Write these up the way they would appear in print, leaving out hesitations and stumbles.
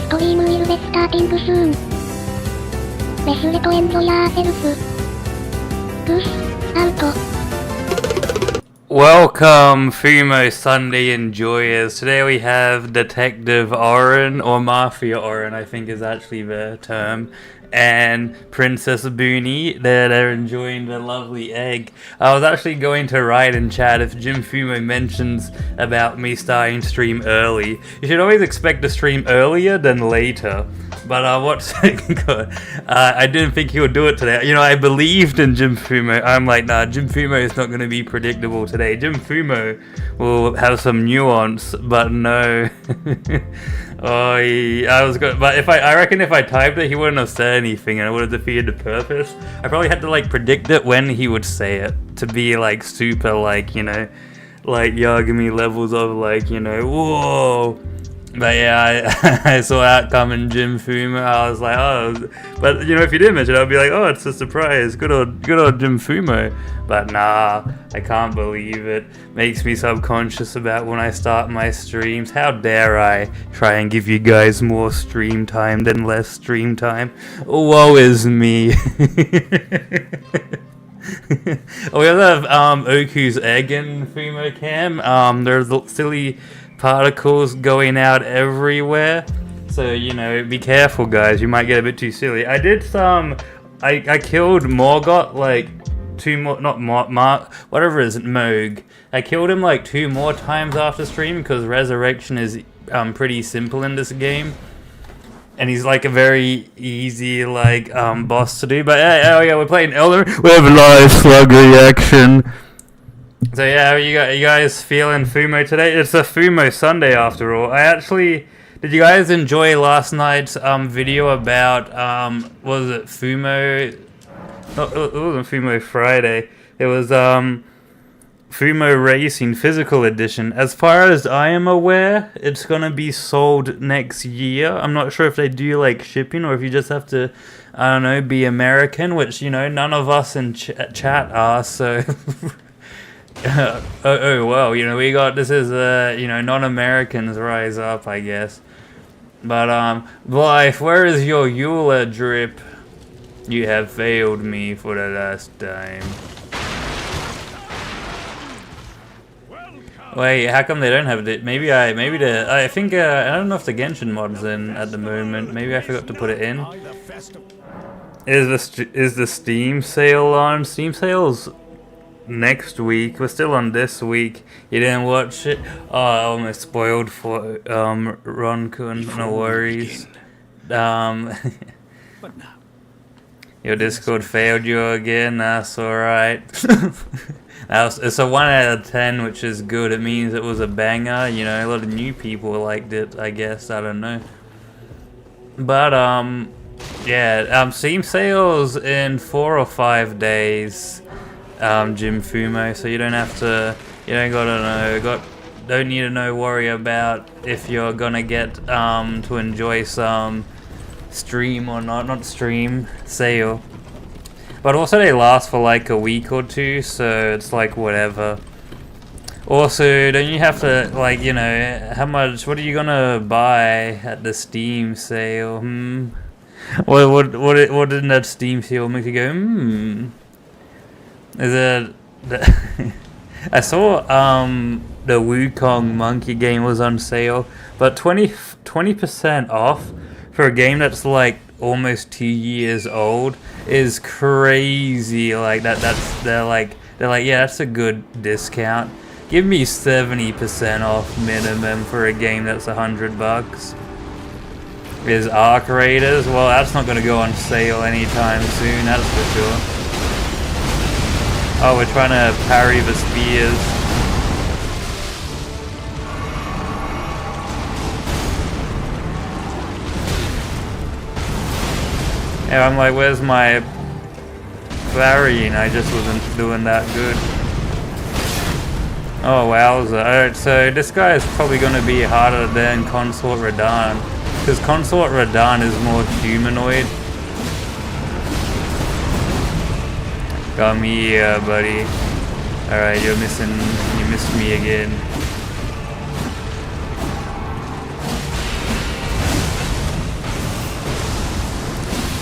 Stream will be starting soon. Best to enjoy yourself. Push out. Welcome, Fumo Sunday enjoyers. Today we have Detective Oren, or Mafia Oren, I think is actually the term, and Princess Booney. They're enjoying the lovely egg. I was actually going to write in chat if Jim Fumo mentions about me starting stream early. You should always expect to stream earlier than later. But I didn't think he would do it today. You know, I believed in Jim Fumo. I'm like, nah, Jim Fumo is not going to be predictable today. Jim Fumo will have some nuance, but no. I was good, but I reckon if I typed it, he wouldn't have said anything, and it would have defeated the purpose. I probably had to like predict it when he would say it to be like super, like, you know, like Yagami levels of like, you know, whoa. But yeah, I saw that coming, Jim Fumo. I was like, oh, but you know, if you did mention it, I'd be like, oh, it's a surprise. Good old Jim Fumo. But nah, I can't believe it. Makes me subconscious about when I start my streams. How dare I try and give you guys more stream time than less stream time? Woe is me. We also have Oku's egg in Fumo Cam. There's silly particles going out everywhere, so you know, be careful guys, you might get a bit too silly. I did I killed Morgott like two more, not whatever it is, Moog. I killed him like 2 more times after stream because resurrection is pretty simple in this game, and he's like a very easy like boss to do. But oh yeah, we're playing Elden. We have live slug reaction. So yeah, you guys feeling Fumo today? It's a Fumo Sunday after all. Did you guys enjoy last night's video about was it Fumo? No, it wasn't Fumo Friday. It was Fumo Racing Physical Edition. As far as I am aware, it's gonna be sold next year. I'm not sure if they do like shipping or if you just have to, I don't know, be American, which, you know, none of us in chat are, so. oh well, you know, we got, this is you know, non-Americans rise up, I guess. But Blythe, where is your Eula drip? You have failed me for the last time. Wait, how come they don't have it? I think I don't know if the Genshin mod's in at the moment. Maybe I forgot to put it in. Is the Steam sale on? Steam sales next week. We're still on this week. You didn't watch it? Oh, I almost spoiled for Ron-kun. No worries. Your Discord failed you again. That's alright. It's a 1 out of 10, which is good. It means it was a banger. You know, a lot of new people liked it, I guess. I don't know. But yeah, Steam sales in 4 or 5 days. Jim Fumo, so you don't have to, you don't don't need to worry about if you're gonna get to enjoy some stream or not stream sale. But also they last for like a week or 2, so it's like whatever. Also, don't you have to, like, you know, what are you gonna buy at the Steam sale? What in that Steam sale make you go Is it? I saw the Wukong Monkey game was on sale, but 20% off for a game that's like almost 2 years old is crazy. Like they're like yeah, that's a good discount. Give me 70% off minimum for a game that's $100. Is Arc Raiders? Well, that's not gonna go on sale anytime soon. That's for sure. Oh, we're trying to parry the spears. Yeah, I'm like, where's my parrying? I just wasn't doing that good. Oh, wowza. Alright, so this guy is probably going to be harder than Consort Radahn, because Consort Radahn is more humanoid. Come here, buddy. Alright, you missed me again.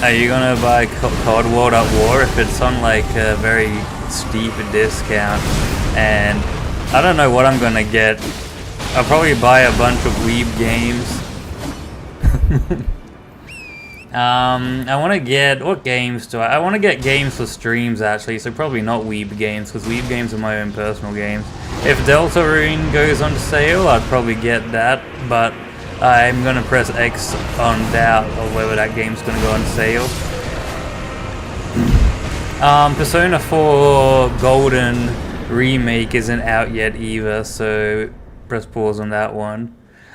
Are you gonna buy COD World at War if it's on like a very steep discount? And I don't know what I'm gonna get. I'll probably buy a bunch of Weeb games. I want to get, what games do I want to get games for streams actually, so probably not Weeb games, because Weeb games are my own personal games. If Deltarune goes on sale, I'd probably get that, but I'm gonna press X on doubt of whether that game's gonna go on sale. Persona 4 Golden Remake isn't out yet either, so press pause on that one.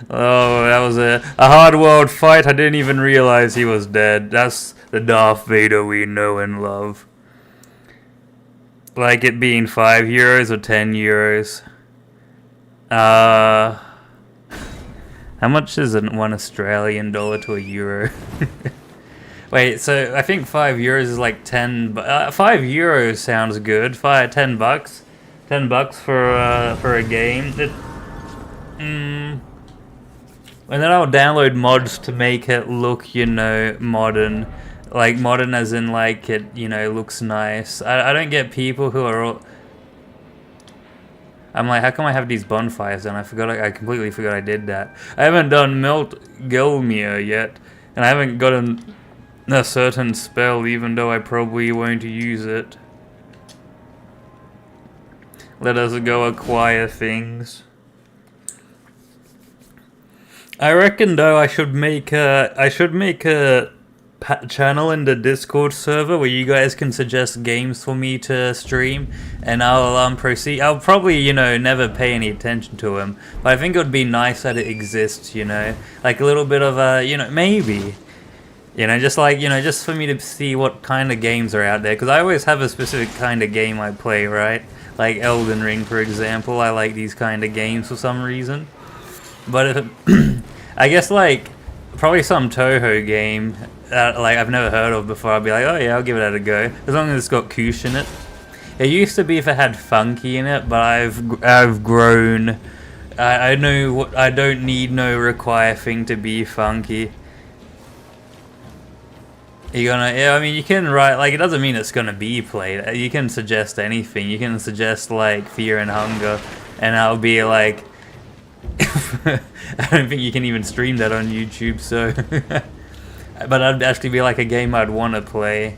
Oh, that was a hard world fight. I didn't even realize he was dead. That's the Darth Vader we know and love. Like it being €5 or €10. How much is $1 Australian to €1? Wait, so I think €5 is like 10. €5 sounds good. $10. $10 for a game. And then I'll download mods to make it look, you know, modern. Like, modern as in, like, it, you know, looks nice. I don't get people who are all... I'm like, how come I have these bonfires? And I completely forgot I did that. I haven't done Melt Gelmir yet. And I haven't gotten a certain spell, even though I probably won't use it. Let us go acquire things. I reckon though I should make a channel in the Discord server where you guys can suggest games for me to stream, and I'll proceed. I'll probably, you know, never pay any attention to them, but I think it would be nice that it exists, you know, like a little bit of a, you know, maybe, you know, just like, you know, just for me to see what kind of games are out there, because I always have a specific kind of game I play, right? Like Elden Ring, for example. I like these kind of games for some reason. But if I guess like probably some Toho game that like I've never heard of before, I'll be like, oh yeah, I'll give it a go, as long as it's got Koosh in it. It used to be if it had Funky in it, but I've grown. I know what I don't need no require thing to be funky. You're gonna, yeah, I mean, you can write, like, it doesn't mean it's gonna be played. You can suggest anything. You can suggest, like, Fear and Hunger, and I'll be like, I don't think you can even stream that on YouTube, so. But that'd actually be like a game I'd want to play.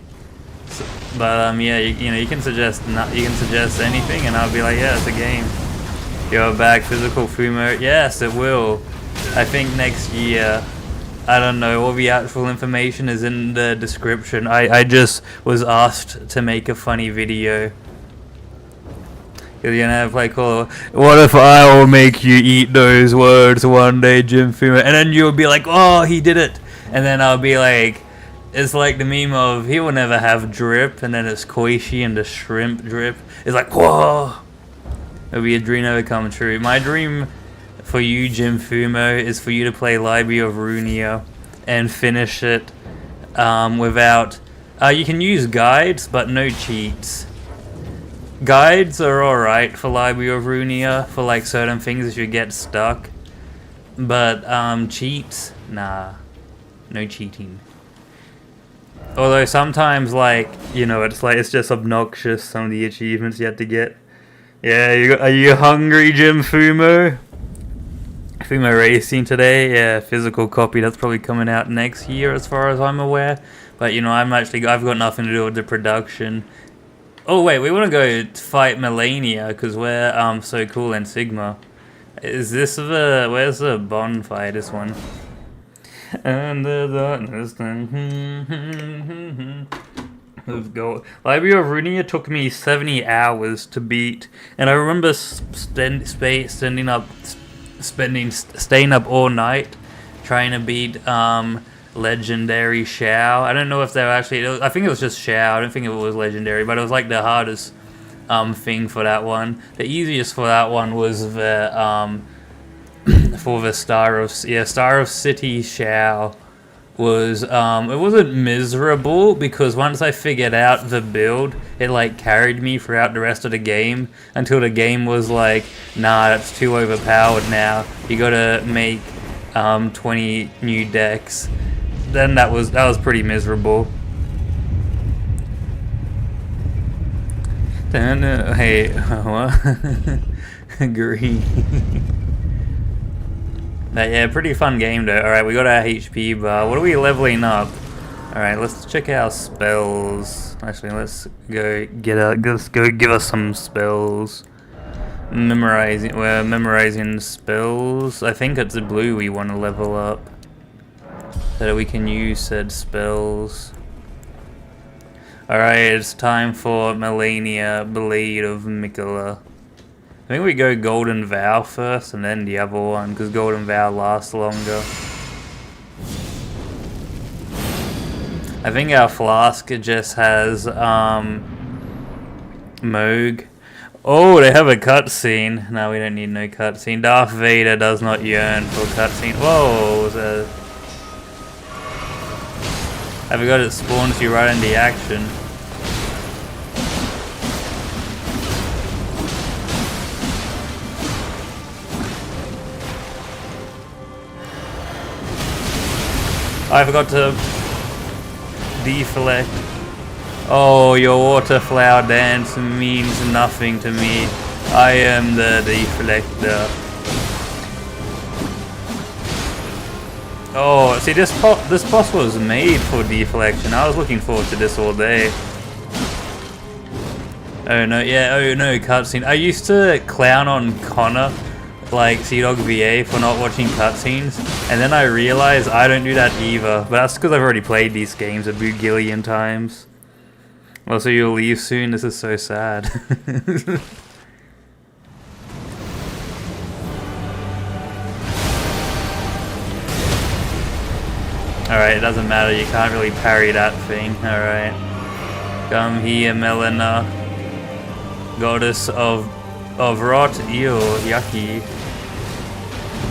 So, but yeah, you know, you can suggest anything, and I'll be like, yeah, it's a game. You're back, physical Fumo. Yes, it will. I think next year. I don't know, all the actual information is in the description. I just was asked to make a funny video. You're gonna have like, oh, what if I will make you eat those words one day, Jim Fumo? And then you'll be like, oh, he did it. And then I'll be like, it's like the meme of, he will never have drip, and then it's Koishi and the shrimp drip. It's like, whoa. It'll be a dream never come true. My dream for you, Jim Fumo, is for you to play Library of Runia and finish it without... you can use guides, but no cheats. Guides are alright for Library of Runia, for like certain things if you get stuck. But cheats? Nah. No cheating. Although sometimes, like, you know, it's like, it's just obnoxious, some of the achievements you have to get. Yeah, are you hungry, Jim Fumo? Fumo Racing today, yeah, physical copy, that's probably coming out next year as far as I'm aware. But you know, I've got nothing to do with the production. Oh wait, we want to go fight Melania because we're so cool in Sigma. Is this where's the bonfire, this one? And the darkness let's go. Library of Runia took me 70 hours to beat, and I remember staying up all night trying to beat legendary Shao. I don't know if they were actually, I think it was just Shao. I don't think it was legendary, but it was like the hardest thing for that one. The easiest for that one was the for the Star of City Shao was it wasn't miserable, because once I figured out the build, it like carried me throughout the rest of the game until the game was like, nah, that's too overpowered now. You gotta make 20 new decks. then that was pretty miserable. Hey, what? Green. But yeah, pretty fun game though. Alright, we got our HP bar. What are we leveling up? Alright, let's check our spells. Actually, let's go give us some spells. We're memorizing spells. I think it's the blue we want to level up, so that we can use said spells. Alright, it's time for Melania, Blade of Mikola. I think we go Golden Vow first and then the other one, because Golden Vow lasts longer. I think our flask just has Moog. Oh, they have a cutscene. No, we don't need no cutscene. Darth Vader does not yearn for cutscene. Whoa, was that? I forgot it spawns you right into action. I forgot to deflect. Oh, your water flower dance means nothing to me. I am the deflector. Oh, see, this boss was made for deflection. I was looking forward to this all day. Oh no, yeah, oh no, cutscene. I used to clown on Connor, like Seadog VA, for not watching cutscenes, and then I realized I don't do that either. But that's because I've already played these games a bajillion times. Also, you'll leave soon. This is so sad. Alright, it doesn't matter. You can't really parry that thing. Alright. Come here, Melina. Goddess of rot. Ew, yucky.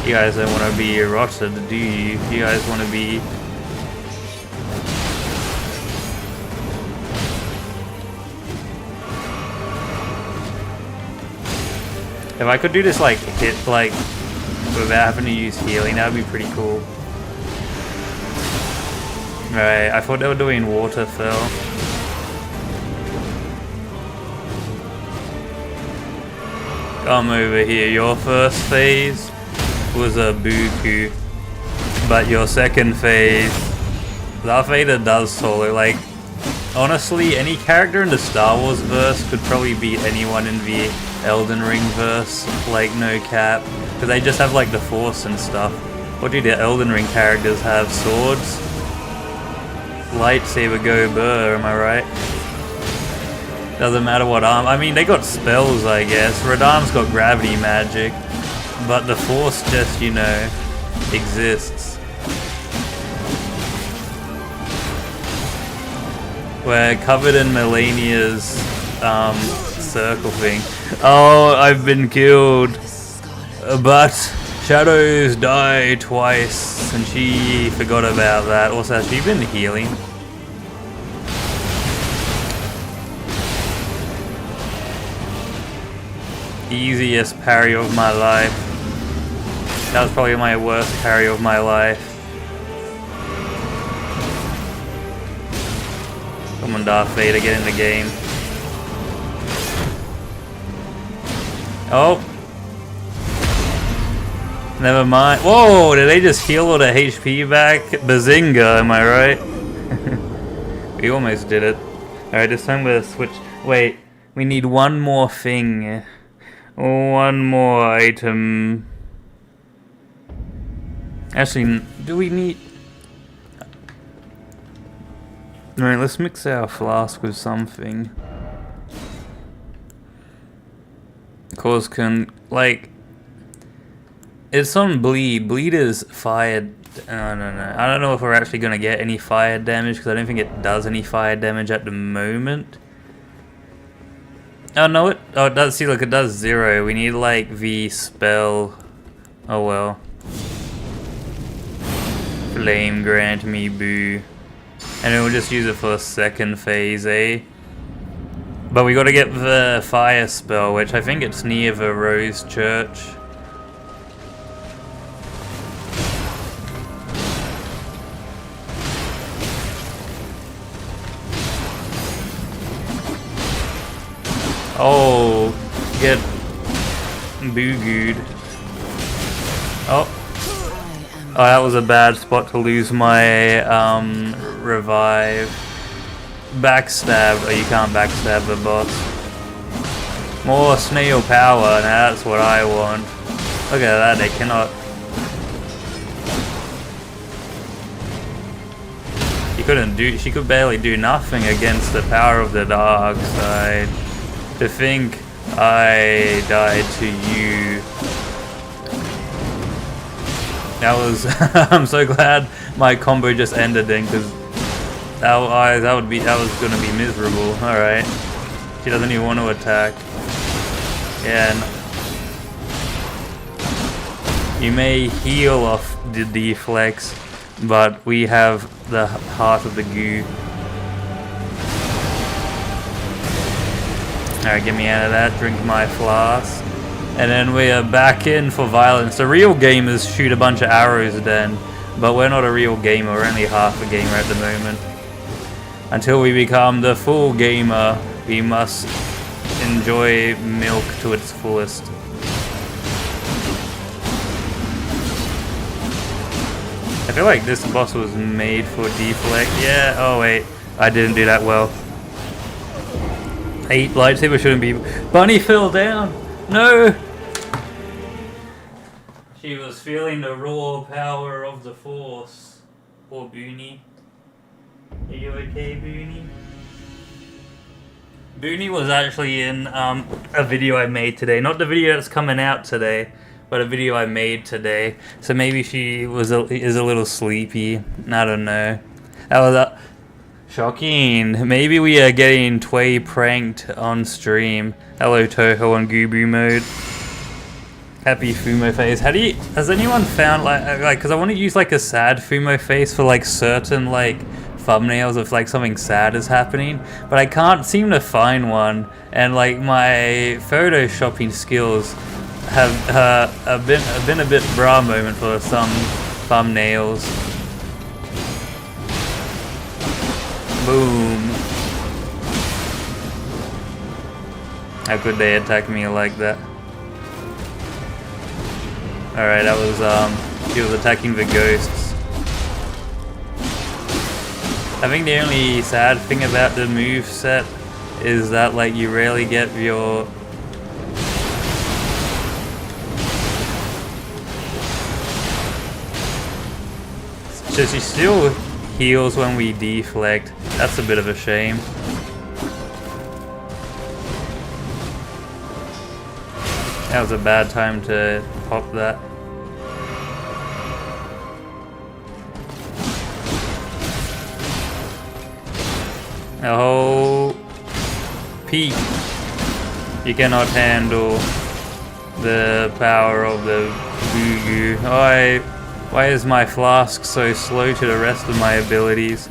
You guys don't want to be rotted, do you? You guys want to be... If I could do this like without having to use healing, that would be pretty cool. Alright, I thought they were doing waterfall. Come over here. Your first phase was a Buku, but your second phase, Darth Vader does solo. Like, honestly, any character in the Star Wars verse could probably beat anyone in the Elden Ring verse, like no cap, because they just have like the Force and stuff. What do the Elden Ring characters have? Swords? Lightsaber go burr, am I right? Doesn't matter what arm. I mean, they got spells, I guess. Radahn's got gravity magic, but the Force just, you know, exists. We're covered in Melania's circle thing. Oh, I've been killed. But shadows die twice, and she forgot about that. Also, has she been healing? Easiest parry of my life. That was probably my worst parry of my life. Come on, Darth Vader, get in the game. Oh. Never mind. Whoa, did they just heal all the HP back? Bazinga, am I right? We almost did it. Alright, this time we'll switch. Wait, we need one more thing. One more item. Actually, do we need... Alright, let's mix our flask with something. Cause can, like... It's on bleed. Bleed is fire... I don't know if we're actually gonna get any fire damage, because I don't think it does any fire damage at the moment. Oh no, it does. See, look, it does 0. We need like the spell. Oh well. Flame grant me boo. And then we'll just use it for a second phase, eh? But we gotta get the fire spell, which I think it's near the Rose Church. Oh, get boogooed. Oh. Oh, that was a bad spot to lose my revive. Backstab. Oh, you can't backstab the boss. More snail power. Now that's what I want. Look at that. They cannot. She could barely do nothing against the power of the dark side. To think I died to you. That was. I'm so glad my combo just ended then, because that was gonna be miserable. All right, she doesn't even want to attack. Yeah, you may heal off the deflex, but we have the heart of the goo. Alright, get me out of that, drink my flask. And then we are back in for violence. The real gamers shoot a bunch of arrows then, but we're not a real gamer, we're only half a gamer at the moment. Until we become the full gamer, we must enjoy milk to its fullest. I feel like this boss was made for deflect. Yeah, oh wait, I didn't do that well. 8 lightsaber shouldn't be. Bunny fell down! No! She was feeling the raw power of the Force. Poor Booney. Are you okay, Booney? Booney was actually in a video I made today. Not the video that's coming out today, but a video I made today. So maybe she is a little sleepy. I don't know. That was shocking. Maybe we are getting Tway pranked on stream. Hello Toho on Gooboo mode. Happy Fumo face. Has anyone found like cause I want to use like a sad Fumo face for like certain like thumbnails if like something sad is happening, but I can't seem to find one, and like my photoshopping skills have been a bit bra moment for some thumbnails. Boom. How could they attack me like that? Alright, that was, she was attacking the ghosts. I think the only sad thing about the move set is that, like, you rarely get your... So she still heals when we deflect. That's a bit of a shame. That was a bad time to pop that. Oh, Pete, you cannot handle the power of the Googoo. Why is my flask so slow to the rest of my abilities?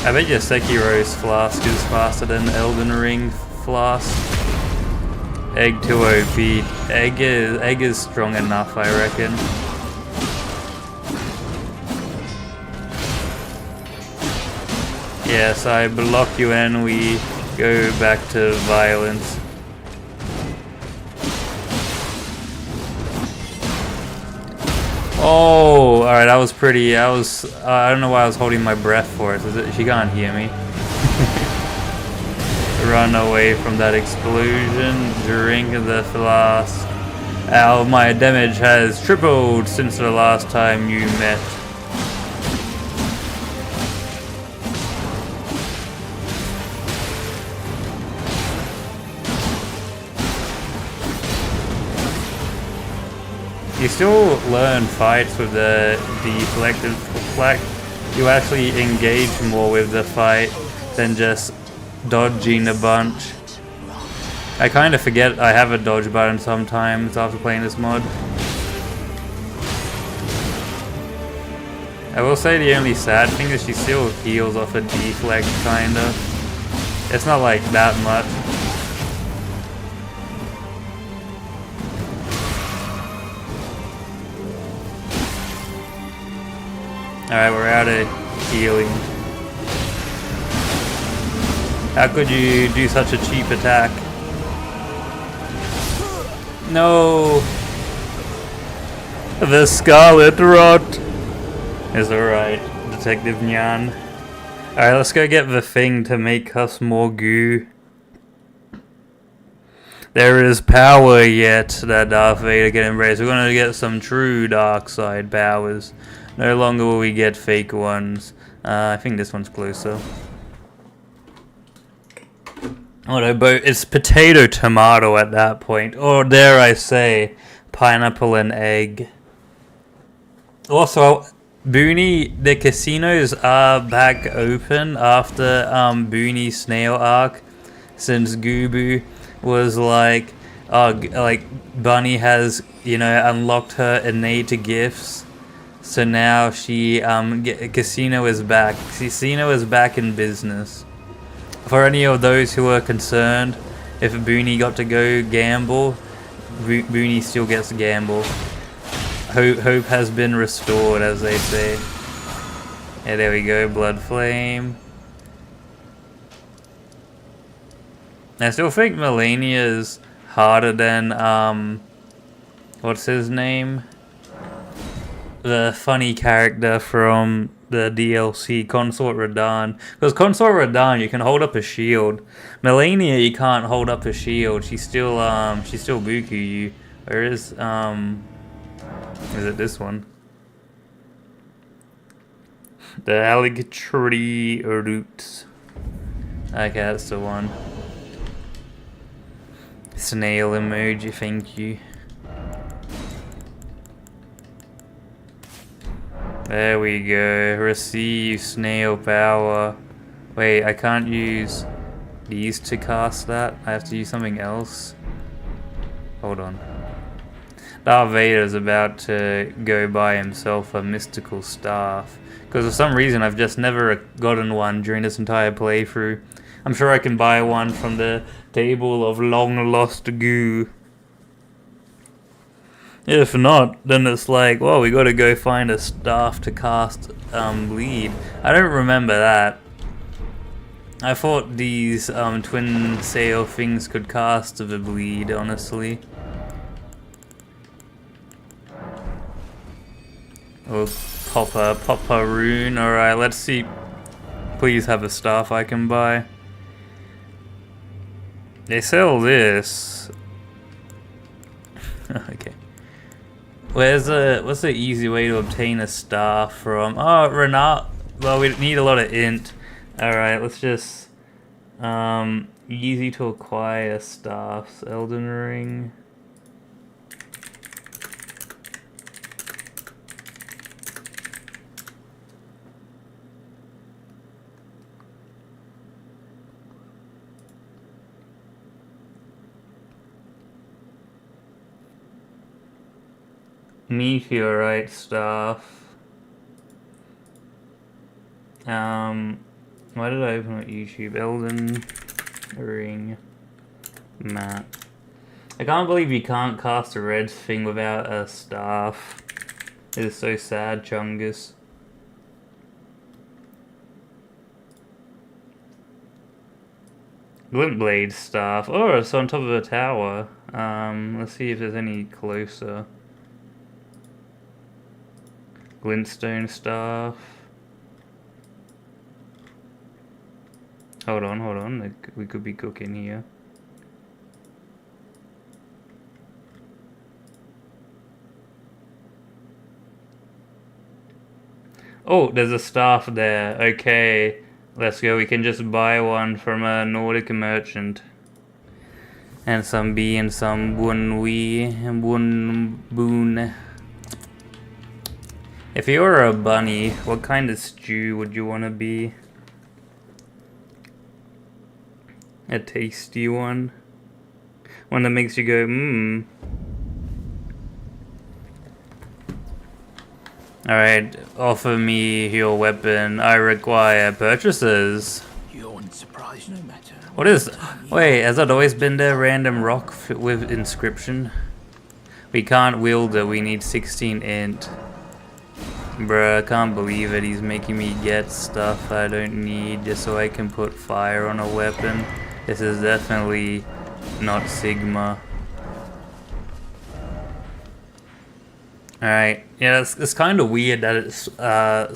I bet your Sekiro's flask is faster than Elden Ring flask. Egg too OP. Egg is strong enough, I reckon. Yes, I block you and we go back to violence. Oh, alright, that was pretty. I don't know why I was holding my breath for it. She can't hear me. Run away from that explosion. Drink the flask. Ow, my damage has tripled since the last time you met. You still learn fights with the deflected flag. You actually engage more with the fight than just dodging a bunch. I kind of forget I have a dodge button sometimes after playing this mod. I will say the only sad thing is she still heals off a deflect, kinda. It's not like that much. Alright, we're out of healing. How could you do such a cheap attack? No! The Scarlet Rot! Is alright, Detective Nyan. Alright, let's go get the thing to make us more goo. There is power yet that Darth Vader can embrace. We're gonna get some true dark side powers. No longer will we get fake ones. I think this one's closer. Oh no, but it's potato tomato at that point. Or dare I say, pineapple and egg. Also, Booney, the casinos are back open after Booney Snail arc, since Gooboo was like, Bunny has, you know, unlocked her innate gifts. So now she, Casino is back. Casino is back in business. For any of those who are concerned, if Booney got to go gamble, Booney still gets to gamble. Hope has been restored, as they say. Yeah, there we go, Blood Flame. I still think Melania is harder than, what's his name? The funny character from the DLC, Consort Radahn. Because Consort Radahn, you can hold up a shield. Melania, you can't hold up a shield. She's still Buku you. Or is it this one? The Alligatry Roots. Okay, that's the one. Snail emoji, thank you. There we go. Receive snail power. Wait, I can't use these to cast that. I have to use something else. Hold on. Darth Vader is about to go buy himself a mystical staff. Because for some reason I've just never gotten one during this entire playthrough. I'm sure I can buy one from the table of long lost goo. If not, then it's like, well, we gotta go find a staff to cast bleed. I don't remember that. I thought these twin sail things could cast the bleed, honestly. Oh, pop a rune. Alright, let's see. Please have a staff I can buy. They sell this. Okay. What's the easy way to obtain a staff from? Oh, Renat. Well, we need a lot of int. Alright, let's just easy to acquire staffs. Elden Ring. Meteorite staff. Why did I open up YouTube? Elden Ring map. I can't believe you can't cast a red thing without a staff. It is so sad, Chungus. Glintblade staff. Oh, it's on top of a tower. Let's see if there's any closer. Glintstone staff. Hold on. Like, we could be cooking here. Oh, there's a staff there. Okay, let's go. We can just buy one from a Nordic merchant. And some bee and some boon. If you were a bunny, what kind of stew would you want to be? A tasty one? One that makes you go, mmm. Alright, offer me your weapon. I require purchases. You won't surprise no matter. What is... Wait, has that always been there? Random rock with inscription? We can't wield it, we need 16 int. Bruh, I can't believe it. He's making me get stuff I don't need just so I can put fire on a weapon. This is definitely not Sigma. Alright, yeah, it's kind of weird that it's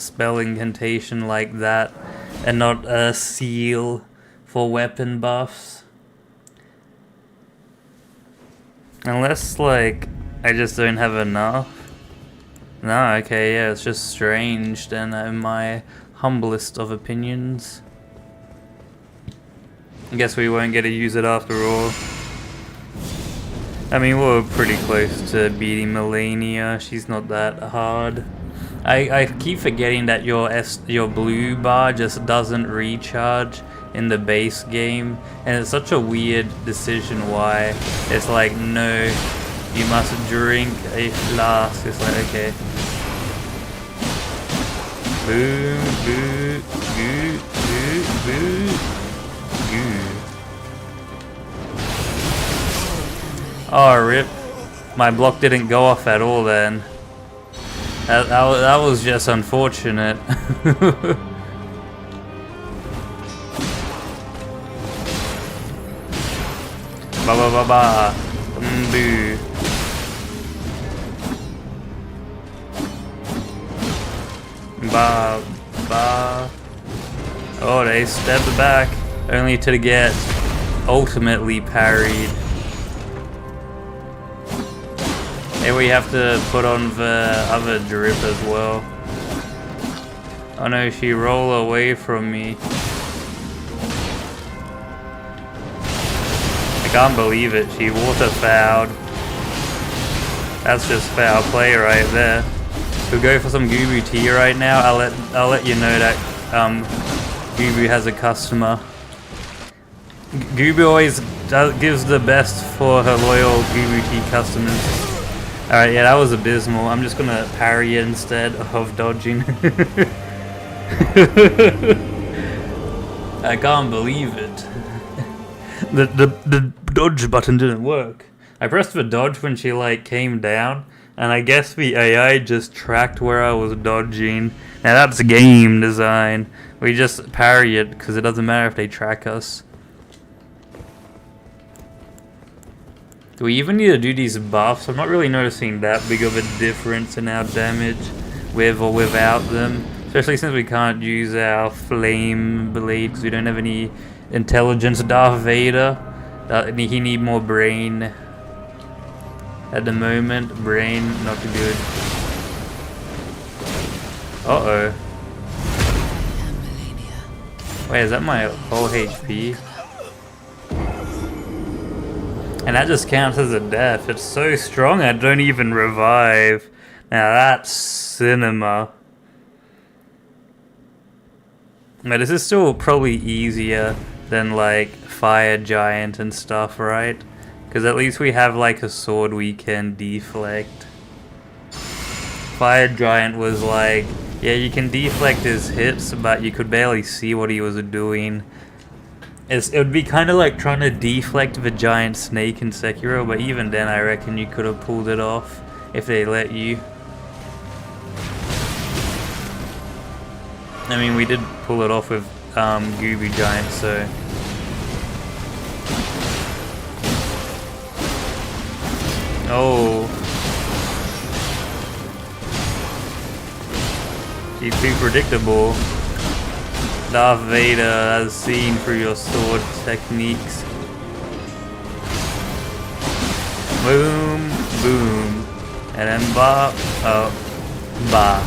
spell incantation like that and not a seal for weapon buffs. Unless, like, I just don't have enough. No, okay, yeah, it's just strange then, in my humblest of opinions. I guess we won't get to use it after all. I mean, we're pretty close to beating Melania. She's not that hard. I keep forgetting that your blue bar just doesn't recharge in the base game, and it's such a weird decision why. It's like, no, you must drink a flask. It's like, okay. Boo, boo, goo, goo, boo, goo. Oh, rip. My block didn't go off at all then. That was just unfortunate. Ba ba ba ba. Boo. Ba ba. Oh, they stepped back only to get ultimately parried. Hey, we have to put on the other drip as well. Oh no, she rolled away from me. I can't believe it, she water fouled. That's just foul play right there. We'll go for some Gooboo tea right now. I'll let you know that Gooboo has a customer. Gooboo always gives the best for her loyal Gooboo tea customers. Alright, yeah, that was abysmal. I'm just gonna parry it instead of dodging. I can't believe it. The dodge button didn't work. I pressed the dodge when she like came down, and I guess the AI just tracked where I was dodging. Now that's game design. We just parry it because it doesn't matter if they track us. Do we even need to do these buffs? I'm not really noticing that big of a difference in our damage with or without them. Especially since we can't use our flame blade because we don't have any intelligence. Darth Vader, he need more brain. At the moment, brain not good. Uh-oh. Wait, is that my whole HP? And that just counts as a death. It's so strong I don't even revive. Now that's cinema. But this is still probably easier than like Fire Giant and stuff, right? Because at least we have like a sword we can deflect. Fire Giant was like, yeah, you can deflect his hits, but you could barely see what he was doing. It would be kind of like trying to deflect the giant snake in Sekiro, but even then I reckon you could have pulled it off if they let you. I mean, we did pull it off with Gooboo Giant, so... Oh. She's too predictable. Darth Vader has seen through your sword techniques. Boom, boom. And then ba, oh, ba.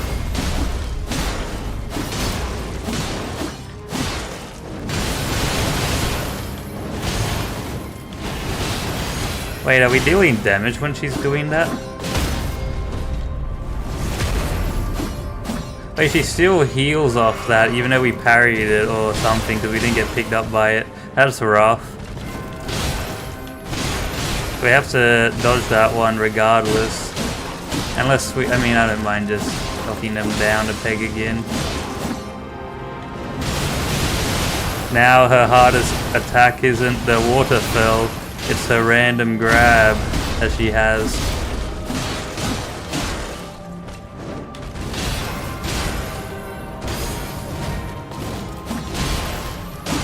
Wait, are we dealing damage when she's doing that? Wait, she still heals off that even though we parried it or something because we didn't get picked up by it. That's rough. We have to dodge that one regardless. Unless we, I mean, I don't mind just knocking them down a peg again. Now her hardest attack isn't the waterfall, it's her random grab that she has.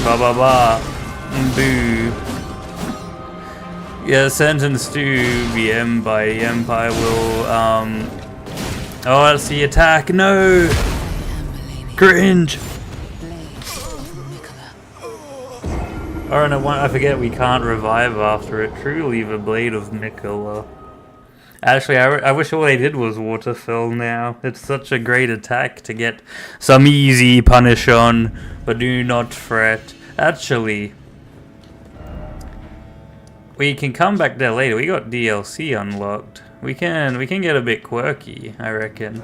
Ba ba ba. Boo. Yeah, sentenced to be M by the Empire will, oh, that's the attack. No! Cringe! Oh, no, I forget we can't revive after it. Truly the Blade of Mikola. Actually, I wish all they did was Waterfall now. It's such a great attack to get some easy punish on, but do not fret. Actually, we can come back there later. We got DLC unlocked. We can get a bit quirky, I reckon.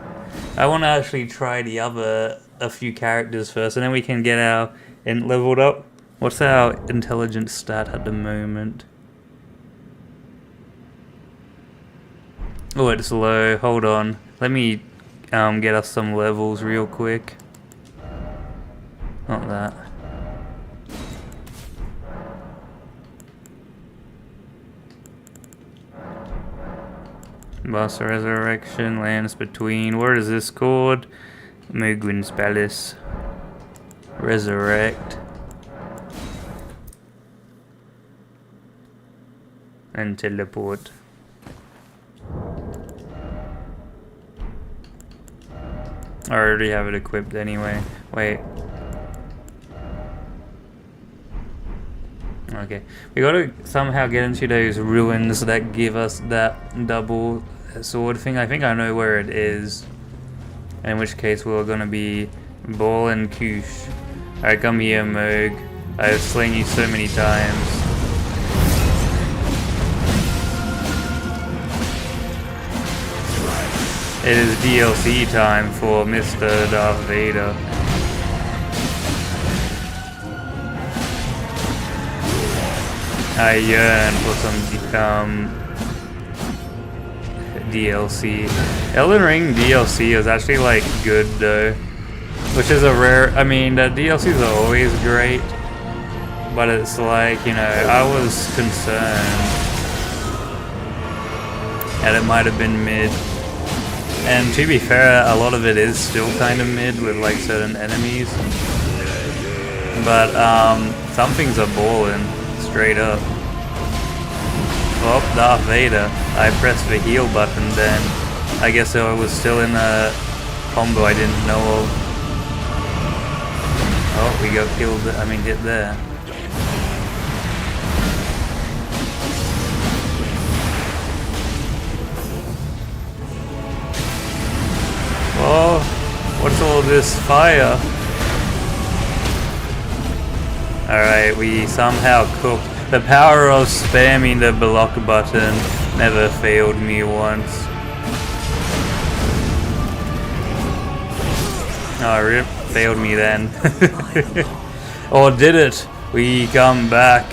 I want to actually try a few characters first, and then we can get our int leveled up. What's our intelligence stat at the moment? Oh, it's low. Hold on. Let me get us some levels real quick. Not that. Boss Resurrection lands between. Where is this called? Mugun's Palace. Resurrect. And teleport. I already have it equipped anyway. Wait. Okay. We gotta somehow get into those ruins that give us that double sword thing. I think I know where it is. In which case we're gonna be Ball and Koosh. Alright, come here, Moog. I've slain you so many times. It is DLC time for Mr. Darth Vader. I yearn for some DLC. Elden Ring DLC is actually like good though, which is a rare. I mean, the DLCs are always great, but it's like, you know, I was concerned that it might have been mid. And to be fair, a lot of it is still kind of mid with like certain enemies. But some things are ballin', straight up. Oh, Darth Vader. I pressed the heal button then. I guess I was still in a combo I didn't know of. Oh, we got killed, hit there. Oh, what's all this fire? Alright, we somehow cooked. The power of spamming the block button never failed me once. Oh, rip, failed me then. Or did it? We come back.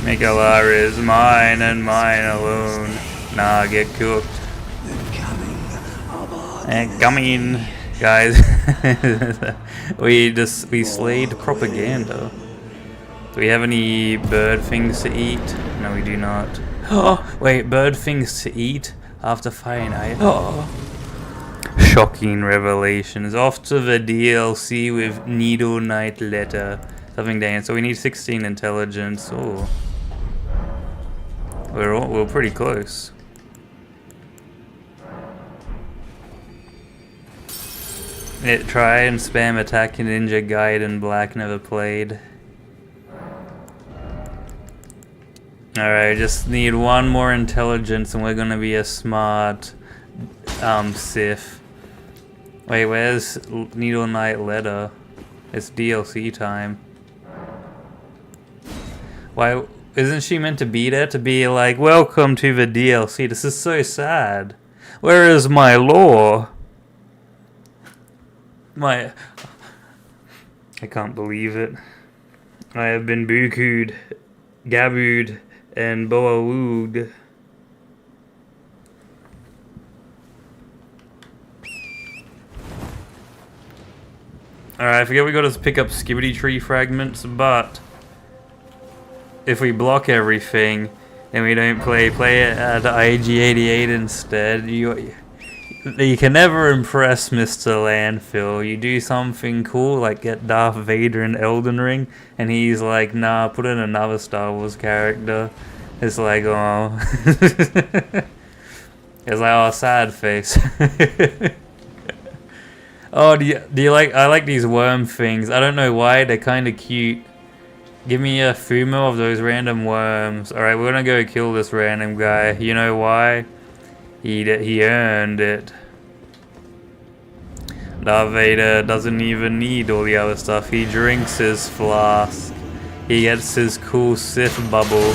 Mikola is mine and mine alone. Nah, get cooked. And coming, guys. we slayed propaganda. Do we have any bird things to eat? No, we do not. Oh, wait, bird things to eat after fighting Oh. Shocking revelations. Off to the DLC with Needle Knight Letter. Something down. So we need 16 intelligence. Oh. We're pretty close. Try and spam attack ninja guide and black never played. Alright, just need one more intelligence and we're gonna be a smart Sith. Wait, where's Needle Knight Letter? It's DLC time. Why isn't she meant to be there to be like, welcome to the DLC? This is so sad. Where is my lore? I can't believe it. I have been buku'd, gabooed, and boa-wooed. Alright, I forget we gotta pick up Skibbity Tree fragments, but if we block everything, then we don't play it at IG88 instead. You can never impress Mr. Landfill. You do something cool, like get Darth Vader in Elden Ring, and he's like, nah, put in another Star Wars character. It's like, oh. It's like, oh, sad face. Oh, do you like, I like these worm things. I don't know why, they're kind of cute. Give me a Fumo of those random worms. Alright, we're gonna go kill this random guy. You know why? He earned it. Darth Vader doesn't even need all the other stuff. He drinks his flask. He gets his cool Sith bubble.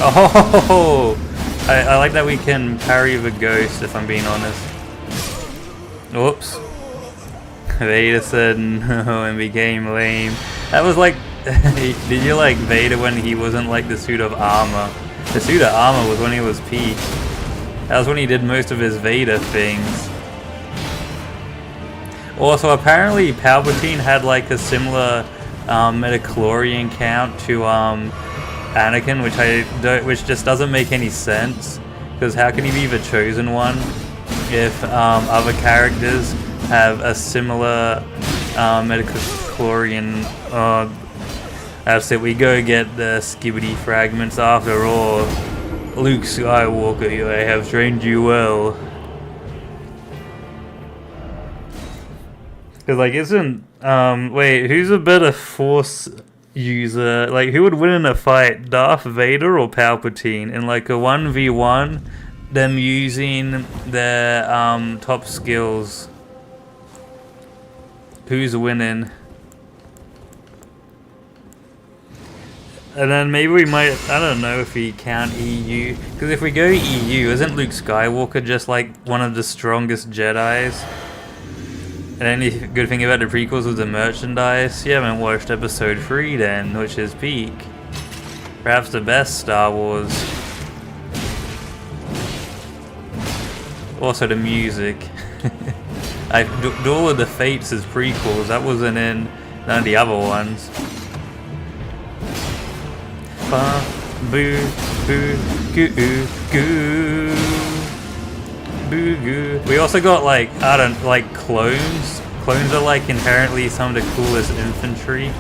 Oh! I like that we can parry the ghost, if I'm being honest. Whoops. Vader said no and became lame. That was like... Did you like Vader when he wasn't like the suit of armor? The suit of armor was when he was peak. That was when he did most of his Vader things. Also, apparently Palpatine had like a similar metachlorian count to Anakin, which just doesn't make any sense, because how can he be the chosen one if other characters have a similar metachlorian? That's it, we go get the skibbity fragments after all. Luke Skywalker, I have trained you well. Because like, isn't wait, who's a better Force user? Like, who would win in a fight, Darth Vader or Palpatine in like a 1v1, them using their top skills? Who's winning? And then maybe we might, I don't know if we count EU, because if we go EU, isn't Luke Skywalker just like one of the strongest Jedis? And the only good thing about the prequels was the merchandise. You haven't watched episode 3 then, which is peak. Perhaps the best Star Wars. Also the music. Duel of the Fates is prequels, that wasn't in none of the other ones. Ba, boo, boo, goo, goo. Boo goo. We also got like, I don't, like clones. Clones are like inherently some of the coolest infantry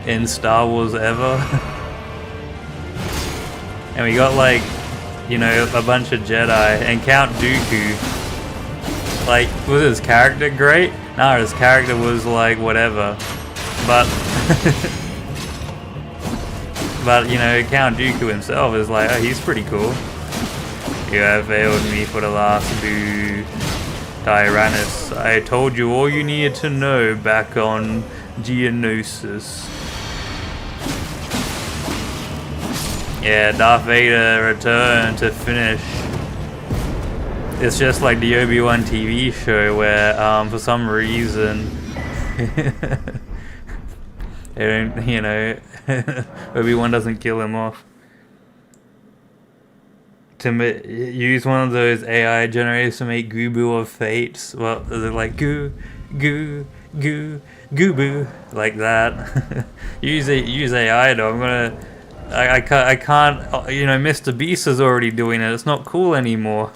in Star Wars ever. And we got like, you know, a bunch of Jedi, and Count Dooku. Like, was his character great? No, his character was like whatever. But but you know, Count Dooku himself is like, oh, he's pretty cool. You have failed me for the last boo, Tyrannus. I told you all you needed to know back on Geonosis. Yeah, Darth Vader returned to finish. It's just like the Obi-Wan TV show where, for some reason, they don't, you know, Obi-Wan doesn't kill him off. To use one of those AI generators to make Gooboo of Fates. Well, is it like Gooboo, like that? use AI though. I can't. You know, Mr. Beast is already doing it. It's not cool anymore.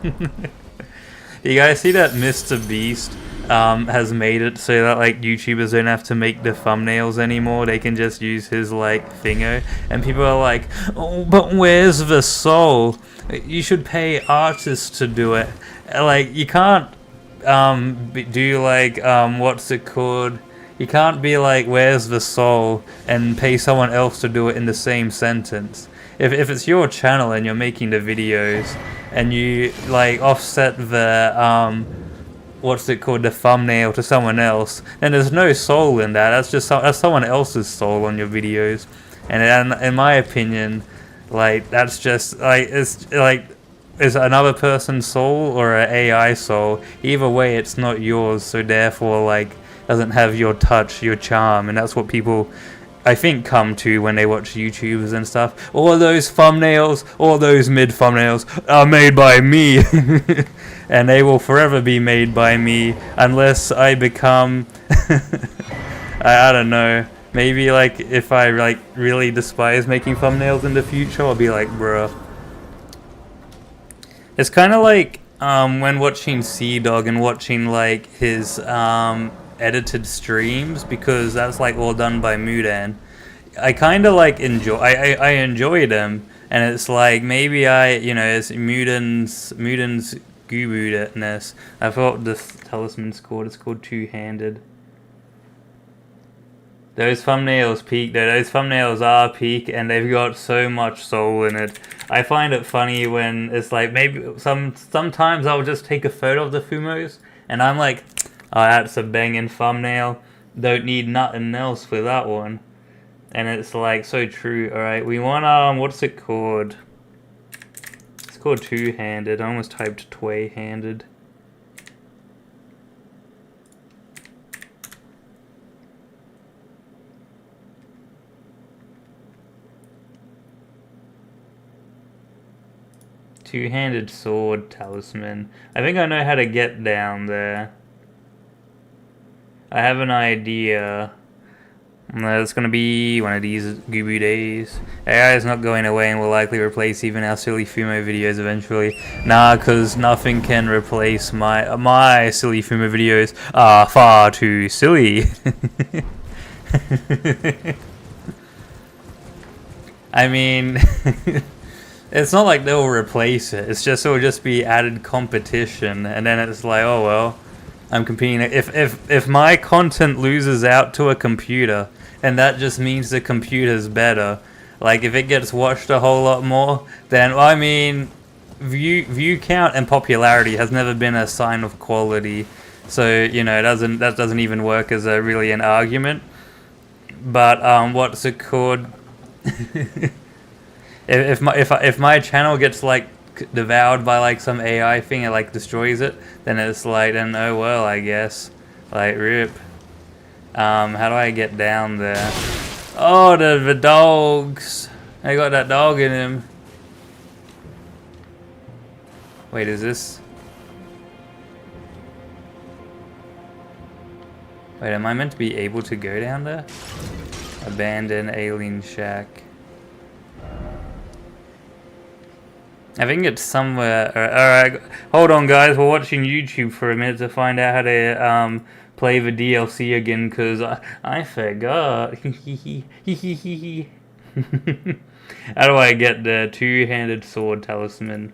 You guys see that Mr. Beast has made it so that like YouTubers don't have to make the thumbnails anymore. They can just use his like thingo, and people are like, oh, but where's the soul? You should pay artists to do it. Like, you can't do like what's it called? You can't be like, where's the soul, and pay someone else to do it in the same sentence. If it's your channel and you're making the videos and you like offset the what's it called, the thumbnail to someone else, then there's no soul in that. That's just that's someone else's soul on your videos. And in my opinion, like, that's just like, it's another person's soul or an AI soul. Either way, it's not yours, so therefore like doesn't have your touch, your charm, and that's what people I think come to when they watch YouTubers and stuff. All those thumbnails, all those mid thumbnails are made by me. And they will forever be made by me unless I become I don't know, maybe like if I like really despise making thumbnails in the future, I'll be like, bruh. It's kind of like when watching Dog and watching like his edited streams, because that's like all done by Mudan. I kind of like I enjoy them, and it's like maybe it's Mudan's Gooboo-ness. I thought this talisman's called. It's called Two-Handed. Those thumbnails peak though. Those thumbnails are peak, and they've got so much soul in it. I find it funny when it's like maybe sometimes I'll just take a photo of the Fumos, and I'm like, oh, that's a banging thumbnail. Don't need nothing else for that one. And it's like so true. All right, we want what's it called? It's called Two-Handed. I almost typed Tway-Handed. Two-handed sword talisman. I think I know how to get down there. I have an idea. It's gonna be one of these Gooboo days. AI is not going away and will likely replace even our silly Fumo videos eventually. Nah, cause nothing can replace my silly Fumo videos are far too silly. I mean, it's not like they'll replace it. It's just it'll just be added competition, and then it's like, oh well, I'm competing. If my content loses out to a computer, and that just means the computer's better. Like if it gets watched a whole lot more, then I mean, view count and popularity has never been a sign of quality. So that doesn't even work as really an argument. But what's it called? If my channel gets like devoured by like some AI thing and like destroys it, then it's like, then oh well, I guess, like rip. How do I get down there? Oh, the dogs! I got that dog in him. Wait, is this? Wait, am I meant to be able to go down there? Abandoned alien shack. I think it's somewhere. Alright, hold on guys, we're watching YouTube for a minute to find out how to play the DLC again, because I forgot. How do I get the two-handed sword talisman?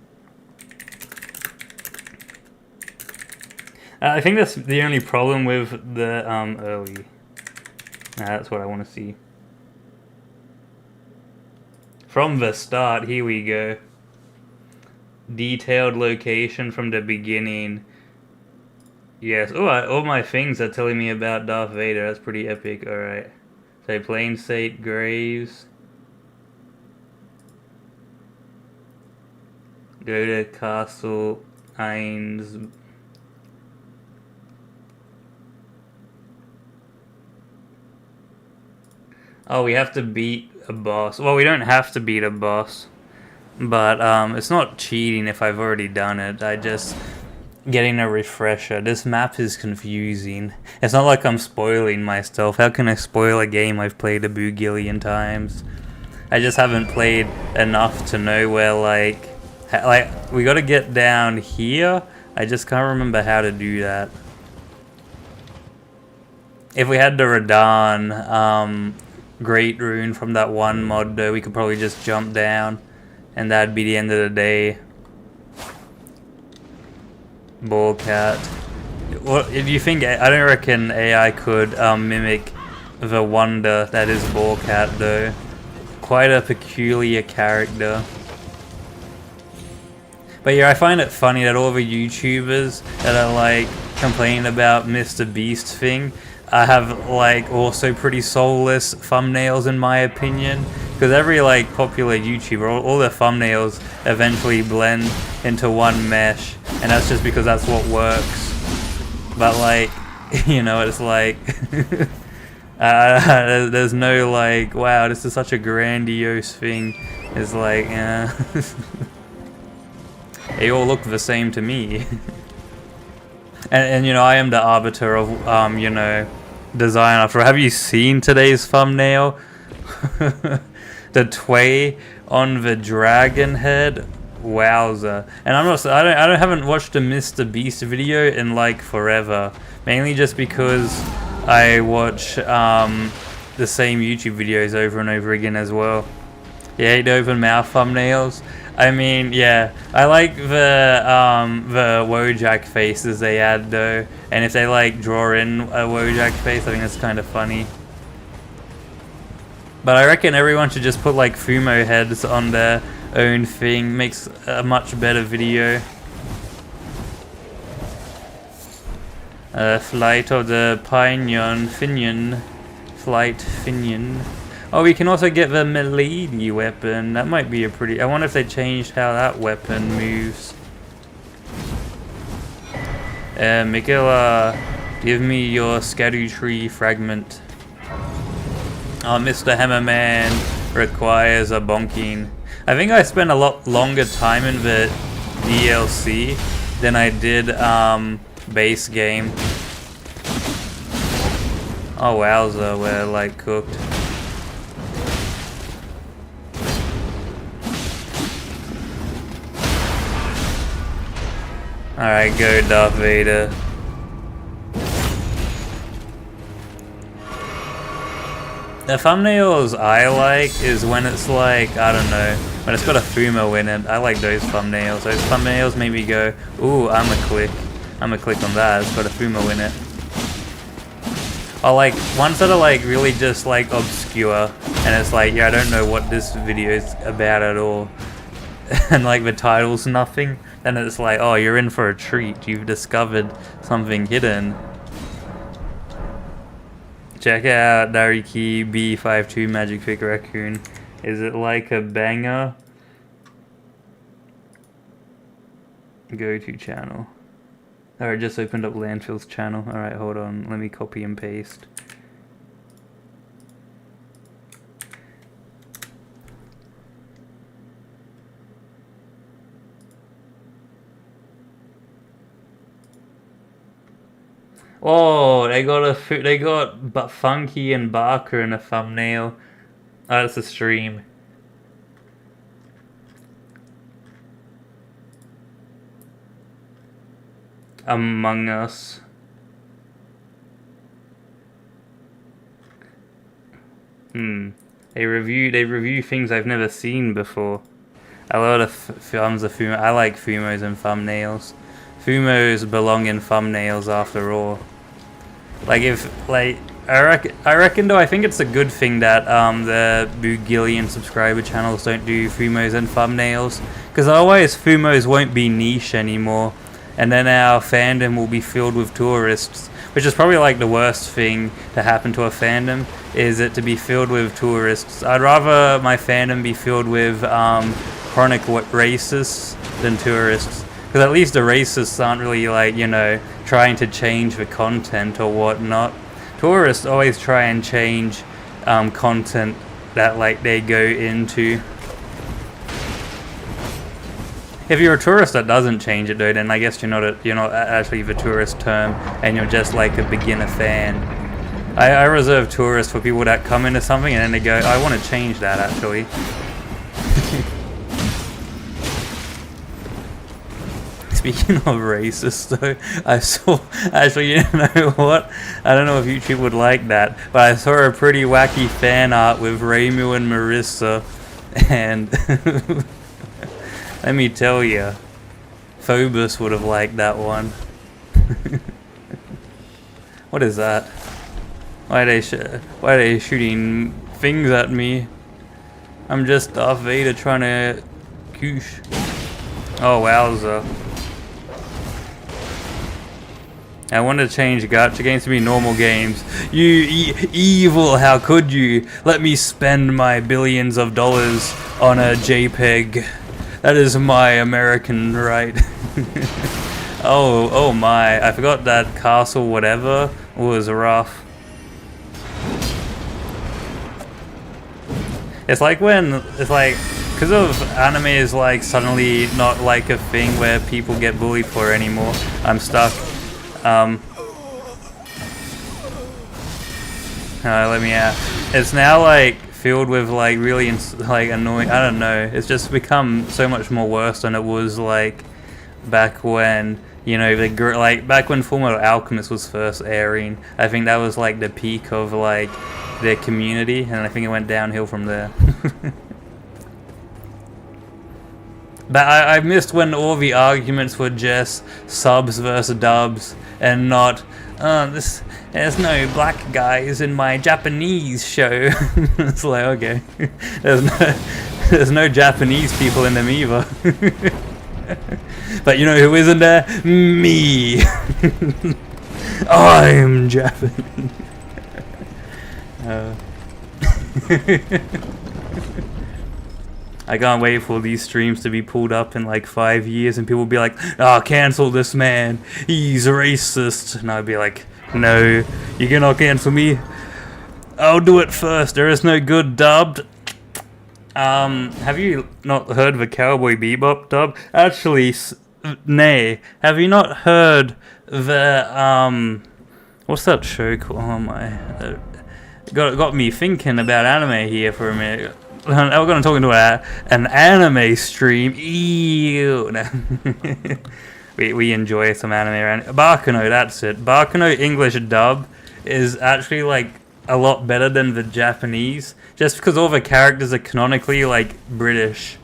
I think that's the only problem with the early. That's what I want to see. From the start, here we go. Detailed location from the beginning. Yes. Oh, all my things are telling me about Darth Vader. That's pretty epic. Alright. So, plain sight graves. Go to Castle Ains. Oh, we have to beat a boss. Well, we don't have to beat a boss. But it's not cheating if I've already done it. I just getting a refresher. This map is confusing. It's not like I'm spoiling myself. How can I spoil a game I've played a boogillion times? I just haven't played enough to know where like we gotta get down here. I just can't remember how to do that. If we had the Radahn Great Rune from that one mod though, we could probably just jump down. And that'd be the end of the day. Ball cat. What do you think? I don't reckon AI could mimic the wonder that is ball cat though. Quite a peculiar character. But yeah, I find it funny that all the YouTubers that are like complaining about Mr. Beast thing have like also pretty soulless thumbnails in my opinion. Because every like popular YouTuber, all their thumbnails eventually blend into one mesh, and that's just because that's what works. But like, it's like, There's no like, wow, this is such a grandiose thing. It's like, they all look the same to me. and you know, I am the arbiter of you know, design. After have you seen today's thumbnail? The tway on the dragon head. Wowza. And I haven't watched a Mr. Beast video in like forever. Mainly just because I watch the same YouTube videos over and over again as well. Yeah, the open mouth thumbnails. I mean, yeah, I like the Wojak faces they add though, and if they like draw in a Wojak face, I think that's kind of funny. But I reckon everyone should just put like Fumo heads on their own thing. Makes a much better video. Flight of the Finion. Flight Finion. Oh, we can also get the Milady weapon. That might be a pretty... I wonder if they changed how that weapon moves. Miguel, give me your Scatty Tree fragment. Oh, Mr. Hammerman requires a bonking. I think I spent a lot longer time in the DLC than I did base game. Oh wowza, we're like cooked. Alright, go Darth Vader. The thumbnails I like is when it's like, I don't know, when it's got a Fumo in it. I like those thumbnails. Those thumbnails make me go, ooh, I'ma click on that. It's got a Fumo in it. Or like ones that are like really just like obscure, and it's like, yeah, I don't know what this video is about at all. And like the title's nothing. Then it's like, oh, you're in for a treat. You've discovered something hidden. Check out Dariki B52 Magic Pick Raccoon. Is it like a banger? Go to channel. Alright, just opened up Landfill's channel. Alright, hold on. Let me copy and paste. Oh, they got but Funky and Barker in a thumbnail. Oh, that's a stream. Among Us. They review things I've never seen before. A lot of films of Fumo. I like Fumos and thumbnails. Fumos belong in thumbnails after all. Like I reckon though, I think it's a good thing that the Boogillion subscriber channels don't do Fumos and thumbnails, because otherwise Fumos won't be niche anymore, and then our fandom will be filled with tourists, which is probably like the worst thing to happen to a fandom, is it to be filled with tourists. I'd rather my fandom be filled with chronic racists than tourists. Because at least the racists aren't really like, you know, trying to change the content or whatnot. Tourists always try and change content that like they go into. If you're a tourist that doesn't change it though, then I guess you're not actually the tourist term, and you're just like a beginner fan. I reserve tourists for people that come into something and then they go, I want to change that actually. Speaking of racist though, I saw, actually, you know what? I don't know if YouTube would like that, but I saw a pretty wacky fan art with Ramu and Marissa, and let me tell you, Phobos would have liked that one. What is that? Why are they shooting things at me? I'm just Darth Vader trying to goosh. Oh wowza. I want to change gacha games to be normal games. You evil, how could you? Let me spend my billions of dollars on a JPEG. That is my American right. Oh my, I forgot that castle whatever was rough. It's like when it's like because of anime is like suddenly not like a thing where people get bullied for anymore. I'm stuck. Let me out. It's now like filled with like really like annoying. I don't know. It's just become so much more worse than it was like back when. You know, like back when Fumo Alchemist was first airing. I think that was like the peak of like their community, and I think it went downhill from there. But I missed when all the arguments were just subs versus dubs, and not there's no black guys in my Japanese show. It's like, okay, there's no Japanese people in them either. But you know who isn't there? Me. I'm Japanese. I can't wait for these streams to be pulled up in like 5 years and people will be like, cancel this man, he's racist. And I'll be like, no, you cannot cancel me. I'll do it first. There is no good dubbed. Have you not heard the Cowboy Bebop dub? Actually, nay. Have you not heard the, what's that show called? Oh my, got me thinking about anime here for a minute. We're going to talk into an anime stream. Ew. No. we enjoy some anime. Bakuno, that's it. Bakuno English dub is actually like a lot better than the Japanese, just because all the characters are canonically like British,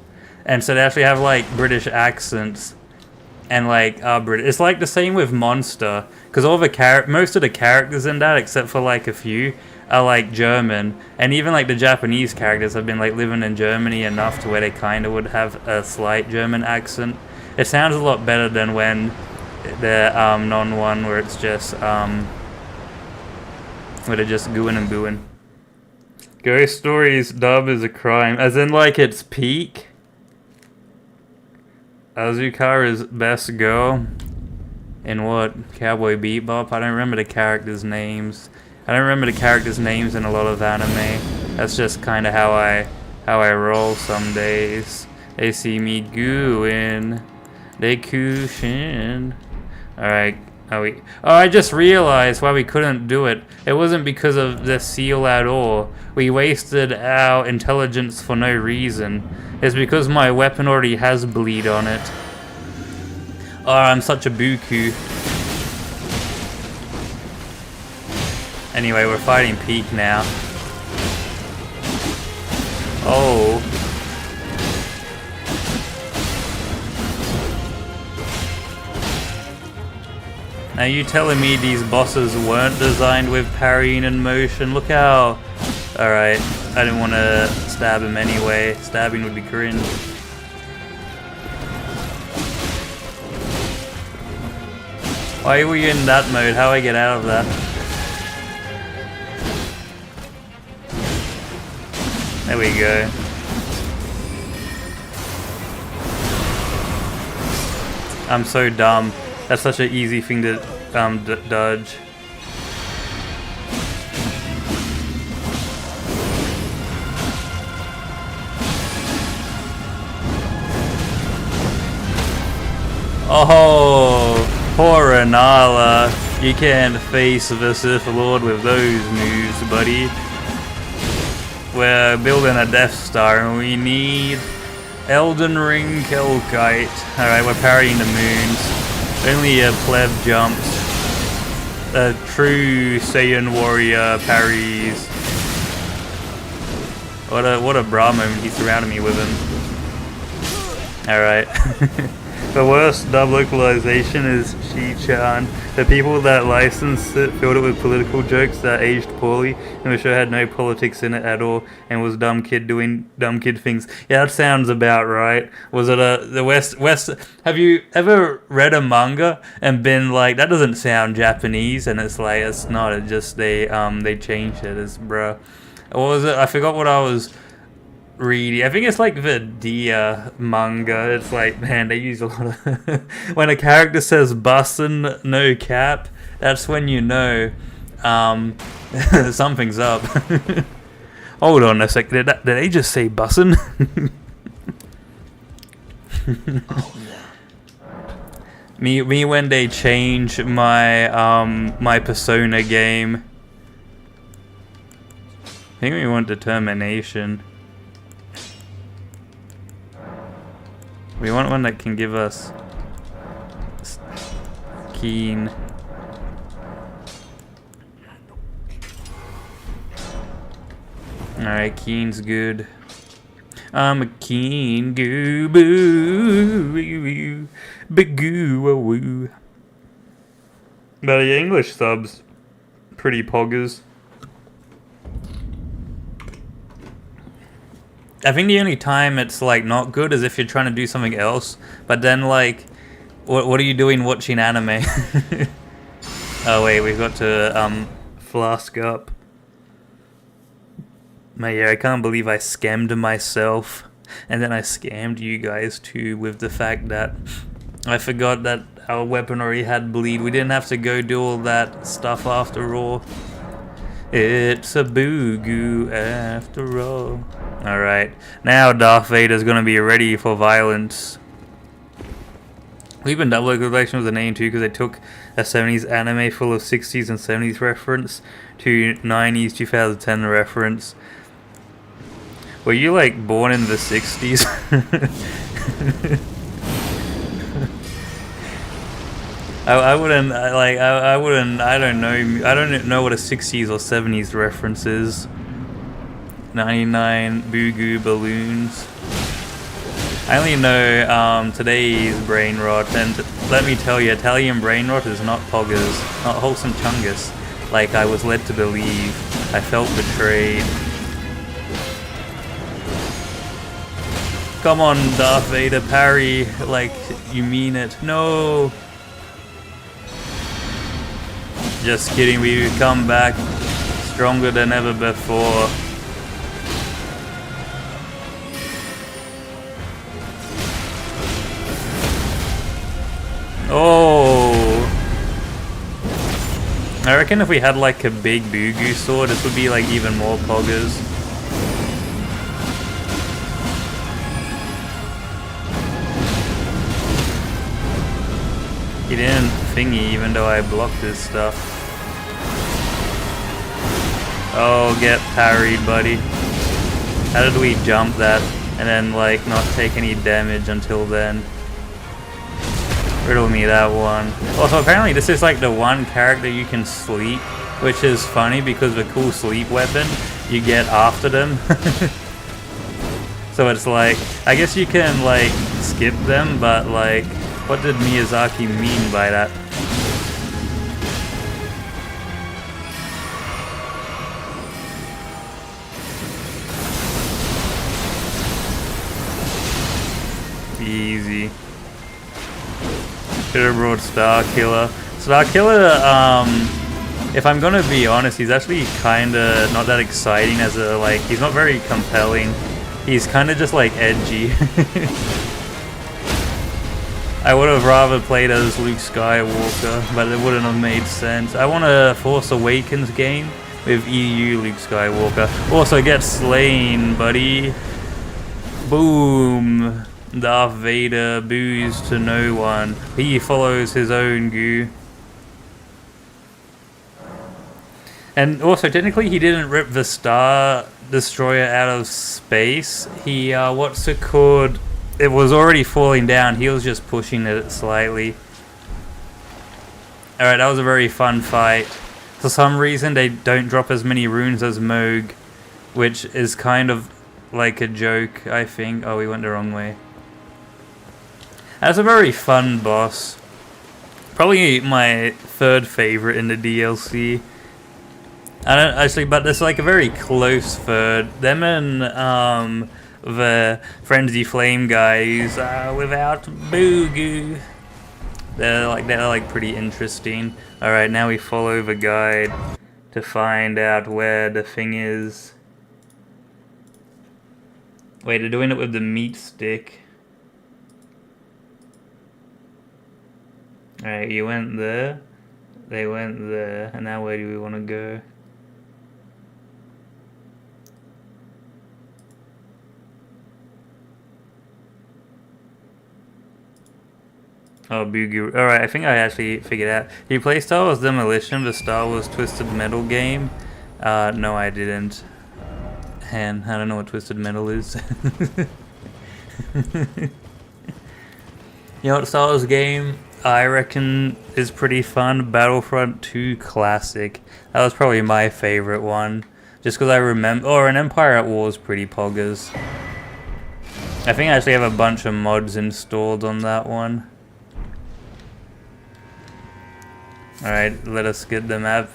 and so they actually have like British accents, and like British. It's like the same with Monster, because all the most of the characters in that, except for like a few, are like German, and even like the Japanese characters have been like living in Germany enough to where they kind of would have a slight German accent. It sounds a lot better than when the non-one where it's just where they're just gooing and booing. Ghost Stories dub is a crime, as in like its peak. Azukara's best girl in what? Cowboy Bebop? I don't remember the characters' names. I don't remember the characters' names in a lot of anime. That's just kind of how I roll some days. They see me gooing, they cushion. Alright, oh, I just realized why we couldn't do it. It wasn't because of the seal at all. We wasted our intelligence for no reason. It's because my weapon already has bleed on it. Oh, I'm such a buku. Anyway, we're fighting Peak now. Oh. Now you telling me these bosses weren't designed with parrying and motion? Look how... Alright, I didn't want to stab him anyway. Stabbing would be cringe. Why were you in that mode? How do I get out of that? There we go. I'm so dumb. That's such an easy thing to dodge. Oh, poor Anala. You can't face the Sith Lord with those moves, buddy. We're building a Death Star and we need Elden Ring Kelkite. Alright, we're parrying the moons. Only a pleb jumps. A true Saiyan warrior parries. What a bra moment, he surrounded me with him. Alright. The worst dub localization is Shi-chan. The people that licensed it filled it with political jokes that aged poorly, and the show had no politics in it at all, and was dumb kid doing dumb kid things. Yeah, that sounds about right. Was it the West? Have you ever read a manga and been like, that doesn't sound Japanese, and it's like, it's not. It just they changed it. It's bruh. What was it? I forgot what I was reading. I think it's like the Dia manga. It's like, man, they use a lot of when a character says bussin' no cap, that's when you know something's up. Hold on a sec. Did they just say bussin'? Oh no. me when they change my my Persona game. I think we want determination. We want one that can give us keen. Alright, keen's good. I'm a keen Gooboo, bagoo-a-woo. But the English subs, pretty poggers. I think the only time it's like not good is if you're trying to do something else, but then like, what are you doing watching anime? Oh wait, we've got to flask up. Yeah, I can't believe I scammed myself, and then I scammed you guys too with the fact that I forgot that our weapon already had bleed. We didn't have to go do all that stuff after all. It's a boogoo after all. Alright, now Darth Vader's gonna be ready for violence. Even Double Collection was a name too, because they took a 70s anime full of 60s and 70s reference to 90s 2010 reference. Were you like born in the 60s? I wouldn't like I wouldn't I don't know what a 60s or 70s reference is. 99 Boogoo balloons. I only know today's brain rot, and let me tell you, Italian brain rot is not poggers, not wholesome chungus, like I was led to believe. I felt betrayed. Come on, Darth Vader, parry like you mean it. No! Just kidding, we come back stronger than ever before. Oh! I reckon if we had like a big Boogoo sword, this would be like even more poggers. He didn't thingy even though I blocked his stuff. Oh, get parried, buddy. How did we jump that and then like not take any damage until then? Riddle me that one. Also, apparently this is like the one character you can sleep, which is funny because the cool sleep weapon you get after them. So it's like, I guess you can like skip them, but like, what did Miyazaki mean by that? Easy. Should have brought Star Killer. Star Killer, if I'm gonna be honest, he's actually kinda not that exciting as a, like, he's not very compelling. He's kinda just like edgy. I would have rather played as Luke Skywalker, but it wouldn't have made sense. I want a Force Awakens game with EU Luke Skywalker. Also get slain, buddy. Boom. Darth Vader boos to no one. He follows his own goo. And also, technically, he didn't rip the Star Destroyer out of space. He, what's it called? It was already falling down. He was just pushing it slightly. Alright, that was a very fun fight. For some reason, they don't drop as many runes as Moog, which is kind of like a joke, I think. Oh, we went the wrong way. That's a very fun boss. Probably my third favorite in the DLC. I don't actually, but it's like a very close third. Them and the Frenzy Flame guys without Boogoo. They're like pretty interesting. All right, now we follow the guide to find out where the thing is. Wait, they're doing it with the meat stick. Alright, you went there, they went there, and now where do we want to go? Oh, Boogie. Alright, I think I actually figured out. You play Star Wars Demolition, the Star Wars Twisted Metal game? No, I didn't. And I don't know what Twisted Metal is. You know what Star Wars game I reckon is pretty fun? Battlefront 2 Classic. That was probably my favorite one. Just because I remember... Or an Empire at War is pretty poggers. I think I actually have a bunch of mods installed on that one. Alright, let us get the map.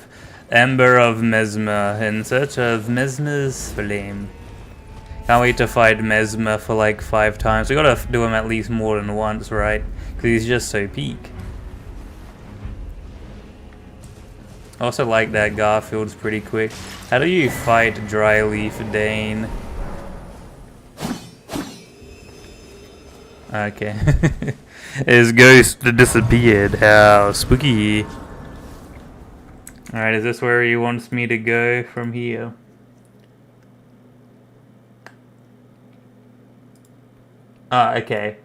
Ember of Mesmer, in search of Mesmer's flame. Can't wait to fight Mesmer for like 5 times. We gotta do him at least more than once, right? Because he's just so peak. I also like that Garfield's pretty quick. How do you fight Dryleaf Dane? Okay. His ghost disappeared. How spooky. Alright, is this where he wants me to go from here? Ah, okay.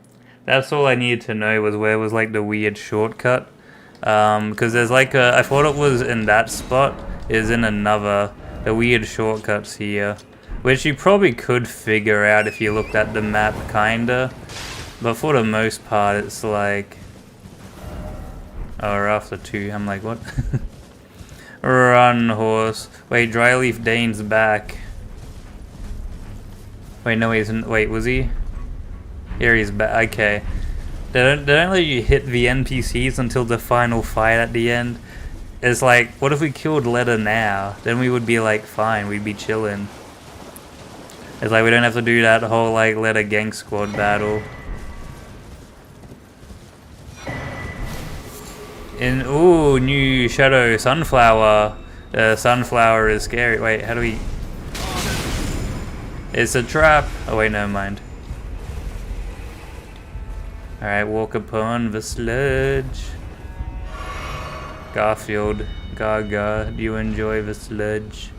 That's all I needed to know was where was like the weird shortcut. Because there's like a... I thought it was in that spot. Is in another... The weird shortcuts here. Which you probably could figure out if you looked at the map, kinda. But for the most part, it's like... Oh, we're after 2. I'm like, what? Run, horse. Wait, Dryleaf Dane's back. Wait, no, he isn't. Wait, was he? Here he's back. Okay. They don't let you hit the NPCs until the final fight at the end. It's like, what if we killed Leda now? Then we would be like, fine, we'd be chilling. It's like we don't have to do that whole like Leda gang squad battle. Ooh, new Shadow Sunflower. Sunflower is scary. Wait, how do we... It's a trap. Oh wait, never mind. Alright, walk upon the sludge. Garfield, Gaga, do you enjoy the sludge?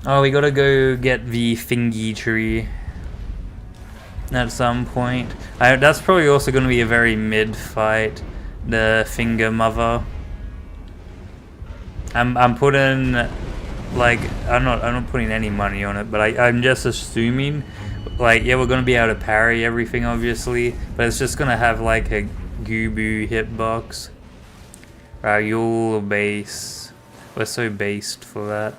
Oh, we gotta go get the thingy tree. At some point. That's probably also gonna be a very mid fight. The finger mother. I'm putting like I'm not putting any money on it, but I'm just assuming like yeah we're gonna be able to parry everything obviously, but it's just gonna have like a Gooboo hitbox. Raoul base. We're so based for that.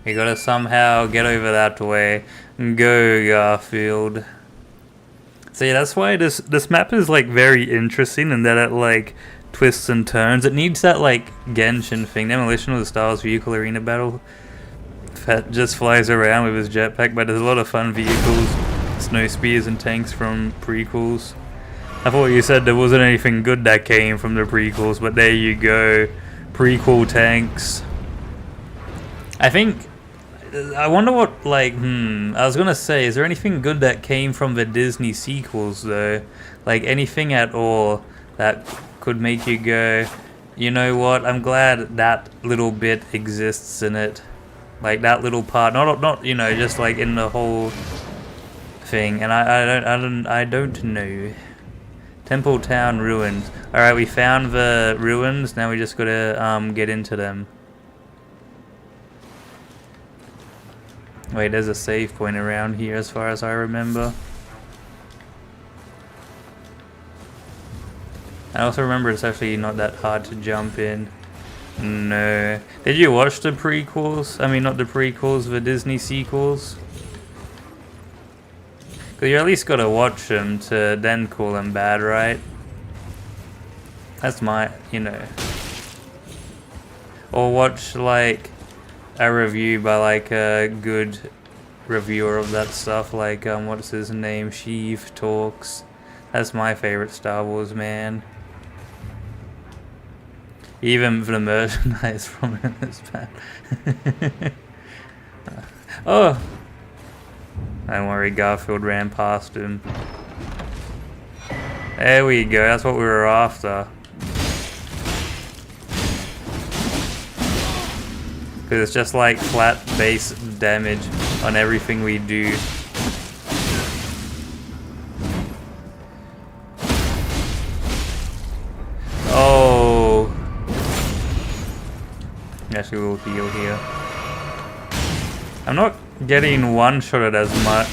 We gotta somehow get over that way. Go, Garfield. So yeah, that's why this map is like very interesting and that it like twists and turns. It needs that like Genshin thing. Demolition of the Star Wars vehicle arena battle. That just flies around with his jetpack, but there's a lot of fun vehicles, snow spears and tanks from prequels. I thought you said there wasn't anything good that came from the prequels, but there you go. Prequel tanks. I wonder what, like, I was gonna say, is there anything good that came from the Disney sequels, though? Like, anything at all that could make you go, you know what, I'm glad that little bit exists in it. Like, that little part, not you know, just, like, in the whole thing. And I don't know. Temple Town ruins. Alright, we found the ruins, now we just gotta, get into them. Wait, there's a save point around here as far as I remember. I also remember it's actually not that hard to jump in. No. Did you watch the prequels? I mean, not the prequels, the Disney sequels? Because you at least gotta watch them to then call them bad, right? That's my, you know. Or watch, like... a review by like a good reviewer of that stuff, like what's his name, Sheev Talks. That's my favorite Star Wars man. Even the merchandise from it is bad. Oh, don't worry, Garfield ran past him. There we go, that's what we were after. because it's just like flat base damage on everything we do. Oh, actually we'll heal here. I'm not getting one-shotted as much.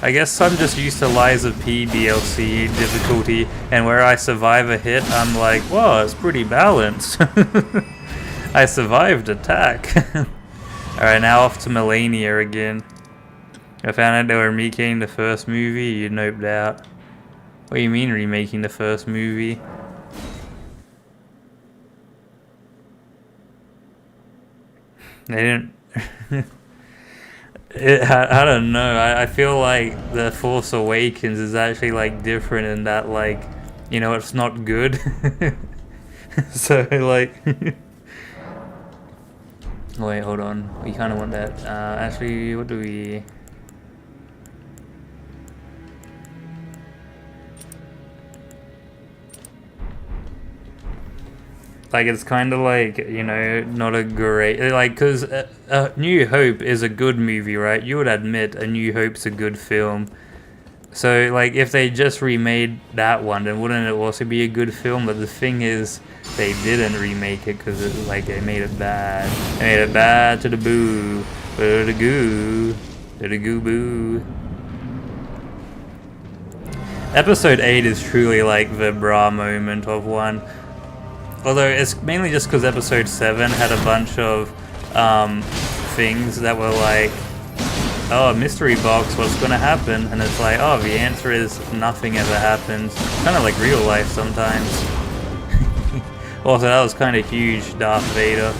I guess I'm just used to Liza P DLC difficulty, and where I survive a hit, I'm like, whoa, it's pretty balanced. I survived attack. Alright, now off to Melania again. I found out they were remaking the first movie, you noped out. What do you mean remaking the first movie? They didn't... I don't know. I feel like The Force Awakens is actually like different in that, like, you know, it's not good. So like... Wait, hold on. We kind of want that. Actually, what do we... Like, it's kind of like, you know, not a great... Like, because New Hope is a good movie, right? You would admit A New Hope's a good film. So, like, if they just remade that one, then wouldn't it also be a good film? But the thing is, they didn't remake it because, like, they made it bad. They made it bad to the boo. To the goo. To the Gooboo. Episode 8 is truly, like, the bra moment of one. Although it's mainly just because episode 7 had a bunch of things that were like, oh, mystery box, what's gonna happen? And it's like, oh, the answer is nothing ever happens. Kind of like real life sometimes. Also, that was kind of huge, Darth Vader.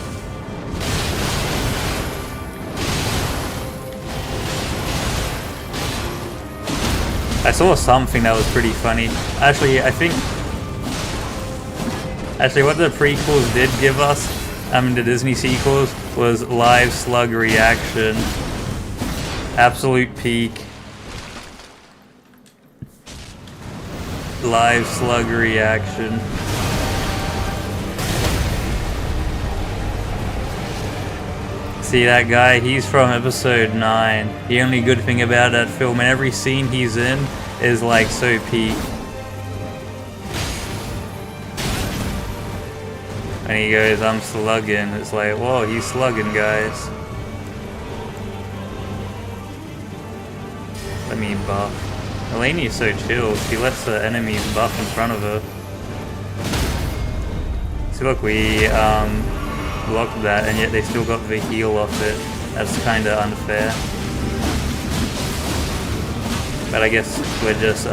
I saw something that was pretty funny. Actually, I think... Actually, what the prequels did give us, the Disney sequels, was live slug reaction. Absolute peak. Live slug reaction. See that guy? He's from episode 9. The only good thing about that film, and every scene he's in, is like so peak. And he goes, I'm slugging. It's like, whoa, he's slugging, guys. Let me buff. Eleni's so chill. She lets the enemies buff in front of her. See, look, we blocked that, and yet they still got the heal off it. That's kind of unfair. But I guess we're just,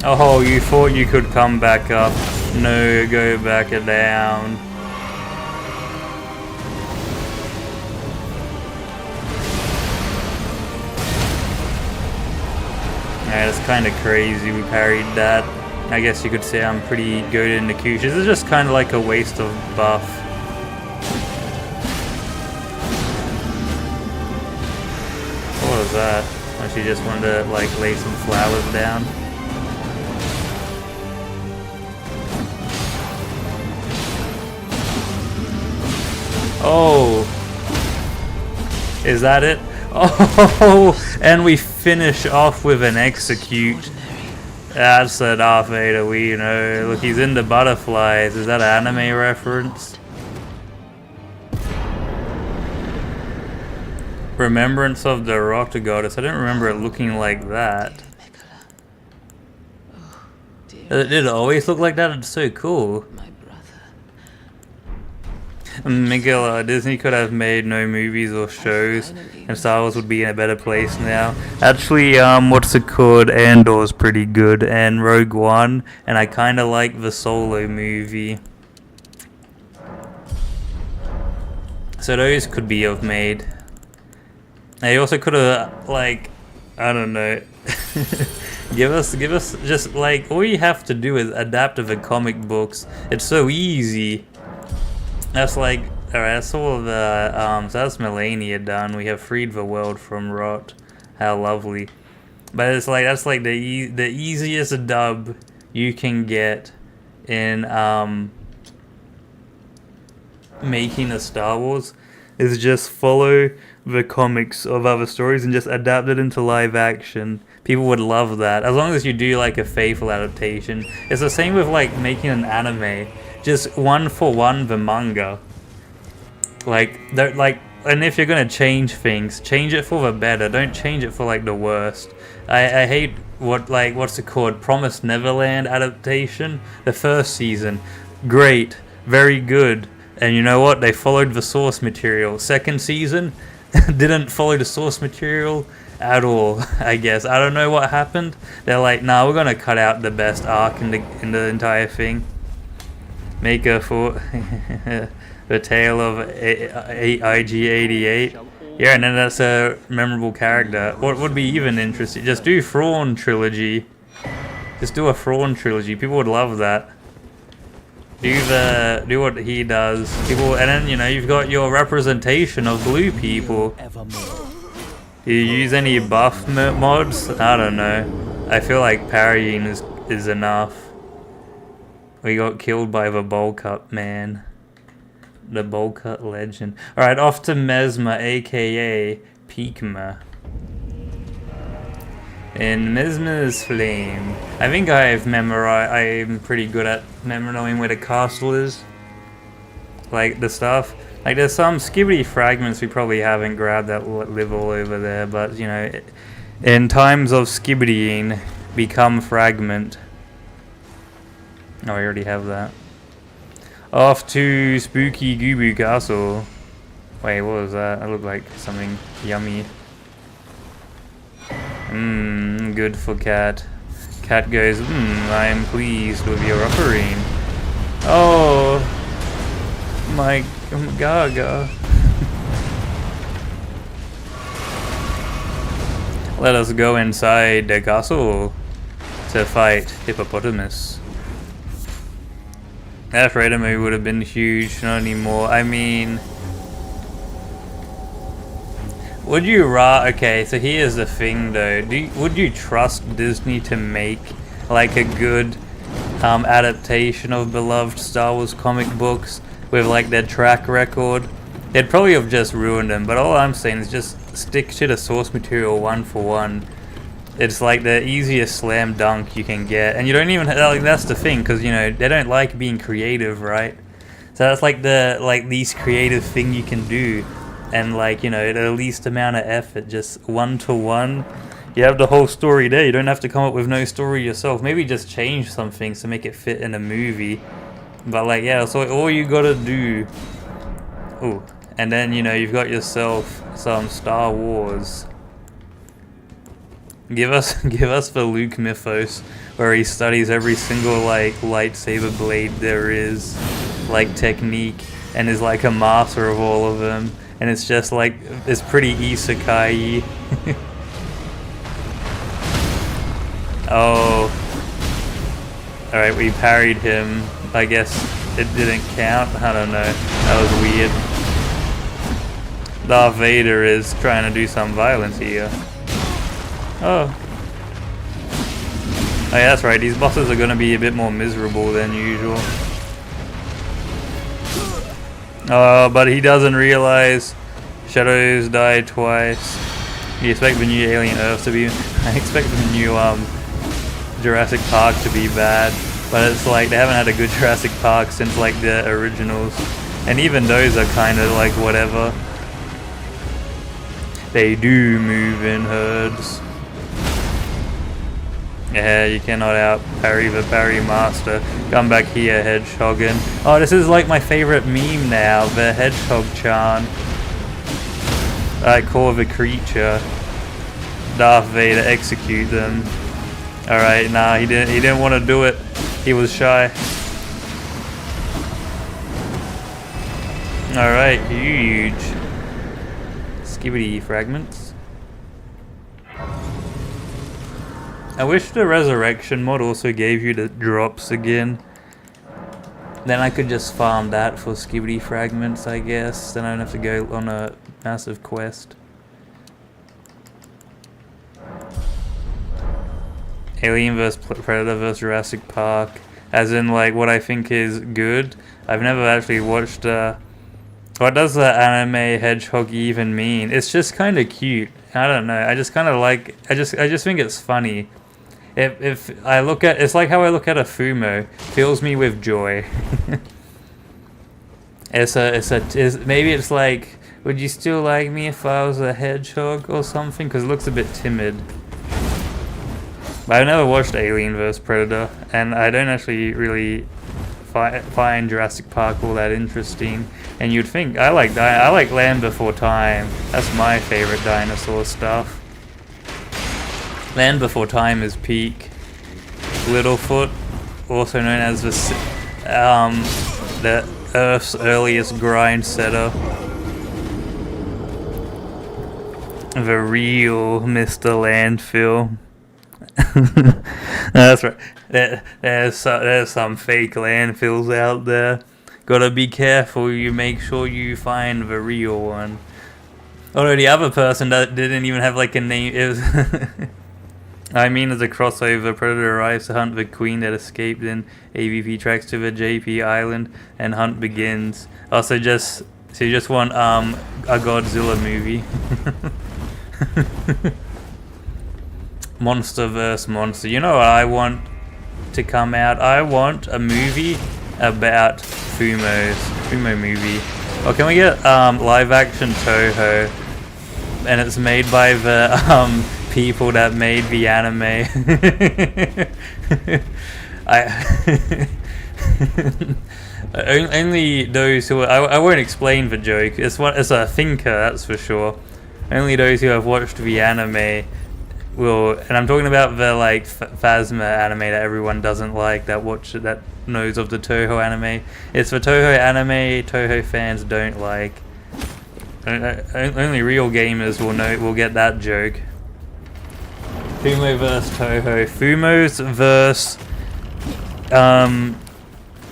Oh, you thought you could come back up. No, go back down. Yeah, it's kind of crazy we parried that. I guess you could say I'm pretty good in the Qs. This is just kind of like a waste of buff. What was that? Oh, she just wanted to like lay some flowers down. Oh, is that it? Oh, and we finish off with an execute. That's the Darth Vader we know. Look, he's into butterflies. Is that an anime reference? Remembrance of the Rock Goddess. I don't remember it looking like that. Did it always look like that? It's so cool. Miguel, Disney could have made no movies or shows, and Star Wars would be in a better place now. Actually, what's it called? Andor's pretty good, and Rogue One, and I kind of like the Solo movie. So those could be have made. They also could have, like, I don't know. Give us just like, all you have to do is adapt to the comic books. It's so easy. That's like, alright, that's all the, so that's Melania done. We have freed the world from rot. How lovely. But it's like that's like the easiest dub you can get in making a Star Wars is just follow the comics of other stories and just adapt it into live action. People would love that as long as you do like a faithful adaptation. It's the same with like making an anime, just one for one the manga. And if you're gonna change things, change it for the better. Don't change it for like the worst. I hate what's it called? Promised Neverland adaptation. The first season, great, very good. And you know what? They followed the source material. Second season, didn't follow the source material at all. I guess I don't know what happened. They're like, nah, we're gonna cut out the best arc in the entire thing. Make a for the tale of IG-88. Yeah, and then that's a memorable character. What would be even interesting? Just do Thrawn trilogy. Just do a Thrawn trilogy. People would love that. Do what he does. People, and then you've got your representation of blue people. Do you use any buff mods? I don't know. I feel like parrying is enough. We got killed by the bowl cut man. The bowl cut legend. Alright, off to Mesmer, aka Pikma. In Mesmer's Flame. I think I'm pretty good at knowing where the castle is. Like the stuff. Like there's some skibidi fragments we probably haven't grabbed that live all over there, but in times of skibidying, become fragment. Oh, I already have that. Off to spooky Gooboo Castle. Wait, what was that? That looked like something yummy. Good for cat. Cat goes, I am pleased with your offering. Oh, my gaga. Let us go inside the castle to fight hippopotamus. That Raider movie would have been huge, not anymore. I mean, would you okay, so here's the thing though. Would you trust Disney to make like a good adaptation of beloved Star Wars comic books with like their track record? They'd probably have just ruined them, but all I'm saying is just stick to the source material one for one. It's like the easiest slam dunk you can get, and you don't even that's the thing, because they don't like being creative, right? So that's like the least creative thing you can do, and the least amount of effort, just one to one. You have the whole story there. You don't have to come up with no story yourself. Maybe just change some things to make it fit in a movie. But yeah, so all you gotta do. Oh, and then you've got yourself some Star Wars. Give us the Luke mythos where he studies every single lightsaber blade there is, technique, and is like a master of all of them, and it's just it's pretty isekai-y. Oh, all right, we parried him. I guess it didn't count. I don't know. That was weird. Darth Vader is trying to do some violence here. Oh. Oh yeah, that's right. These bosses are going to be a bit more miserable than usual. Oh, but he doesn't realize Shadows died twice. You expect the new Alien Earth to be... I expect the new Jurassic Park to be bad. But it's they haven't had a good Jurassic Park since the originals. And even those are kind of whatever. They do move in herds. Yeah, you cannot out parry the parry master. Come back here, Hedgehoggin. Oh, this is my favorite meme now, the Hedgehog-chan. I call the creature. Darth Vader, execute them. Alright, nah, he didn't want to do it. He was shy. Alright, huge. Skibidi fragments. I wish the resurrection mod also gave you the drops again. Then I could just farm that for skibidi fragments, I guess. Then I don't have to go on a massive quest. Alien vs Predator vs Jurassic Park, as in like what I think is good. I've never actually watched. What does the anime hedgehog even mean? It's just kind of cute. I don't know. I just kind of like. I just think it's funny. If I look at, it's like how I look at a Fumo. Fills me with joy. Maybe it's like, would you still like me if I was a hedgehog or something? Because it looks a bit timid. But I've never watched Alien vs Predator, and I don't actually really find Jurassic Park all that interesting. And you'd think I like Land Before Time. That's my favorite dinosaur stuff. Land Before Time is peak. Littlefoot, also known as the Earth's earliest grind setter. The real Mr. Landfill. That's right. There's some fake landfills out there. Gotta be careful. You make sure you find the real one. Although the other person that didn't even have like a name. It was. I mean, as a crossover, Predator arrives to hunt the queen that escaped in AVP tracks to the JP Island, and hunt begins. Also, you just want a Godzilla movie. Monster vs. Monster. You know what I want to come out? I want a movie about Fumo movie. Or can we get live action Toho? And it's made by the people that made the anime. Only those who I won't explain the joke. It's a thinker, that's for sure. Only those who have watched the anime will, and I'm talking about the like Phasma anime that everyone doesn't like, that knows of the Toho anime. It's the Toho anime Toho fans don't like. Only real gamers will get that joke. Fumo vs Toho. Fumo's versus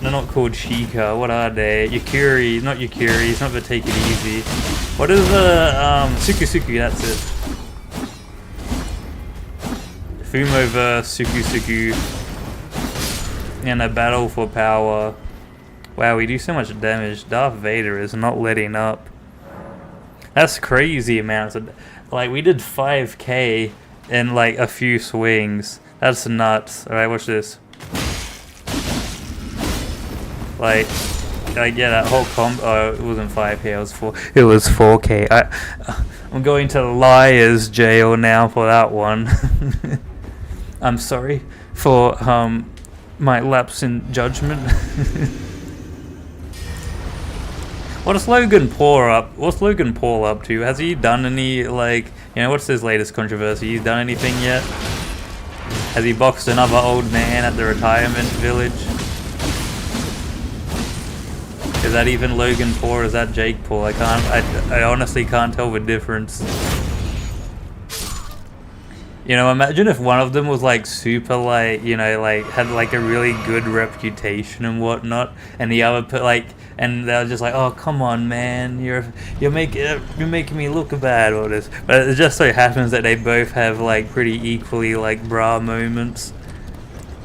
they're not called Chica. What are they? Yukiri. Not Yukiri. It's not the Take It Easy. What is the Suku? That's it. Fumo vs Suku. In a battle for power. Wow, we do so much damage. Darth Vader is not letting up. That's crazy amounts of, like, we did 5k in like a few swings. That's nuts. Alright, watch this. Like yeah, that whole oh, it wasn't 5k, it was 4k. I'm going to liar's jail now for that one. I'm sorry for my lapse in judgment. What's Logan Paul up to? Has he done any, like, what's his latest controversy? He's done anything yet? Has he boxed another old man at the retirement village? Is that even Logan Paul or is that Jake Paul? I honestly can't tell the difference. Imagine if one of them was like super like, had like a really good reputation and whatnot, and the other and they're just like, oh come on man, you're making me look bad or this. But it just so happens that they both have like pretty equally like bra moments.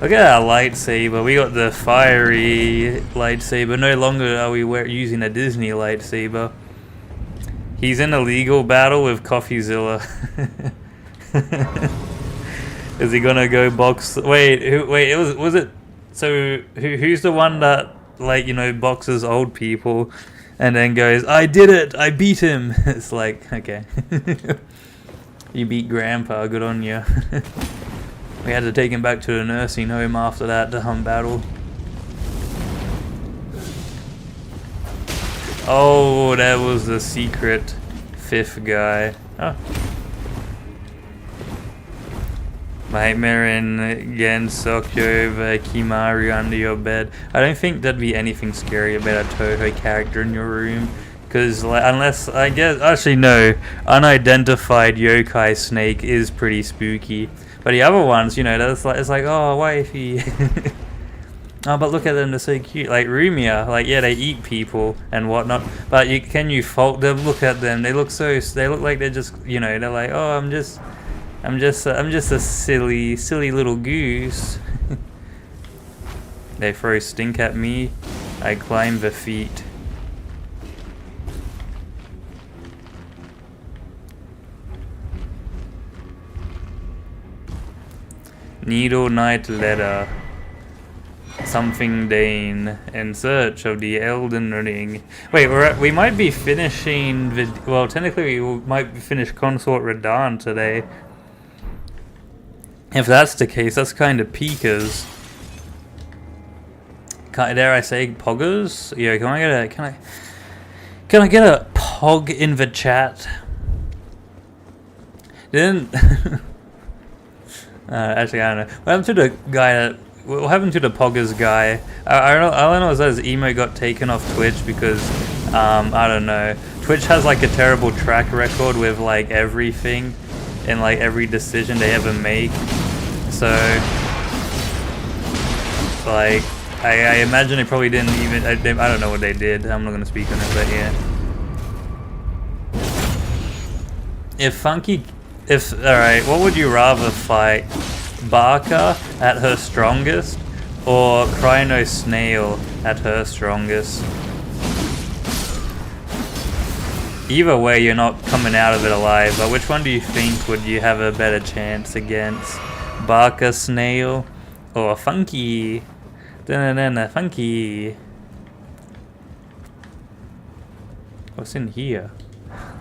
Look at our lightsaber. We got the fiery lightsaber. No longer are we using a Disney lightsaber. He's in a legal battle with CoffeeZilla. Is he gonna go box? Wait, was it? So who's the one that boxes old people, and then goes, "I did it! I beat him." It's like, okay, you beat Grandpa. Good on you. We had to take him back to the nursing home after that battle. Oh, that was the secret fifth guy. Oh. Nightmare and Gensoku over Kimaru under your bed. I don't think there'd be anything scary about a Toho character in your room. Because unless, I guess, actually no, unidentified yokai snake is pretty spooky. But the other ones, it's like, oh, wifey. Oh, but look at them, they're so cute. Like Rumia, yeah, they eat people and whatnot. But can you fault them? Look at them, they look like they're just, they're like, oh, I'm just I'm just a silly little goose. They throw stink at me. I climb the feet. Needle Knight letter. Something Dane in search of the Elden Ring. Wait, we might be finishing well, technically we might finish Consort Radahn today. If that's the case, that's kind of peakers. Dare I say poggers? Yeah, can I get a pog in the chat? Didn't actually I don't know. What happened to the guy that what happened to the poggers guy? I don't know, all I know is that his emo got taken off Twitch because I don't know. Twitch has like a terrible track record with like everything and like every decision they ever make. So like I imagine they probably didn't even I don't know what they did. I'm not gonna speak on it, but yeah. Alright, what would you rather fight? Barker at her strongest or Crino Snail at her strongest? Either way, you're not coming out of it alive, but which one do you think would you have a better chance against? Barker Snail or Funky? Funky. What's in here?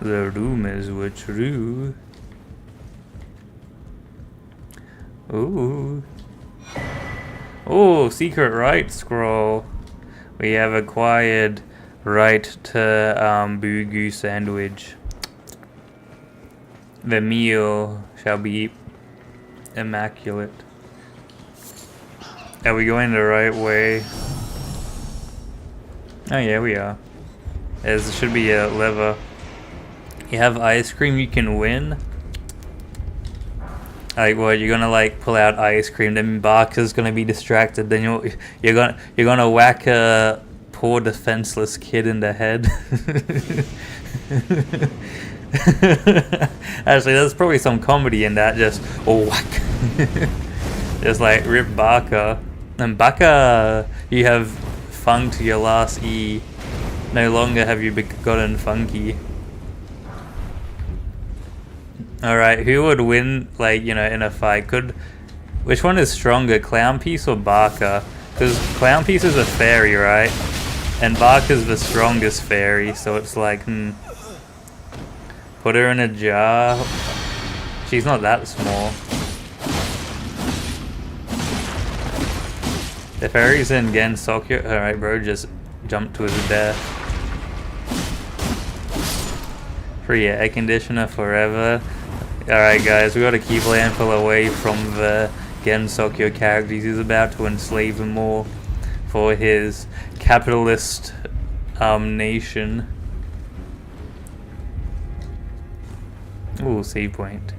The rumors were true. Ooh. Oh, secret right scroll. We have acquired right to Boogoo sandwich. The meal shall be immaculate. Are we going the right way? Oh yeah, we are. There should be a lever. You have ice cream you can win. Like what? You're gonna like pull out ice cream, then Barker's gonna be distracted. Then you're gonna whack a poor defenseless kid in the head. Actually, there's probably some comedy in that. Just whack, just like rip Barker. And Barker, you have funked your last E. No longer have you gotten funky. Alright, who would win, like, you know, in a fight? Which one is stronger, Clown Piece or Barker? Because Clown Piece is a fairy, right? And Barker's the strongest fairy, so it's like, Put her in a jar. She's not that small. The fairy's in Gensokyo. Alright, bro, just jumped to his death. Free air conditioner forever. Alright guys, we gotta keep Landfill away from the Gensokyo characters. He's about to enslave them all for his capitalist nation. Ooh, save point.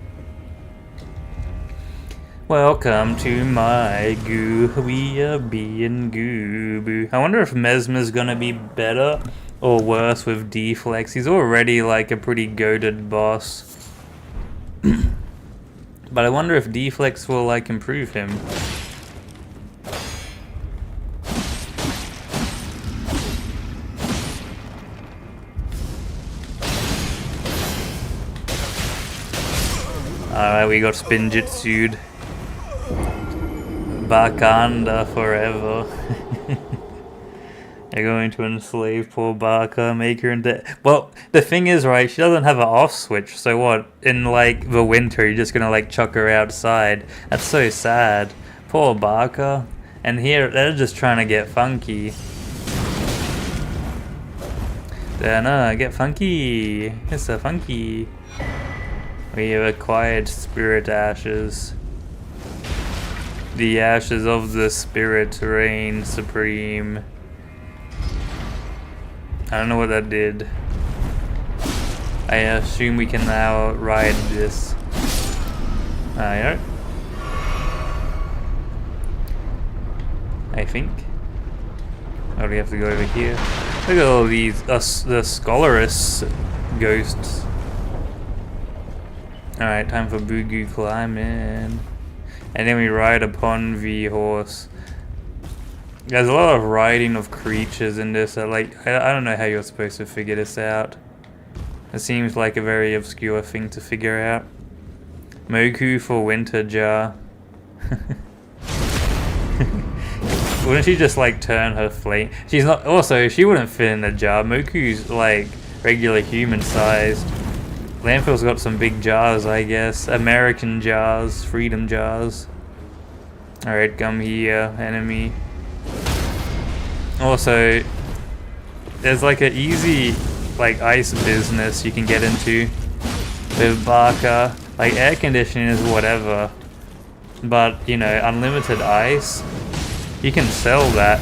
Welcome to my goo. We are being Gooboo. I wonder if Mesmer's gonna be better or worse with Deflex. He's already like a pretty goated boss. But I wonder if Deflex will like improve him. Alright, we got Spinjitsu'd. Bakanda forever. You're going to enslave poor Barker, make her into... Well, the thing is, right, she doesn't have an off switch, so what? In, like, the winter, you're just gonna, like, chuck her outside. That's so sad. Poor Barker. And here, they're just trying to get funky. No, get funky. It's a funky. We have acquired spirit ashes. The ashes of the spirit reign supreme. I don't know what that did. I assume we can now ride this. Alright. I think. Oh, we have to go over here. Look at all these, the Scholarus ghosts. Alright, time for Boogoo climbing. And then we ride upon the horse. There's a lot of riding of creatures in this. I don't know how you're supposed to figure this out. It seems like a very obscure thing to figure out. Moku for winter jar. Wouldn't she just like turn her flame? She's not. Also, she wouldn't fit in a jar. Moku's like regular human sized. Landfill's got some big jars, I guess. American jars, freedom jars. Alright, come here, enemy. Also, there's like an easy like ice business you can get into with Barker. Like air conditioning is whatever, but you know, unlimited ice, you can sell that.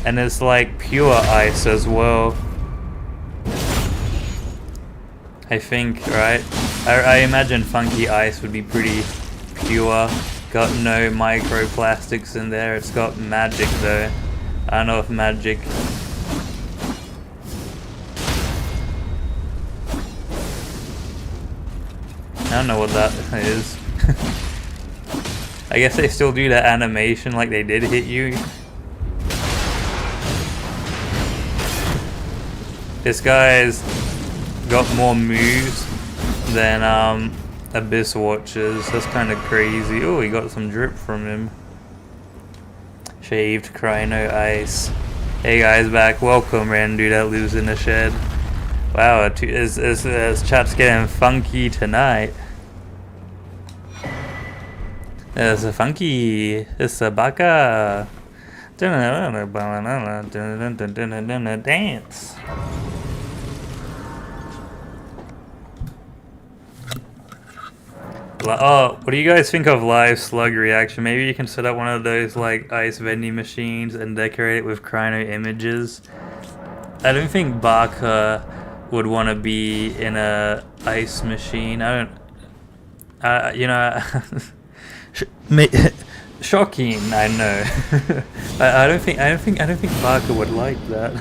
And there's like pure ice as well, I think, right? I imagine funky ice would be pretty pure. Got no microplastics in there. It's got magic though. I don't know if magic. I don't know what that is. I guess they still do that animation like they did hit you. This guy's got more moves than Abyss Watchers. That's kind of crazy. Oh, he got some drip from him. Shaved Crino Ice. Hey guys, back. Welcome, Randu that lives in the shed. Wow, this chat's getting funky tonight. It's a funky. It's a baka. Dance. Oh, what do you guys think of live slug reaction? Maybe you can set up one of those like ice vending machines and decorate it with Crino images. I don't think Barker would want to be in a ice machine. I don't. You know. Shocking, I know. I don't think Barker would like that.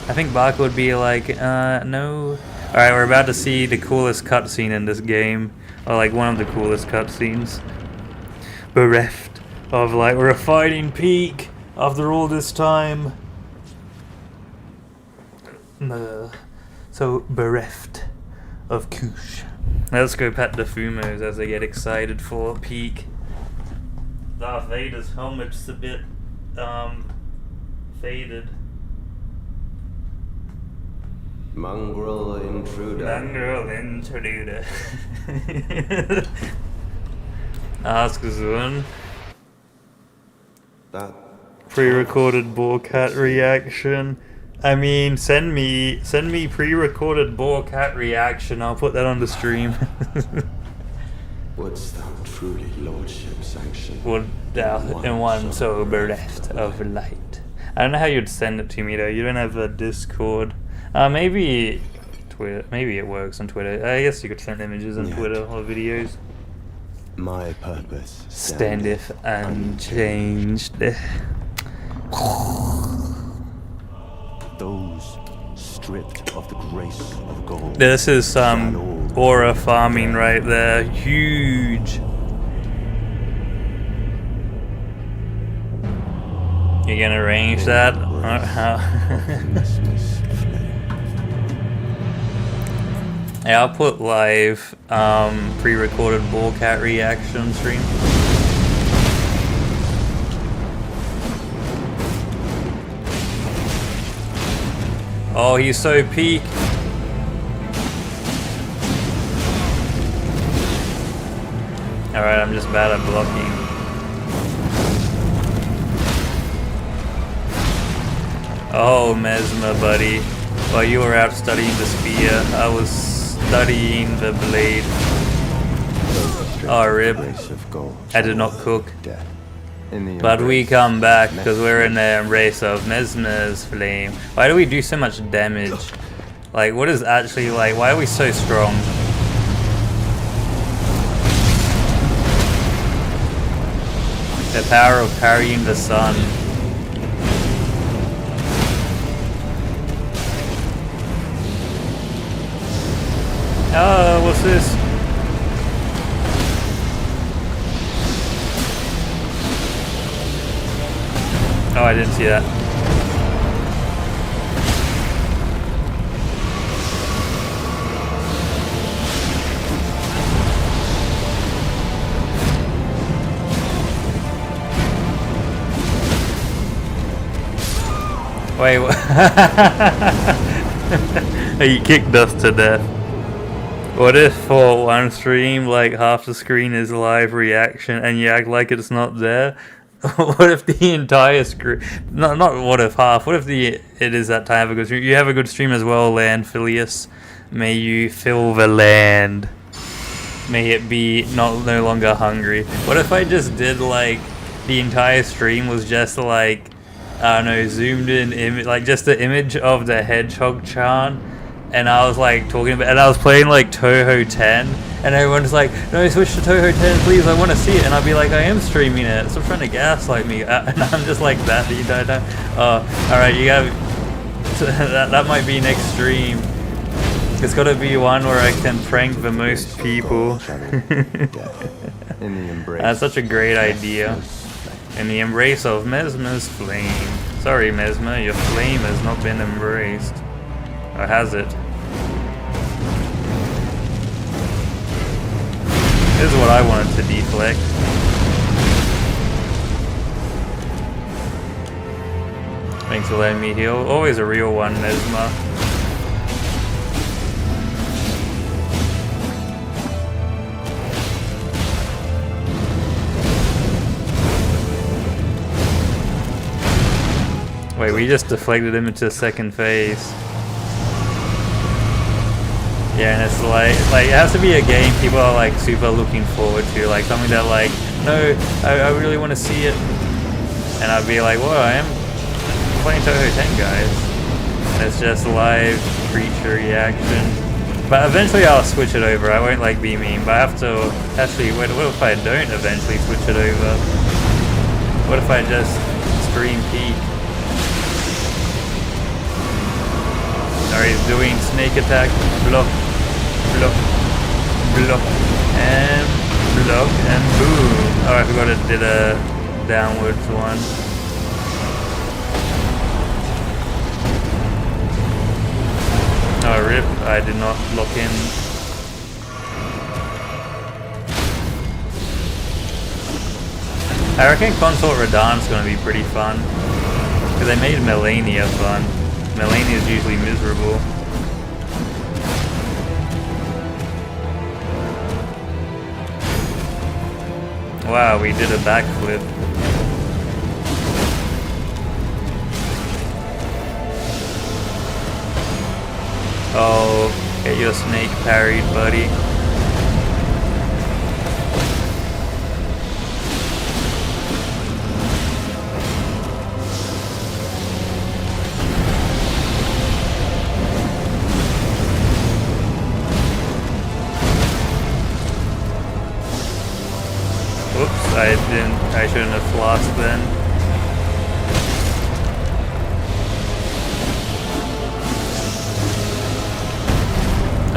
I think Barker would be like, no. Alright, we're about to see the coolest cutscene in this game. Or like one of the coolest cutscenes. Bereft of like, we're a fighting peak after all this time. So bereft of Kush. Let's go pet the Fumos as they get excited for peak. Darth Vader's helmet's a bit faded. Mongrel intruder. Mongrel intruder. Ask Zun. That Pre-recorded Boarcat reaction. I mean, send me pre-recorded Boarcat reaction. I'll put that on the stream. wouldst thou truly lordship sanction? Would thou in one so bereft of light? I don't know how you'd send it to me though. You don't have a Discord. Maybe Twitter. Maybe it works on Twitter. I guess you could send images on Twitter or videos. My purpose Standeth unchanged. Those stripped of the grace of gold. This is some aura farming right there. Huge. You gonna arrange that? Yeah, I'll put live pre-recorded Boarcat reaction stream. Oh, he's so peak. Alright, I'm just bad at blocking. Oh, Mesmer, buddy. While you were out studying the spear, I was studying the blade. Oh, rip. I did not cook. But we come back because we're in the embrace of Mesmer's flame. Why do we do so much damage? Like, what is actually like, why are we so strong? The power of parrying the sun. Oh, What's this? Oh, I didn't see that. Wait, he kicked us to death. What if for one stream, like half the screen is live reaction and you act like it's not there? What if the entire screen, not what if half, what if it is that type of good stream? You have a good stream as well, Landphilius. May you fill the land. May it be no longer hungry. What if I just did like, the entire stream was just like, I don't know, zoomed in image, like just the image of the hedgehog Chan, and I was like talking about, and I was playing like Toho 10, and everyone's like, no, switch to Toho 10 please, I want to see it, and I'd be like, I am streaming it, stop trying to gaslight me, and I'm just like that the entire time. Oh, alright, you got that might be next stream. It's gotta be one where I can prank the most people. That's such a great idea. In the embrace of Mesmer's flame. Sorry, Mesmer, your flame has not been embraced. Or has it? This is what I wanted to deflect. Thanks for letting me heal. Always a real one, Mesmer. Wait, we just deflected him into second phase. Yeah, and it's like it has to be a game people are like super looking forward to, like something that like, no, I really want to see it. And I'd be like, well, I am playing Toho 10, guys. And it's just live creature reaction. But eventually I'll switch it over. I won't like be mean, but I have to actually, what if I don't eventually switch it over? What if I just stream peak? Alright, he's doing snake attack, block, block, block, and block, and boom. Oh, I forgot it did a downwards one. Oh, rip, I did not lock in. I reckon Consort Radahn's gonna be pretty fun. Because they made Melania fun. Melania is usually miserable. Wow, we did a backflip. Oh, get your snake parried, buddy. Whoops, I shouldn't have flossed then.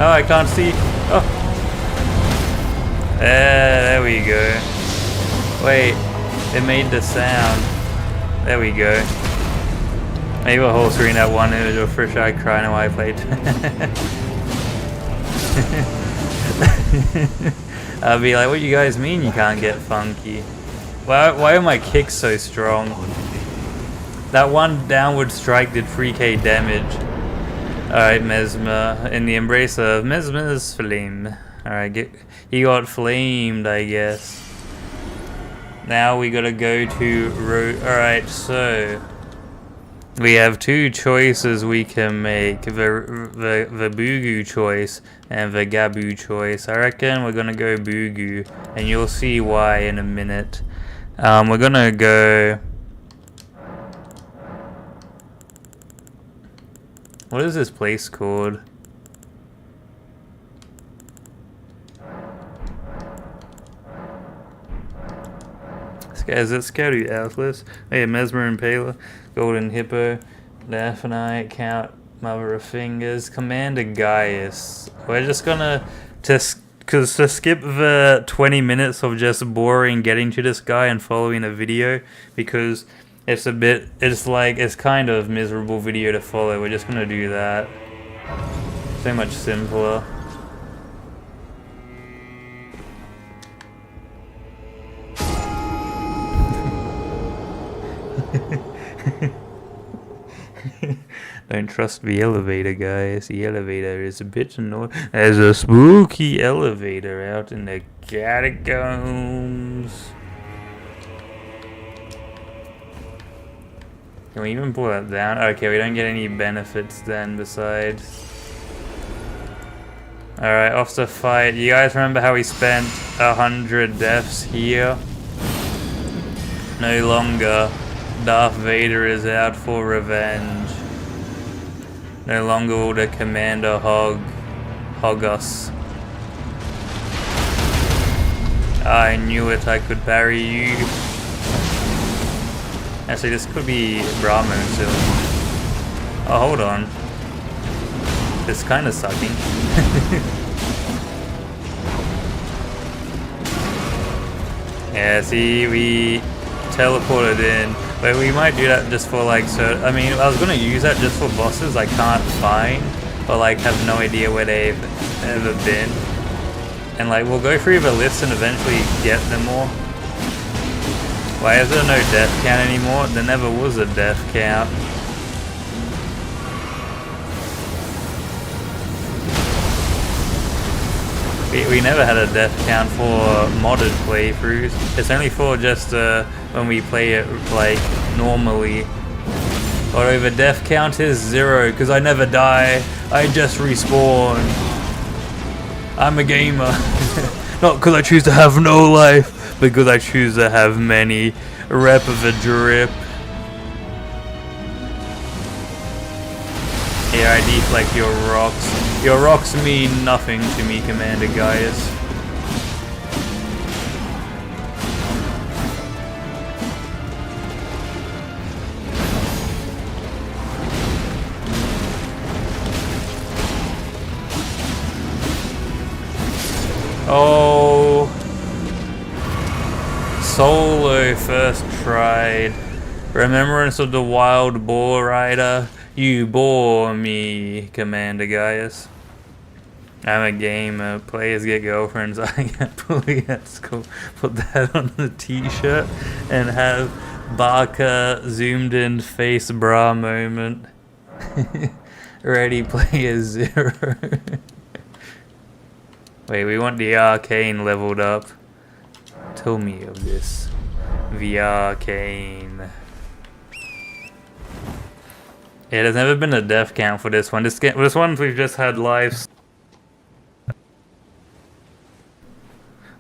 Oh, I can't see. Oh. There we go. Wait, it made the sound. There we go. Maybe a whole screen at one image of Fresh Eye crying while I played. I'll be like, what do you guys mean you can't get funky? Why are my kicks so strong? That one downward strike did 3k damage. Alright, Mesmer. In the embrace of Mesmer's flame. Alright, he got flamed, I guess. Now we gotta go to alright, so we have two choices we can make. The Boogoo choice and the Gooboo choice. I reckon we're gonna go Boogoo, and you'll see why in a minute. We're gonna go... What is this place called? Is it Scouty Atlas? Oh yeah, Mesmer and Pala, Golden Hippo, Laphanite, Count, Mother of Fingers, Commander Gaius. We're just gonna Because to skip the 20 minutes of just boring getting to this guy and following a video, because it's kind of miserable video to follow. We're just gonna do that. So much simpler. Don't trust the elevator, guys. The elevator is a bit annoying. There's a spooky elevator out in the catacombs. Can we even pull that down? Okay, we don't get any benefits then besides. Alright, off to fight. You guys remember how we spent 100 deaths here? No longer. Darth Vader is out for revenge. No longer will the commander hog us. I knew it, I could parry you. Actually, this could be Brahmo still. Oh, hold on. It's kind of sucking. Yeah, see, we teleported in. But we might do that just for like, so I mean, I was gonna use that just for bosses I can't find, or like have no idea where they've ever been. And like, we'll go through the list and eventually get them all. Why is there no death count anymore? There never was a death count. We never had a death count for modded playthroughs. It's only for just when we play it like normally. Although the death count is 0 because I never die. I just respawn. I'm a gamer. Not because I choose to have no life, because I choose to have many. Rep of a drip. Here, I deflect your rocks. Your rocks mean nothing to me, Commander Gaius. Oh, solo first tried. Remembrance of the wild boar rider. You bore me, Commander Gaius. I'm a gamer. Players get girlfriends. I get bullied at school. Put that on the t-shirt and have Barker zoomed in face bra moment. Ready Player 0. Wait, we want the arcane leveled up. Tell me of this. The arcane. Yeah, there's never been a death count for this one. This one we've just had lives.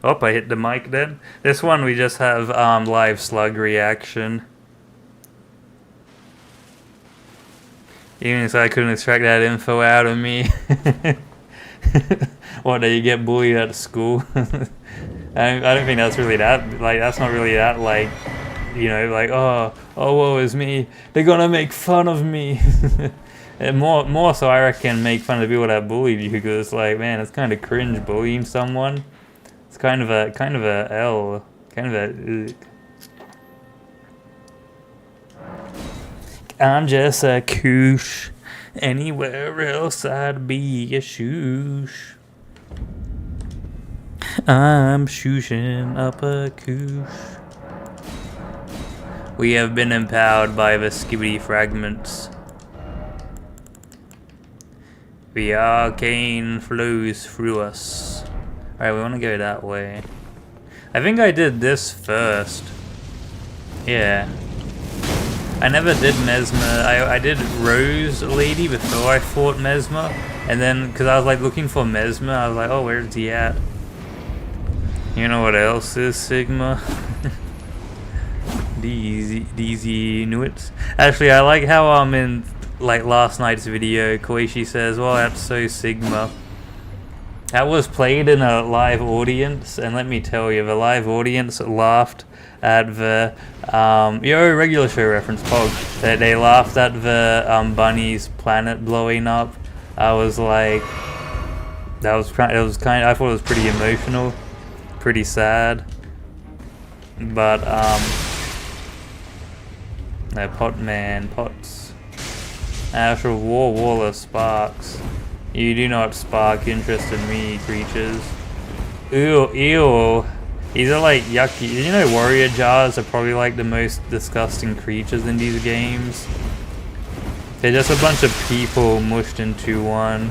Oh, I hit the mic then. This one we just have live slug reaction. Even so I couldn't extract that info out of me. What, do you get bullied at school? I don't think that's really that, like, that's not really that, like, you know, like, oh, woe is me. They're gonna make fun of me. And more so, I reckon, make fun of people that bullied you, because it's like, man, it's kind of cringe bullying someone. It's kind of a L, kind of a. Ugh. I'm just a koosh. Anywhere else I'd be a shoosh. I'm shooshing up a koosh. We have been empowered by the skibidi fragments. The arcane flows through us. Alright, we want to go that way. I think I did this first. Yeah. I never did Mesmer. I did Rose Lady before I fought Mesmer. And then, because I was like looking for Mesmer, I was like, oh, where's he at? You know what else is Sigma? DZ knew it. Actually, I like how in like last night's video, Koichi says, well, that's so Sigma. That was played in a live audience, and let me tell you, the live audience laughed at the regular show reference Pog. They laughed at the Bunny's planet blowing up. I was like, That was kind. It was kind. I thought it was pretty emotional, pretty sad. But no, pots. Actual wall of sparks. You do not spark interest in me, creatures. Ew. These are like yucky. You know, warrior jars are probably like the most disgusting creatures in these games. They're just a bunch of people mushed into one.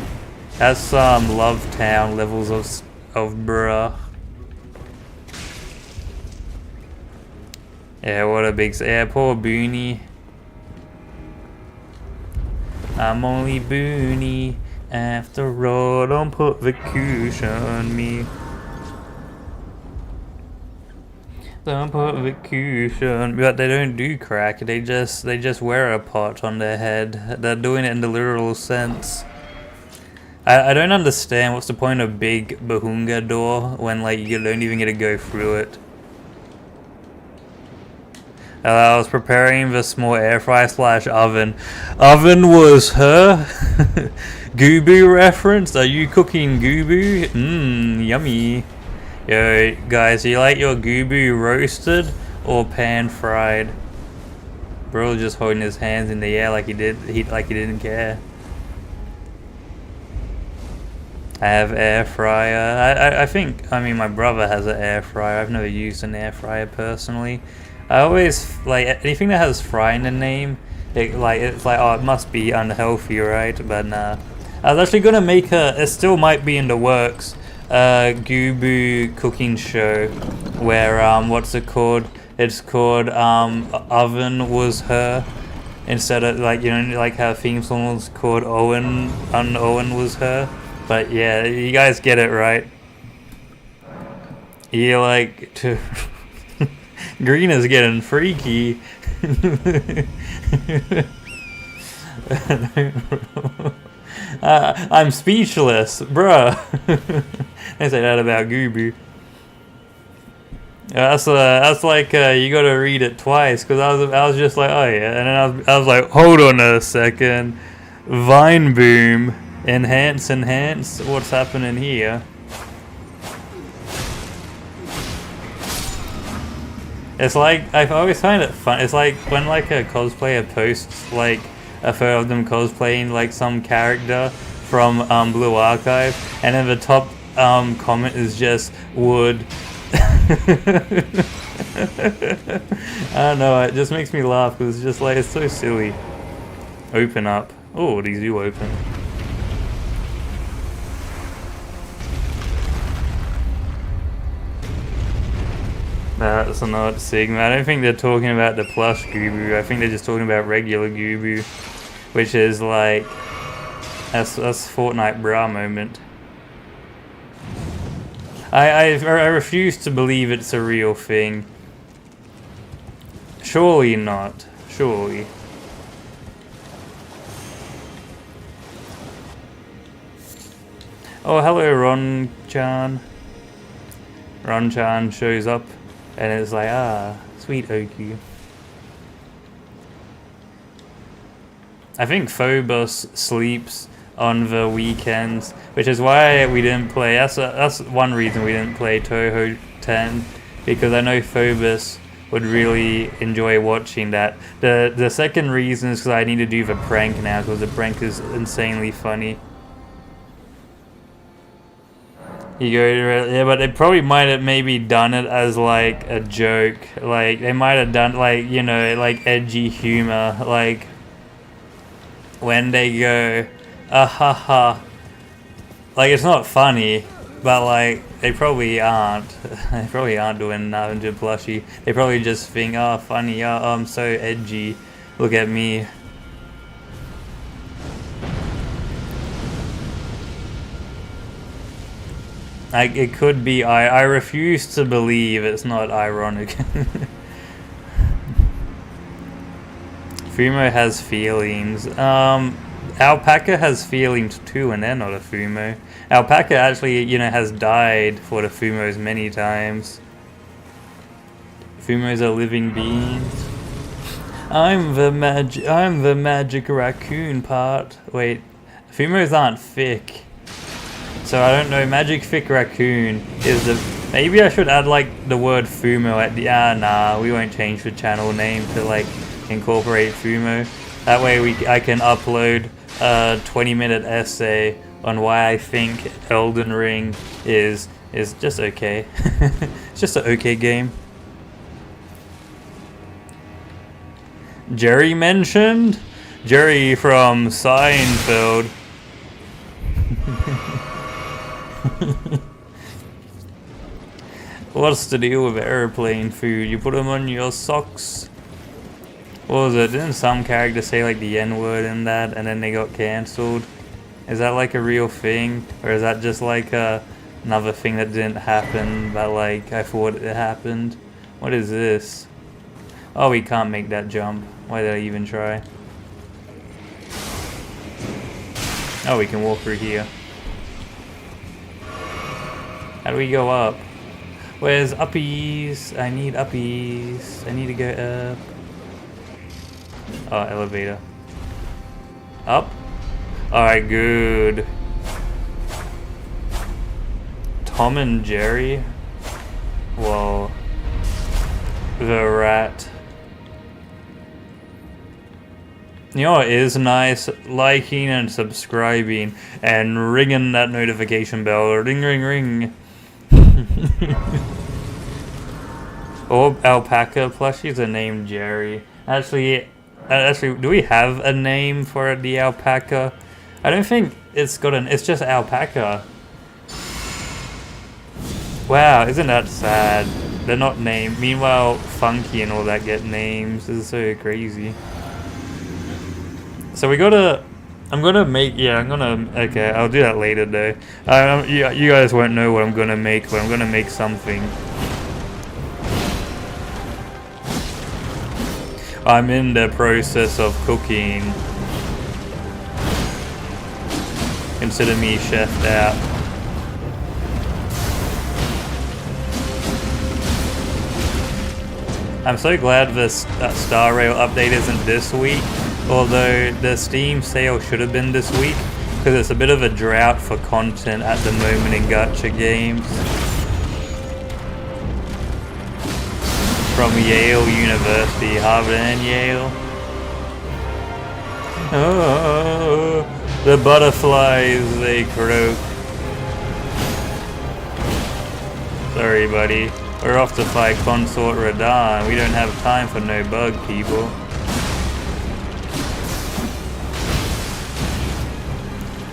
That's some Love Town levels of bruh. Yeah, what a big... Yeah, poor Booney. I'm only Booney. After all, don't put vacation on me. Don't put vacation. But they don't do crack. They just wear a pot on their head. They're doing it in the literal sense. I don't understand what's the point of big Bahunga door when like you don't even get to go through it. I was preparing the small air fryer / oven. Oven was her. Gooboo reference? Are you cooking Gooboo? Mmm, yummy. Yo, guys, do you like your Gooboo roasted or pan fried? Bro just holding his hands in the air like he didn't care. I have air fryer. I mean my brother has an air fryer. I've never used an air fryer personally. I always like anything that has fry in the name. It's like oh, it must be unhealthy, right? But nah. I was actually gonna make it still might be in the works. Gooboo cooking show where what's it called? It's called Oven Was Her instead of like, you know, like how theme song was called Owen Was Her. But yeah, you guys get it right. You like to Green is getting freaky. I'm speechless, bruh. They say that about Gooboo. That's like you gotta read it twice, cause I was just like, oh yeah, and then I was like, hold on a second, Vine Boom, enhance, what's happening here? It's like, I always find it fun. It's like when like a cosplayer posts like a photo of them cosplaying like some character from Blue Archive, and then the top comment is just wood. I don't know, it just makes me laugh because it's just like, it's so silly. Open up. Oh, these do open. That's not Sigma. I don't think they're talking about the plush Gooboo. I think they're just talking about regular Gooboo, which is like that's Fortnite bra moment. I refuse to believe it's a real thing. Surely not. Surely. Oh, hello, Ron-chan. Ron-chan shows up. And it's like, ah, sweet Oki. I think Phobos sleeps on the weekends, which is why we didn't play. That's one reason we didn't play Toho 10, because I know Phobos would really enjoy watching that. The second reason is because I need to do the prank now, because the prank is insanely funny. You go, yeah, but they probably might have maybe done it as like a joke. Like they might have done like, you know, like edgy humor, like when they go, ah ha ha. Like it's not funny, but like they probably aren't. They probably aren't doing nothing to Plushy. They probably just think, oh funny, oh I'm so edgy. Look at me. It could be. I refuse to believe it's not ironic. Fumo has feelings. Alpaca has feelings too, and they're not a Fumo. Alpaca actually, you know, has died for the Fumos many times. Fumos are living beings. I'm the magic raccoon part. Wait, Fumos aren't thick. So I don't know, Magic Thick Raccoon is the... Maybe I should add like the word Fumo at the... nah, we won't change the channel name to like incorporate Fumo. That way I can upload a 20-minute essay on why I think Elden Ring is just okay. It's just an okay game. Jerry mentioned? Jerry from Seinfeld. What's the deal with airplane food? You put them on your socks? What was it? Didn't some character say like the N-word in that and then they got cancelled? Is that like a real thing? Or is that just like another thing that didn't happen but like I thought it happened? What is this? Oh, we can't make that jump. Why did I even try? Oh, we can walk through here. How do we go up? Where's uppies? I need uppies. I need to go up. Oh, elevator. Up? Alright, good. Tom and Jerry? Whoa. The rat. You know what is nice? Liking and subscribing and ringing that notification bell. Ring, ring, ring. Oh, alpaca plushies are named Jerry. Actually, do we have a name for the alpaca? I don't think it's got an... It's just alpaca. Wow, isn't that sad? They're not named. Meanwhile, Funky and all that get names. This is so crazy. So we gotta... I'm gonna make... Yeah, I'm gonna... Okay, I'll do that later though. You guys won't know what I'm gonna make, but I'm gonna make something. I'm in the process of cooking. Consider me chefed out. I'm so glad this Star Rail update isn't this week, although the Steam sale should have been this week, because it's a bit of a drought for content at the moment in gacha games. From Yale University, Harvard and Yale. Oh, the butterflies, they croak. Sorry, buddy. We're off to fight Consort Radahn. We don't have time for no bug people.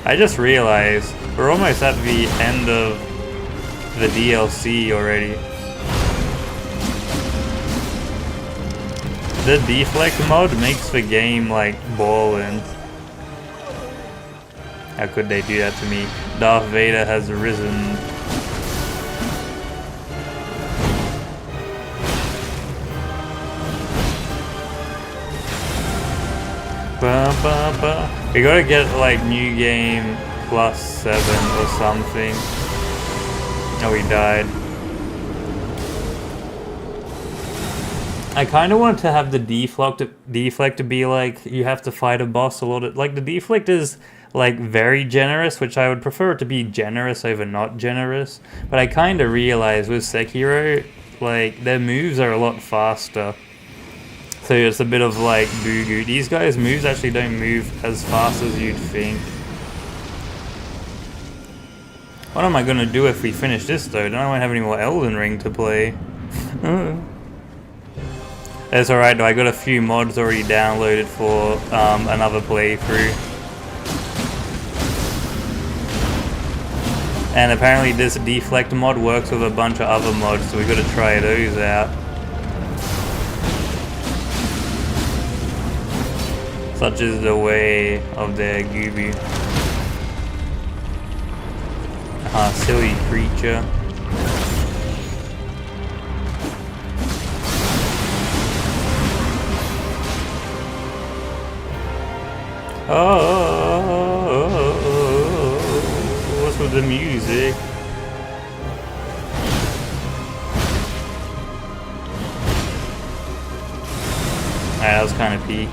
I just realized we're almost at the end of the DLC already. The deflect mod makes the game like ballin'. How could they do that to me? Darth Vader has risen. We gotta get like new game +7 or something. Oh, we died. I kind of want to have the deflect to be like you have to fight a boss a lot of, like the deflect is like very generous, which I would prefer it to be generous over not generous. But I kind of realize with Sekiro, like their moves are a lot faster. So it's a bit of like boo-goo. These guys' moves actually don't move as fast as you'd think. What am I gonna do if we finish this though? Then I won't have any more Elden Ring to play. It's alright though, I got a few mods already downloaded for another playthrough. And apparently this deflect mod works with a bunch of other mods, so we gotta try those out. Such is the way of the Gooboo. Silly creature. Oh, what's with the music? That was kind of peak.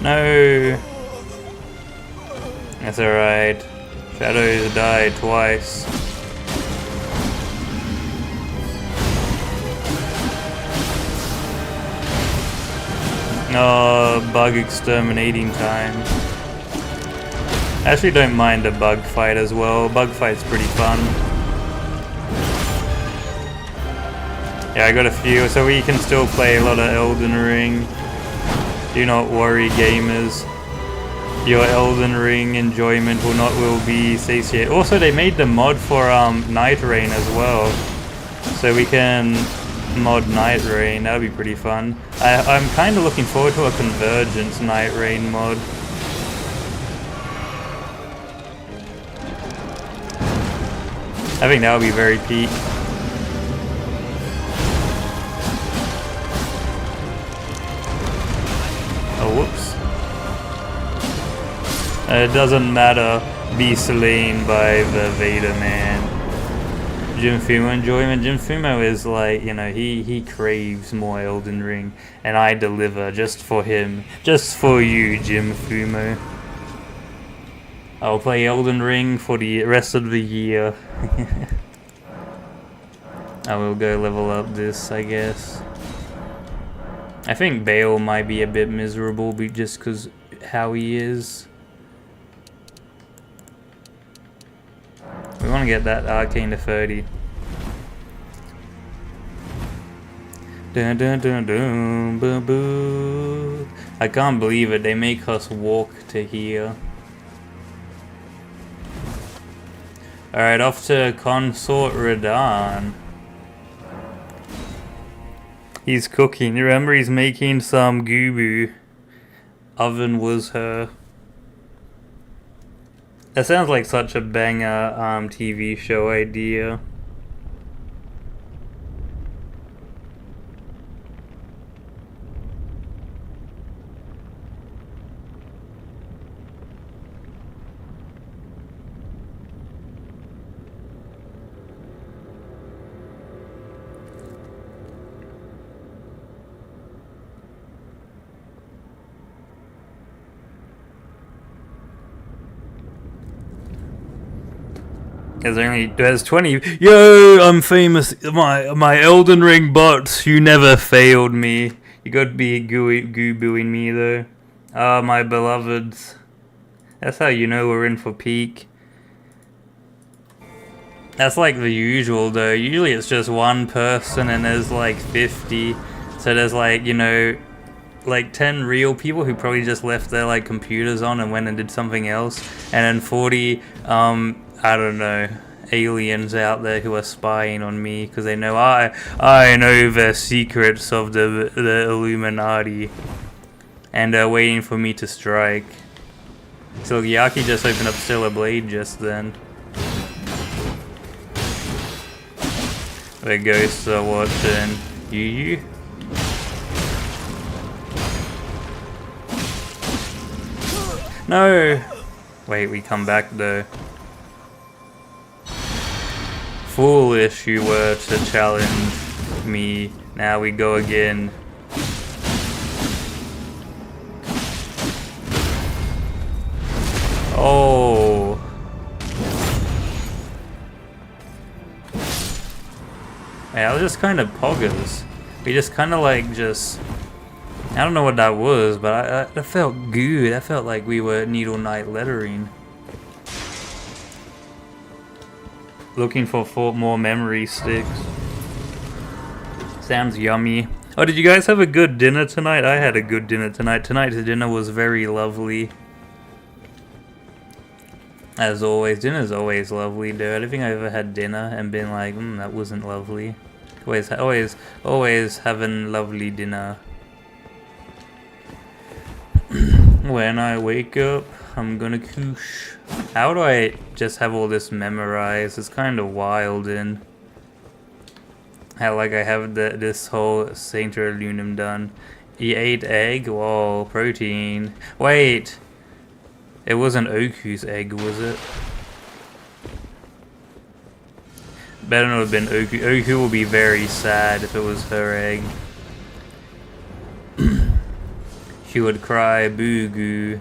No! That's alright. Shadows died twice. Oh, bug exterminating time. I actually don't mind a bug fight as well. Bug fight's pretty fun. Yeah, I got a few, so we can still play a lot of Elden Ring. Do not worry, gamers. Your Elden Ring enjoyment will be satiated. Also, they made the mod for Night Rain as well, so we can mod Night Rain. That would be pretty fun. I'm kind of looking forward to a Convergence Night Rain mod. I think that would be very peak. Oh, whoops. It doesn't matter. Be slain by the Vader man. Jim Fumo enjoyment. Jim Fumo is like, you know, he craves more Elden Ring, and I deliver just for him. Just for you, Jim Fumo. I'll play Elden Ring for the rest of the year. I will go level up this, I guess. I think Bale might be a bit miserable just because how he is. We want to get that arcane to 30. Dun dun dun dun boo boo. I can't believe it, they make us walk to here. Alright, off to Consort Radahn. He's cooking. Remember, he's making some Gooboo. Oven was her. That sounds like such a banger TV show idea. There's 20. Yo, I'm famous. My Elden Ring bots. You never failed me. You got to be Goobooing me though. Ah, my beloveds. That's how you know we're in for peak. That's like the usual though. Usually it's just one person and there's like 50. So there's like, you know, like 10 real people who probably just left their like computers on and went and did something else. And then 40, I don't know, aliens out there who are spying on me because they know I know the secrets of the Illuminati, and they're waiting for me to strike. So Yaki just opened up Stellar Blade just then. The ghosts are watching. You? No! Wait, we come back though. Foolish you were to challenge me. Now we go again. Oh. Yeah, it was just kind of poggers. We just kind of like I don't know what that was, but that felt good. I felt like we were Needle Knight lettering. Looking for 4 more memory sticks. Sounds yummy. Oh, did you guys have a good dinner tonight? I had a good dinner tonight. Tonight's dinner was very lovely. As always, dinner's always lovely, dude. I don't think I've ever had dinner and been like, that wasn't lovely. Always having lovely dinner. When I wake up, I'm gonna koosh. How do I just have all this memorized? It's kind of wild, and how like I have this whole Sanctor Lunum done. He ate egg? Whoa, protein. Wait! It wasn't Oku's egg, was it? Better not have been Oku. Oku will be very sad if it was her egg. he would cry boo goo.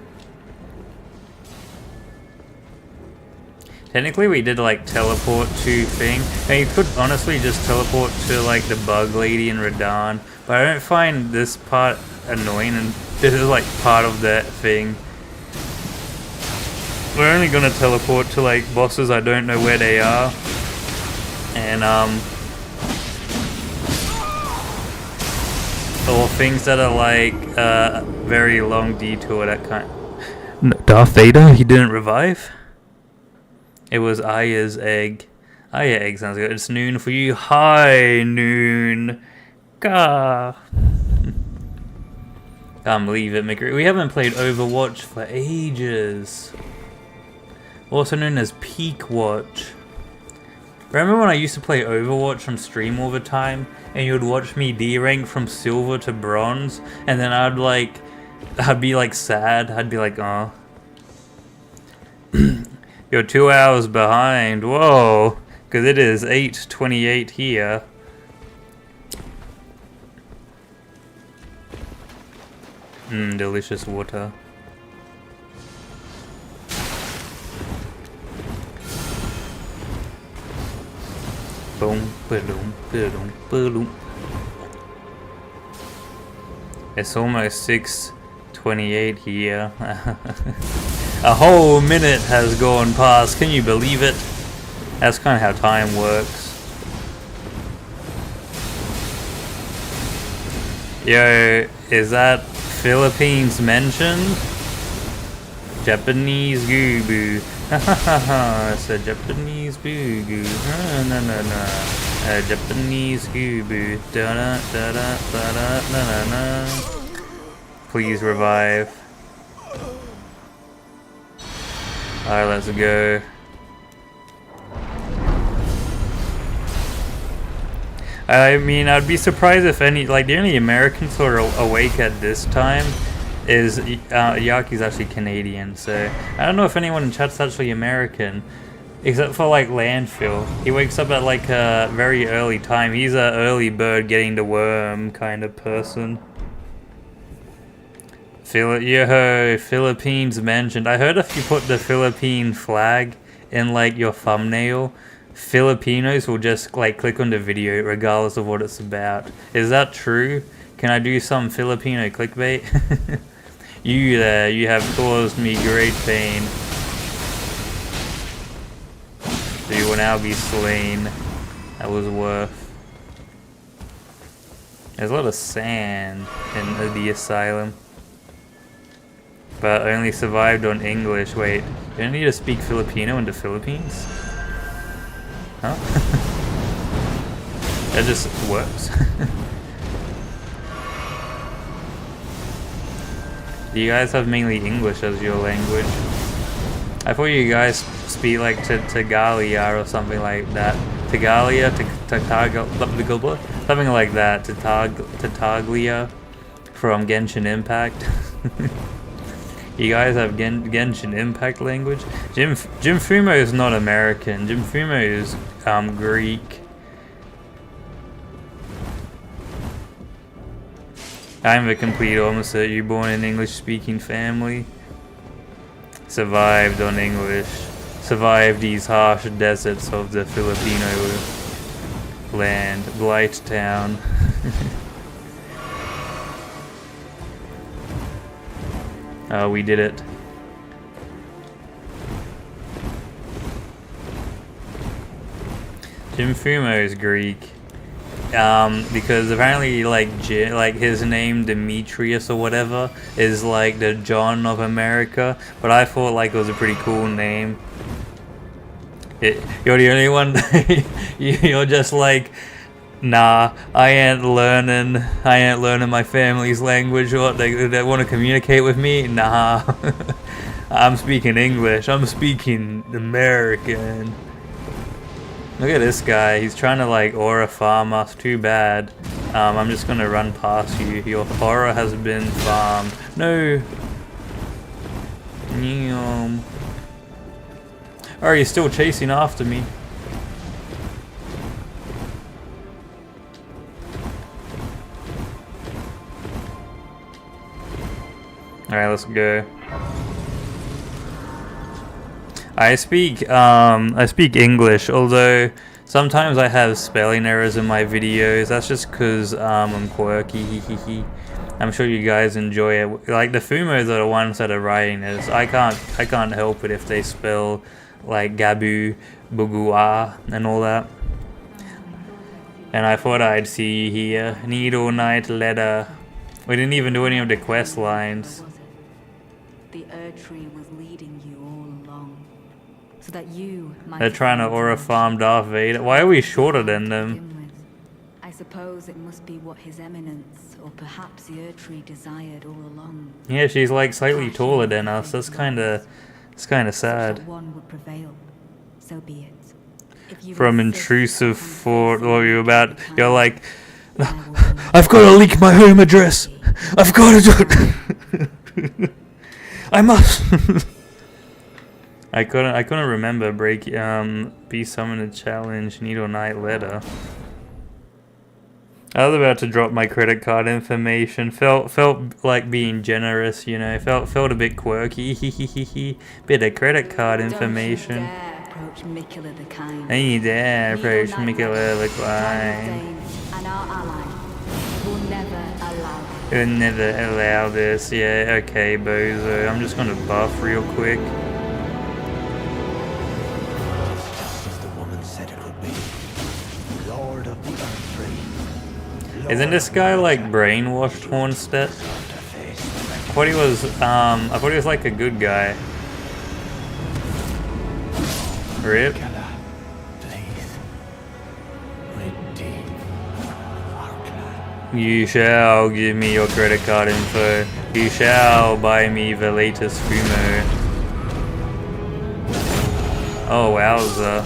Technically we did like teleport to thing, and you could honestly just teleport to like the bug lady in Radahn, but I don't find this part annoying, and this is like part of that thing. We're only gonna teleport to like bosses I don't know where they are, and or things that are like very long detour that kind. No, Darth Vader, he didn't revive. It was Aya's egg. Aya egg sounds good. It's noon for you. Hi, noon. Gah. Can't believe it, McGree. We haven't played Overwatch for ages. Also known as Peak Watch. Remember when I used to play Overwatch on stream all the time, and you would watch me D-rank from silver to bronze, and then I'd be like sad. I'd be like, oh. You're 2 hours behind. Whoa. Because it is 8:28 here. Delicious water. Boom, boom, boom, boom. It's almost 6:28 here. A whole minute has gone past. Can you believe it? That's kind of how time works. Yo, is that Philippines mentioned? Japanese Gooboo. It's a Japanese boo-goo. No. Japanese Gooboo. Da-da, da-da, da-da, da-da-da. Please revive. Alright, let's go. I mean, I'd be surprised if any, like, the only Americans who are awake at this time is, Yaki's actually Canadian, so I don't know if anyone in chat's actually American, except for, like, Landfill. He wakes up at, like, a very early time. He's a early bird getting the worm kind of person. Yo, Philippines mentioned. I heard if you put the Philippine flag in like your thumbnail, Filipinos will just like click on the video regardless of what it's about. Is that true? Can I do some Filipino clickbait? You there, you have caused me great pain. So you will now be slain. That was worth. There's a lot of sand in the asylum. But I only survived on English. Wait, you don't need to speak Filipino in the Philippines? Huh? That just works. Do you guys have mainly English as your language? I thought you guys speak like Tagalia or something like that. Tagalia, something like that. Tataglia from Genshin Impact. You guys have Genshin Impact language? Jim Fumo is not American. Jim Fumo is Greek. I'm the complete opposite. You're born in English-speaking family. Survived on English. Survived these harsh deserts of the Filipino land. Blight Town. Oh, we did it. Jim Fumo is Greek. Because apparently like his name Demetrius or whatever is like the John of America, but I thought like it was a pretty cool name. You're the only one. You're just like, nah, I ain't learning my family's language. What they want to communicate with me? Nah. I'm speaking English. I'm speaking American. Look at this guy. He's trying to like aura farm us. Too bad. I'm just gonna run past you. Your aura has been farmed. No. Oh, you're still chasing after me. Alright, let's go. I speak English, although sometimes I have spelling errors in my videos. That's just because I'm quirky. I'm sure you guys enjoy it. Like the Fumos are the ones that are writing this. I can't help it if they spell like Gooboo, Bugua, and all that. And I thought I'd see you here. Needle Knight Letter. We didn't even do any of the quest lines. The Erdtree was leading you all along, so that you might. They're trying to aura farm Darth Vader. Why are we shorter than them? I suppose it must be what His Eminence, or perhaps the Erdtree, desired all along. Yeah, she's like slightly taller than us. That's kind of sad. One would prevail. So be it. If you From insist intrusive on thought, facing what were you about? the You're like, kind, I've got to leak my home address. I've got to do it. I must. I couldn't remember be summoned a challenge, Needle Knight Letter. I was about to drop my credit card information. Felt like being generous, you know. Felt a bit quirky. Bit of credit card information. Don't you dare approach Mikula the Kind. Don't you dare approach Needle Knight Mikula the Letter, Kind. and our ally will never allow it. We'll never allow this. Yeah, okay, bozo. I'm just gonna buff real quick. Just as the woman said it would be. Lord of the Erdtree. Isn't this guy like brainwashed Hornstedt? I thought he was like a good guy. Rip. Please. Redeem our clan. You shall give me your credit card info. You shall buy me the latest Fumo. Oh wowza.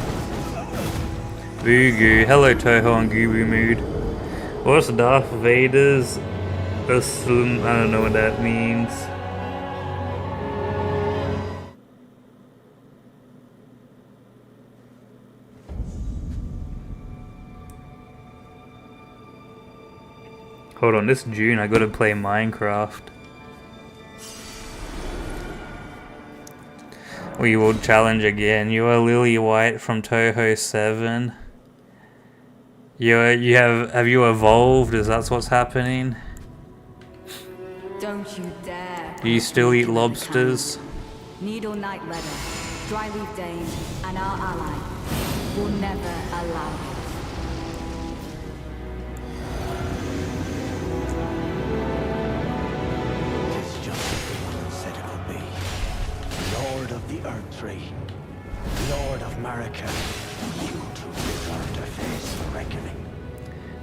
Boogoo. Hello Toho and Gooboo mood. What's Darth Vader's Asum? I don't know what that means. Hold on, this June I gotta play Minecraft. We will challenge again. You are Lily White from Toho 7. Have you evolved? Is that what's happening? Don't you dare. Do you still eat approach Mikula the lobsters? Kind. Needle Knight Letter, Dryleaf Dane, and our ally will never allow it. Tis just as the woman said it would be. Lord of the Erdtree. Lord of Marika. You two deserve to face the reckoning.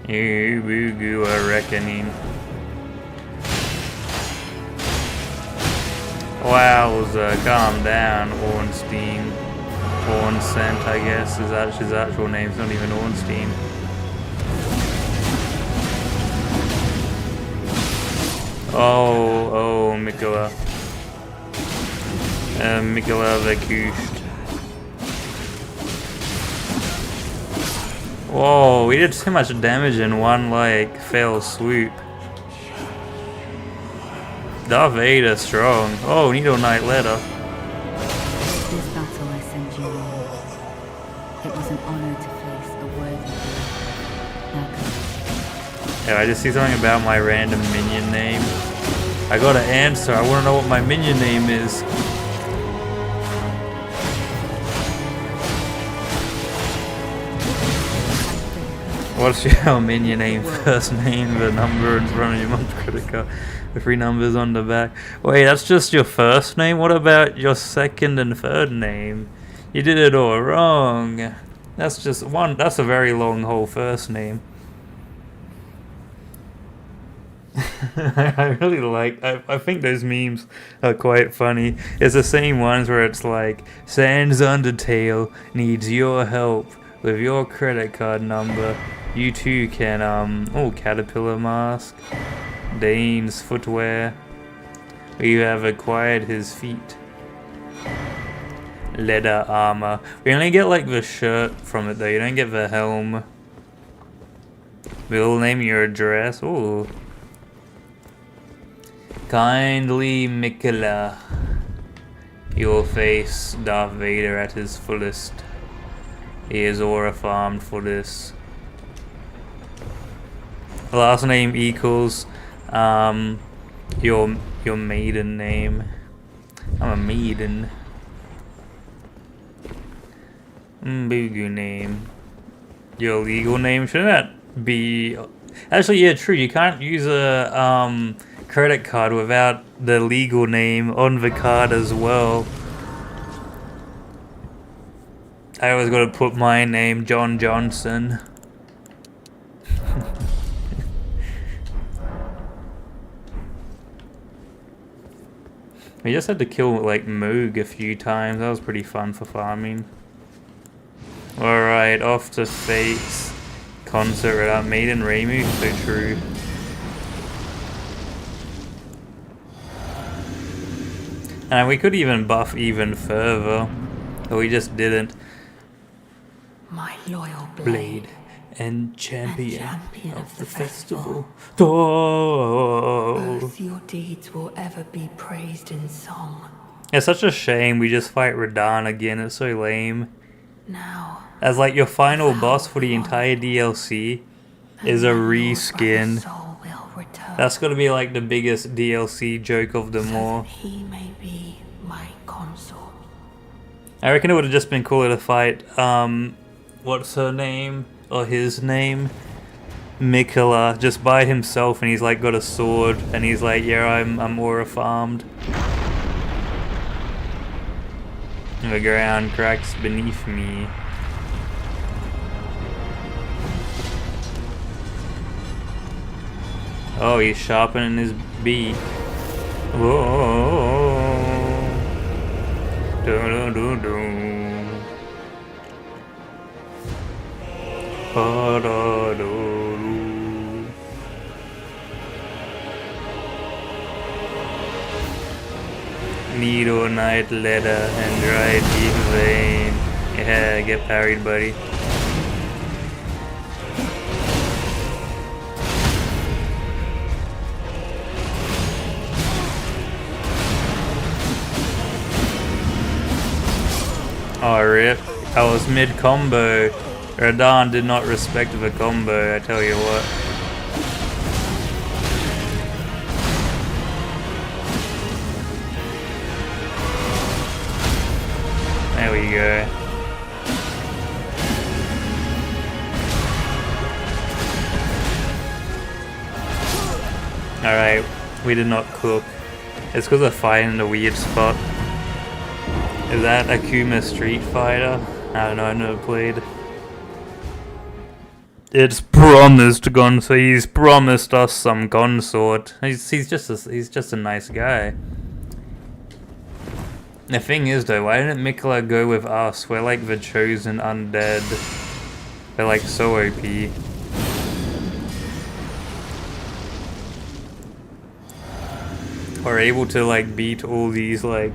You Boogoo are reckoning. Wowza, calm down, Ornstein. Ornsent, I guess, is that his actual name. It's not even Ornstein. Oh, Mikula. Mikula the Kusht. Whoa, we did too much damage in one, like, fell swoop. Darth Vader strong. Oh, Needle Knight Letter. This battle I send you on. It was an honor to face a worthy hero. Now go. Yeah, I just see something about my random minion name. I got an answer. I want to know what my minion name is. What's your minion name? First name, the number in front of your mom's credit card, the 3 numbers on the back. Wait, that's just your first name? What about your second and third name? You did it all wrong. That's just one. That's a very long whole first name. I really like. I think those memes are quite funny. It's the same ones where it's like, Sans Undertale needs your help with your credit card number. You too can, oh, Caterpillar Mask. Dane's footwear. We have acquired his feet. Leather armor. We only get like the shirt from it though, you don't get the helm. We'll name your address. Ooh. Kindly Mikola, you will face Darth Vader at his fullest. He is aura farmed for this. Last name equals your maiden name. I'm a maiden. Boogie name. Your legal name, shouldn't that be? Actually, yeah, true. You can't use a credit card without the legal name on the card as well. I always got to put my name, John Johnson. We just had to kill like Moog a few times. That was pretty fun for farming. Alright, off to Fate's concert without Maiden Reimu. So true. And we could even buff even further, but we just didn't. My loyal Blade and champion, of the festival. Oh. Both your deeds will ever be praised in song. It's such a shame we just fight Radahn again. It's so lame. Now, As like your final boss for the entire DLC is a reskin. soul will return. That's gotta be like the biggest DLC joke of them all. He may be my consort. I reckon it would have just been cooler to fight, what's her name? Or his name? Mikola, just by himself, and he's like got a sword, and he's like, yeah, I'm aura farmed. The ground cracks beneath me. Oh, he's sharpening his beak. Whoa. Dun, dun, dun, dun. Ba, da, do, do. Needle, night, leather, and dried deep vein. Yeah, get parried, buddy. Oh, rip. I was mid-combo. Radahn did not respect the combo, I tell you what. There we go. Alright, we did not cook. It's because I'm fighting a weird spot. Is that Akuma Street Fighter? I don't know, I never played. It's promised Gonzo. He's promised us some consort. He's just a nice guy. The thing is though, why didn't Mikola go with us? We're like the chosen undead. They're like so OP. We're able to like beat all these like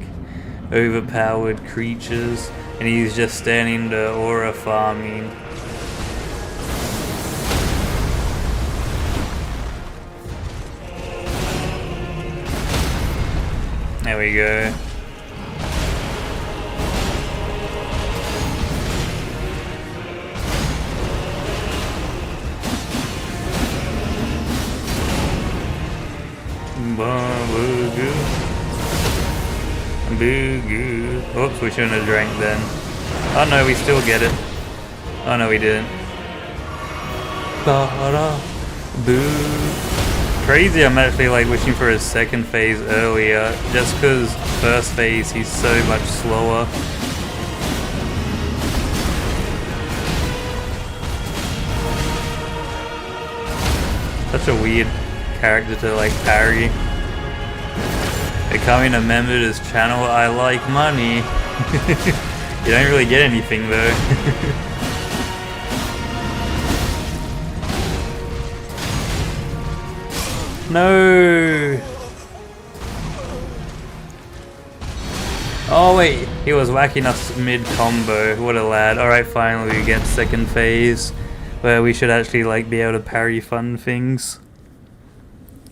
overpowered creatures, and he's just standing there aura farming. There we go. Boo-goo. Oops, we shouldn't have drank then. Oh no, we still get it. Oh no, we didn't. Boo. Crazy, I'm actually like wishing for his second phase earlier, just because first phase he's so much slower. Such a weird character to like parry. Becoming a member of this channel, I like money. You don't really get anything though. No. Oh wait, he was whacking us mid-combo. What a lad. Alright, finally we get second phase, where we should actually like be able to parry fun things.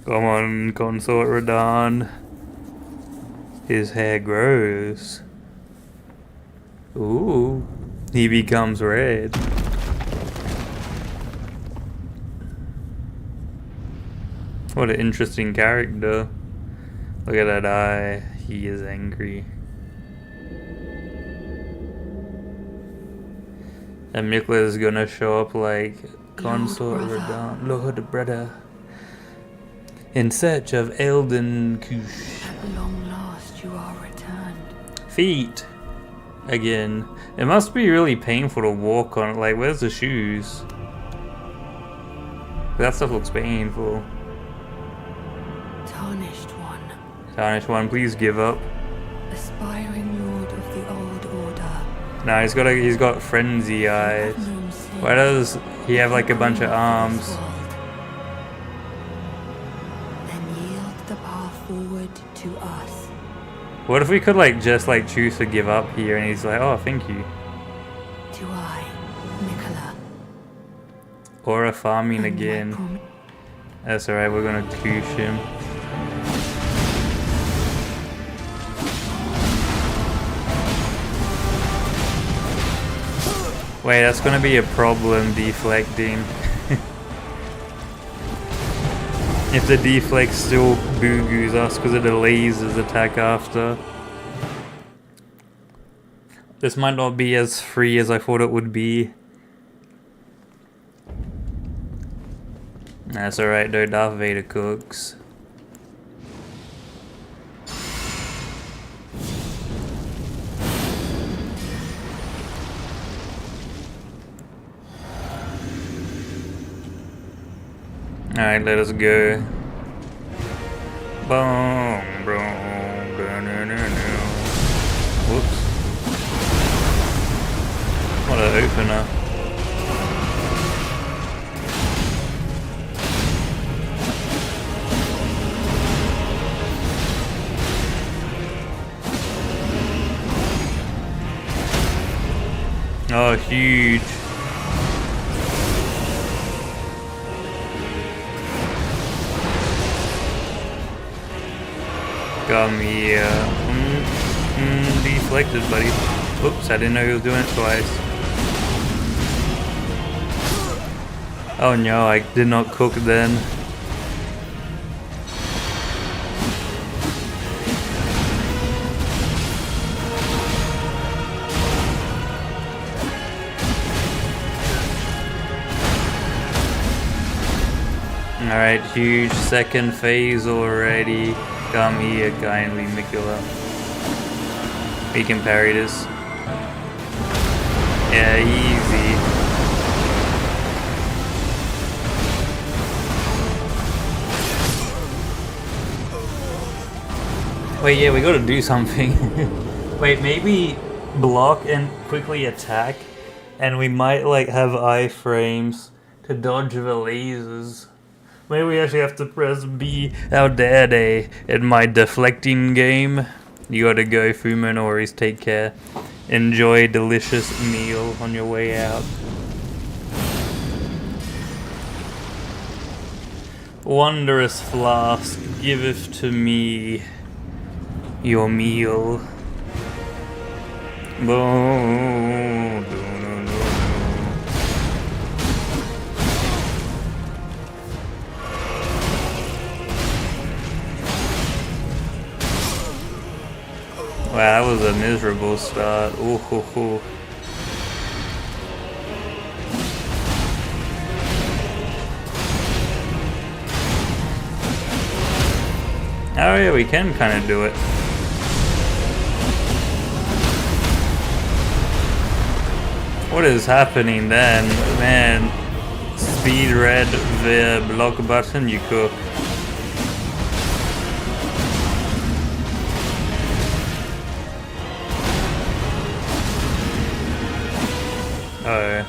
Come on, Consort Radon. His hair grows. Ooh. He becomes red. What an interesting character. Look at that eye. He is angry. And Mikla is gonna show up like Consort Lord, brother. Radon. Lord brother. In search of Elden Kush. At long last you are returned. Feet. Again. It must be really painful to walk on it. Like, where's the shoes? That stuff looks painful. Tarnished one. Tarnished one, please give up. Aspiring lord of the old order. Nah, he's got frenzy eyes. Why does he have like a bunch of arms? Then yield the path forward to us. What if we could like just like choose to give up here and he's like, oh, thank you. To I, Nicola. Aura farming and my again. prom- That's alright, we're gonna couche him. Wait, that's gonna be a problem deflecting. If the deflect still boo-goos us because of the lasers attack after. This might not be as free as I thought it would be. That's alright though, Darth Vader cooks. Alright, let us go. Boom, boom, whoops. What an opener. Oh, huge. Come here. Deflected, buddy. Oops, I didn't know he was doing it twice. Oh no, I did not cook then. Alright, huge second phase already. Come here, kindly Mikula. We can parry this. Yeah, easy. Wait, yeah, we gotta do something. Wait, maybe block and quickly attack, and we might like have iframes to dodge the lasers. Maybe we actually have to press B. How dare they in my deflecting game? You gotta go, Fumo, no worries, take care. Enjoy a delicious meal on your way out. Wondrous flask, giveth to me your meal. Boom. Wow, that was a miserable start. Ooh, hoo, hoo. Oh yeah, we can kind of do it. What is happening then? Man, speed red the block button, you cook. Oh.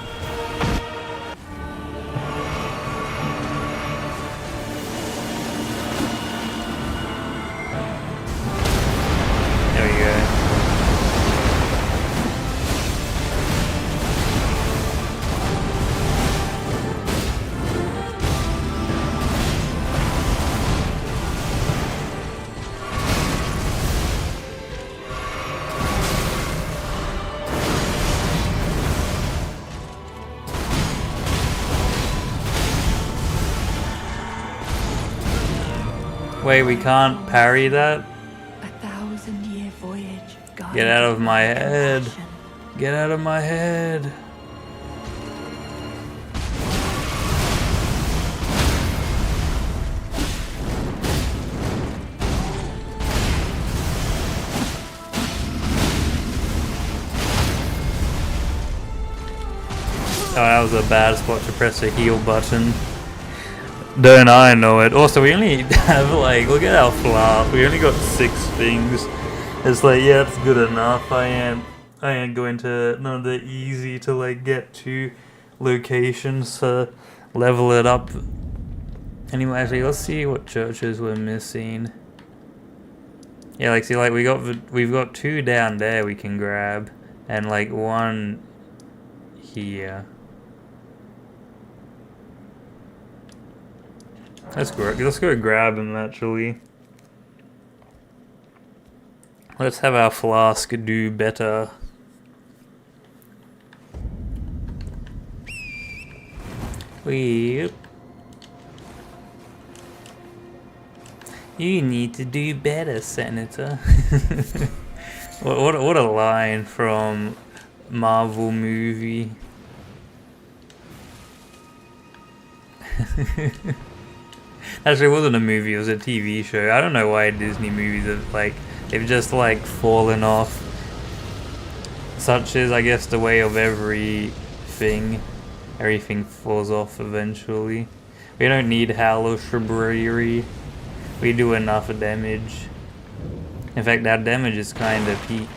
There we go. Wait, we can't parry that? 1,000-year voyage. Get out of my guided by head. compassion. Get out of my head. Oh, that was a bad spot to press the heal button. Don't I know it. Also, we only have like, look at our flask. We only got 6 things. It's like, yeah, it's good enough. I ain't going to none of the easy to like get to locations to level it up. Anyway, actually, let's see what churches we're missing. Yeah, like see, like we've got 2 down there we can grab, and like 1 here. Let's go grab him actually. Let's have our flask do better. You need to do better, Senator. what a line from Marvel movie. Actually, it wasn't a movie, it was a TV show. I don't know why Disney movies have like, they've just like fallen off. Such is, I guess, the way of everything. Everything falls off eventually. We don't need Hallow Shrubbery. We do enough damage. In fact, our damage is kinda peak.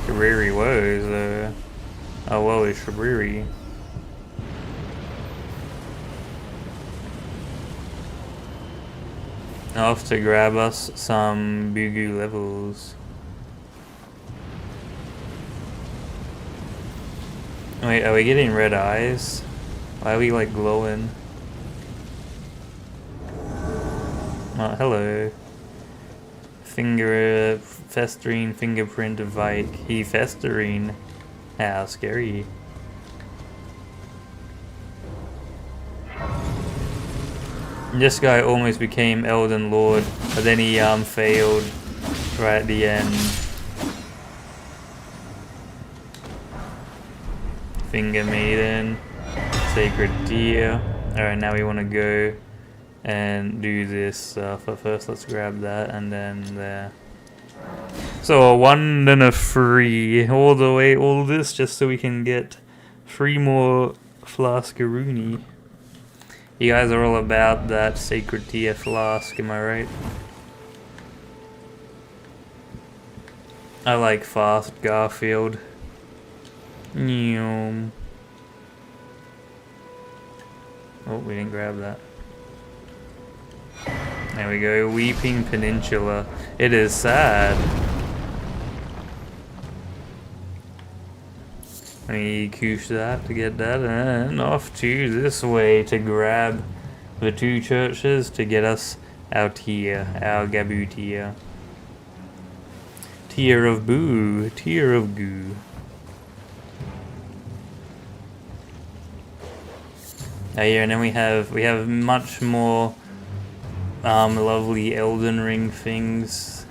Shrubbery, whoa, is oh, whoa, is Shrubbery. Off to grab us some Gooboo levels. Wait, are we getting red eyes? Why are we like glowing? Oh, hello. Festering fingerprint of Vike. He festering. How scary. This guy almost became Elden Lord, but then he failed right at the end. Finger Maiden, Sacred Deer. Alright, now we want to go and do this. But first, let's grab that and then there. So a 1 and a 3 all the way, all this just so we can get 3 more Flaskaroonie. You guys are all about that Sacred Tear flask, am I right? I like fast Garfield. Oh, we didn't grab that. There we go, Weeping Peninsula. It is sad. Let me koosh that to get that, and off to this way to grab the 2 churches to get us our tier, our Gooboo tier. Tier of Boo, tier of Goo. Oh yeah, and then we have much more lovely Elden Ring things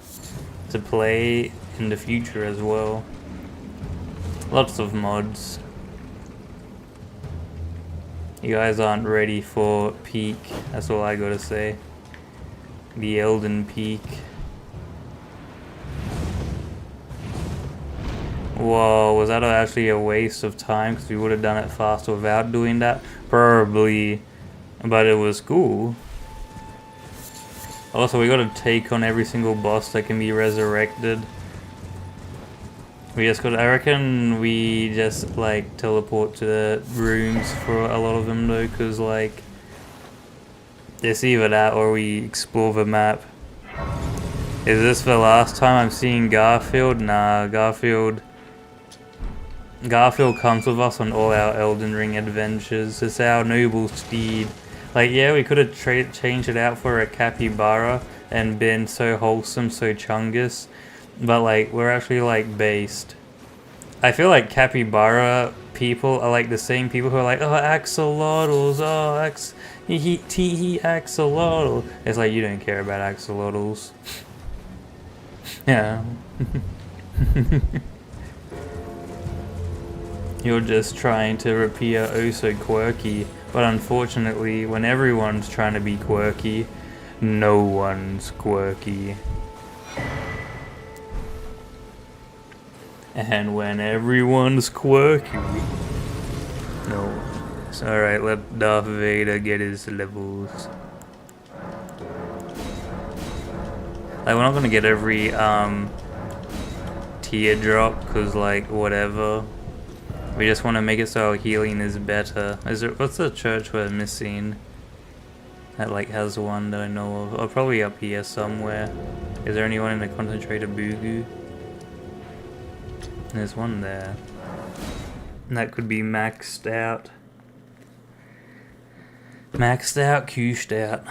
to play in the future as well. Lots of mods. You guys aren't ready for peak, that's all I gotta say. The Elden peak. Whoa, was that actually a waste of time? Because we would have done it faster without doing that? Probably. But it was cool. Also, we gotta take on every single boss that can be resurrected. We just got, I reckon we just like teleport to the rooms for a lot of them though, because like it's either that or we explore the map. Is this the last time I'm seeing Garfield? Nah, Garfield comes with us on all our Elden Ring adventures. It's our noble steed. Like, yeah, we could have changed it out for a capybara and been so wholesome, so chungus. But like, we're actually like based. I feel like capybara people are like the same people who are like, oh, axolotls, oh, He axolotl. It's like you don't care about axolotls. Yeah. You're just trying to appear oh so quirky, but unfortunately, when everyone's trying to be quirky, no one's quirky. And when everyone's quirky, no one is. Alright, let Darth Vader get his levels. Like, we're not gonna get every teardrop, cause like whatever. We just want to make it so our healing is better. What's the church we're missing? That like has one that I know of. Oh, probably up here somewhere. Is there anyone in the concentrator Gooboo? There's one there. And that could be maxed out. Maxed out, Q'shed out.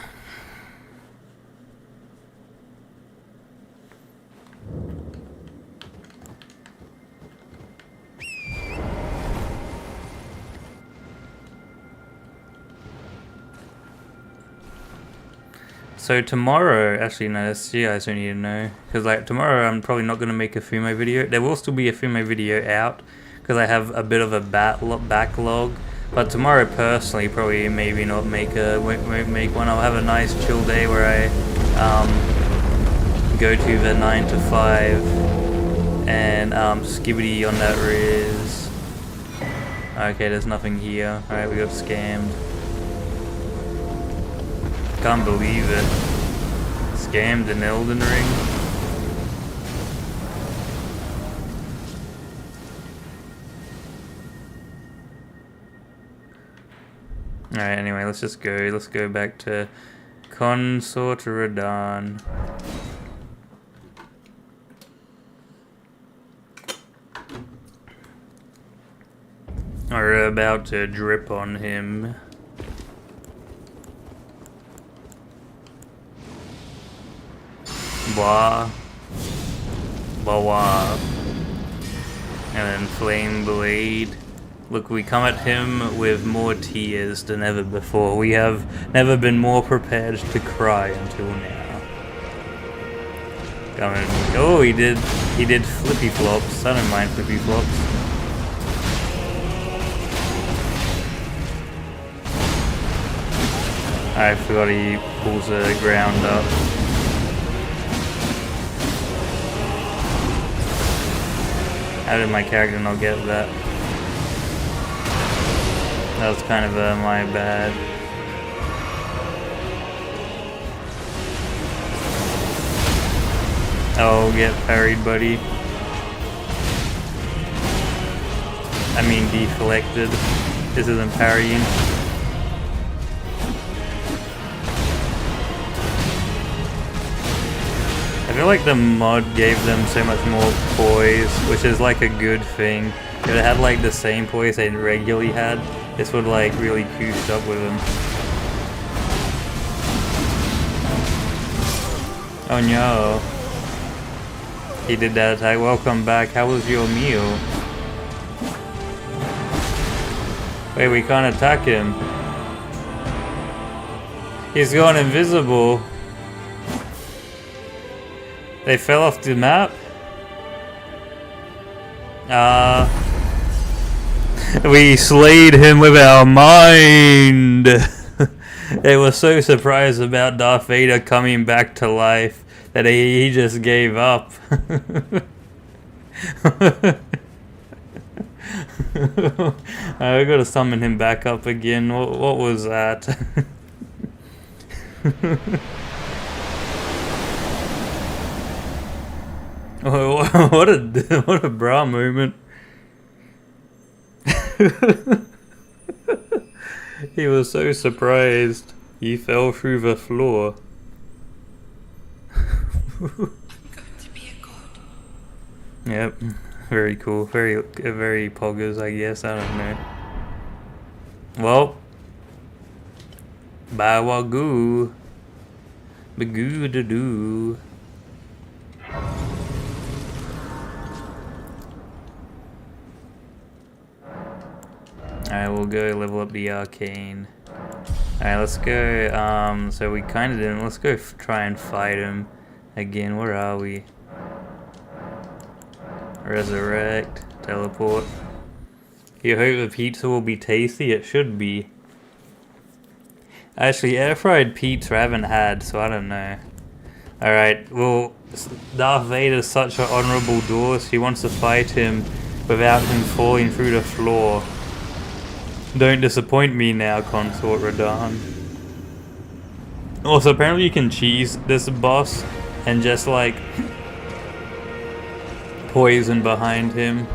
So tomorrow, actually no, that's you guys don't need to know, because like tomorrow I'm probably not going to make a Fumo video. There will still be a Fumo video out, because I have a bit of a backlog, but tomorrow personally probably maybe not make won't make one. I'll have a nice chill day where I go to the 9 to 5 and skibbity on that Riz. Okay, there's nothing here. Alright, we got scammed. Can't believe it. Scammed an Elden Ring. Alright, anyway, let's just go. Let's go back to Consort Radahn. We're about to drip on him. Blah. Blah blah. And then Flame Blade. Look, we come at him with more tears than ever before. We have never been more prepared to cry until now. Coming. Oh, he did flippy flops. I don't mind flippy flops. I forgot he pulls the ground up. How did my character not get that? That was kind of my bad. Oh, get parried, buddy. I mean deflected. This isn't parrying. I feel like the mod gave them so much more poise, which is like a good thing. If it had like the same poise they regularly had, this would like really boost up with them. Oh no. He did that attack. Welcome back. How was your meal? Wait, we can't attack him. He's gone invisible. They fell off the map? We slayed him with our mind! They were so surprised about Darth Vader coming back to life that he just gave up. I gotta summon him back up again. What was that? Oh, what a bra moment. He was so surprised he fell through the floor. I'm going to be a god. Yep, very cool. Very poggers, I guess. I don't know. Well, Bawagoo, Bagoo da doo. Alright, we'll go level up the arcane. Alright, let's go, so we kinda didn't, let's go try and fight him again. Where are we? Resurrect, teleport. You hope the pizza will be tasty? It should be. Actually, air fried pizza I haven't had, so I don't know. Alright, well, Darth Vader's such an honorable Dorse, he wants to fight him without him falling through the floor. Don't disappoint me now, Consort Radahn. Also, apparently you can cheese this boss and just like poison behind him.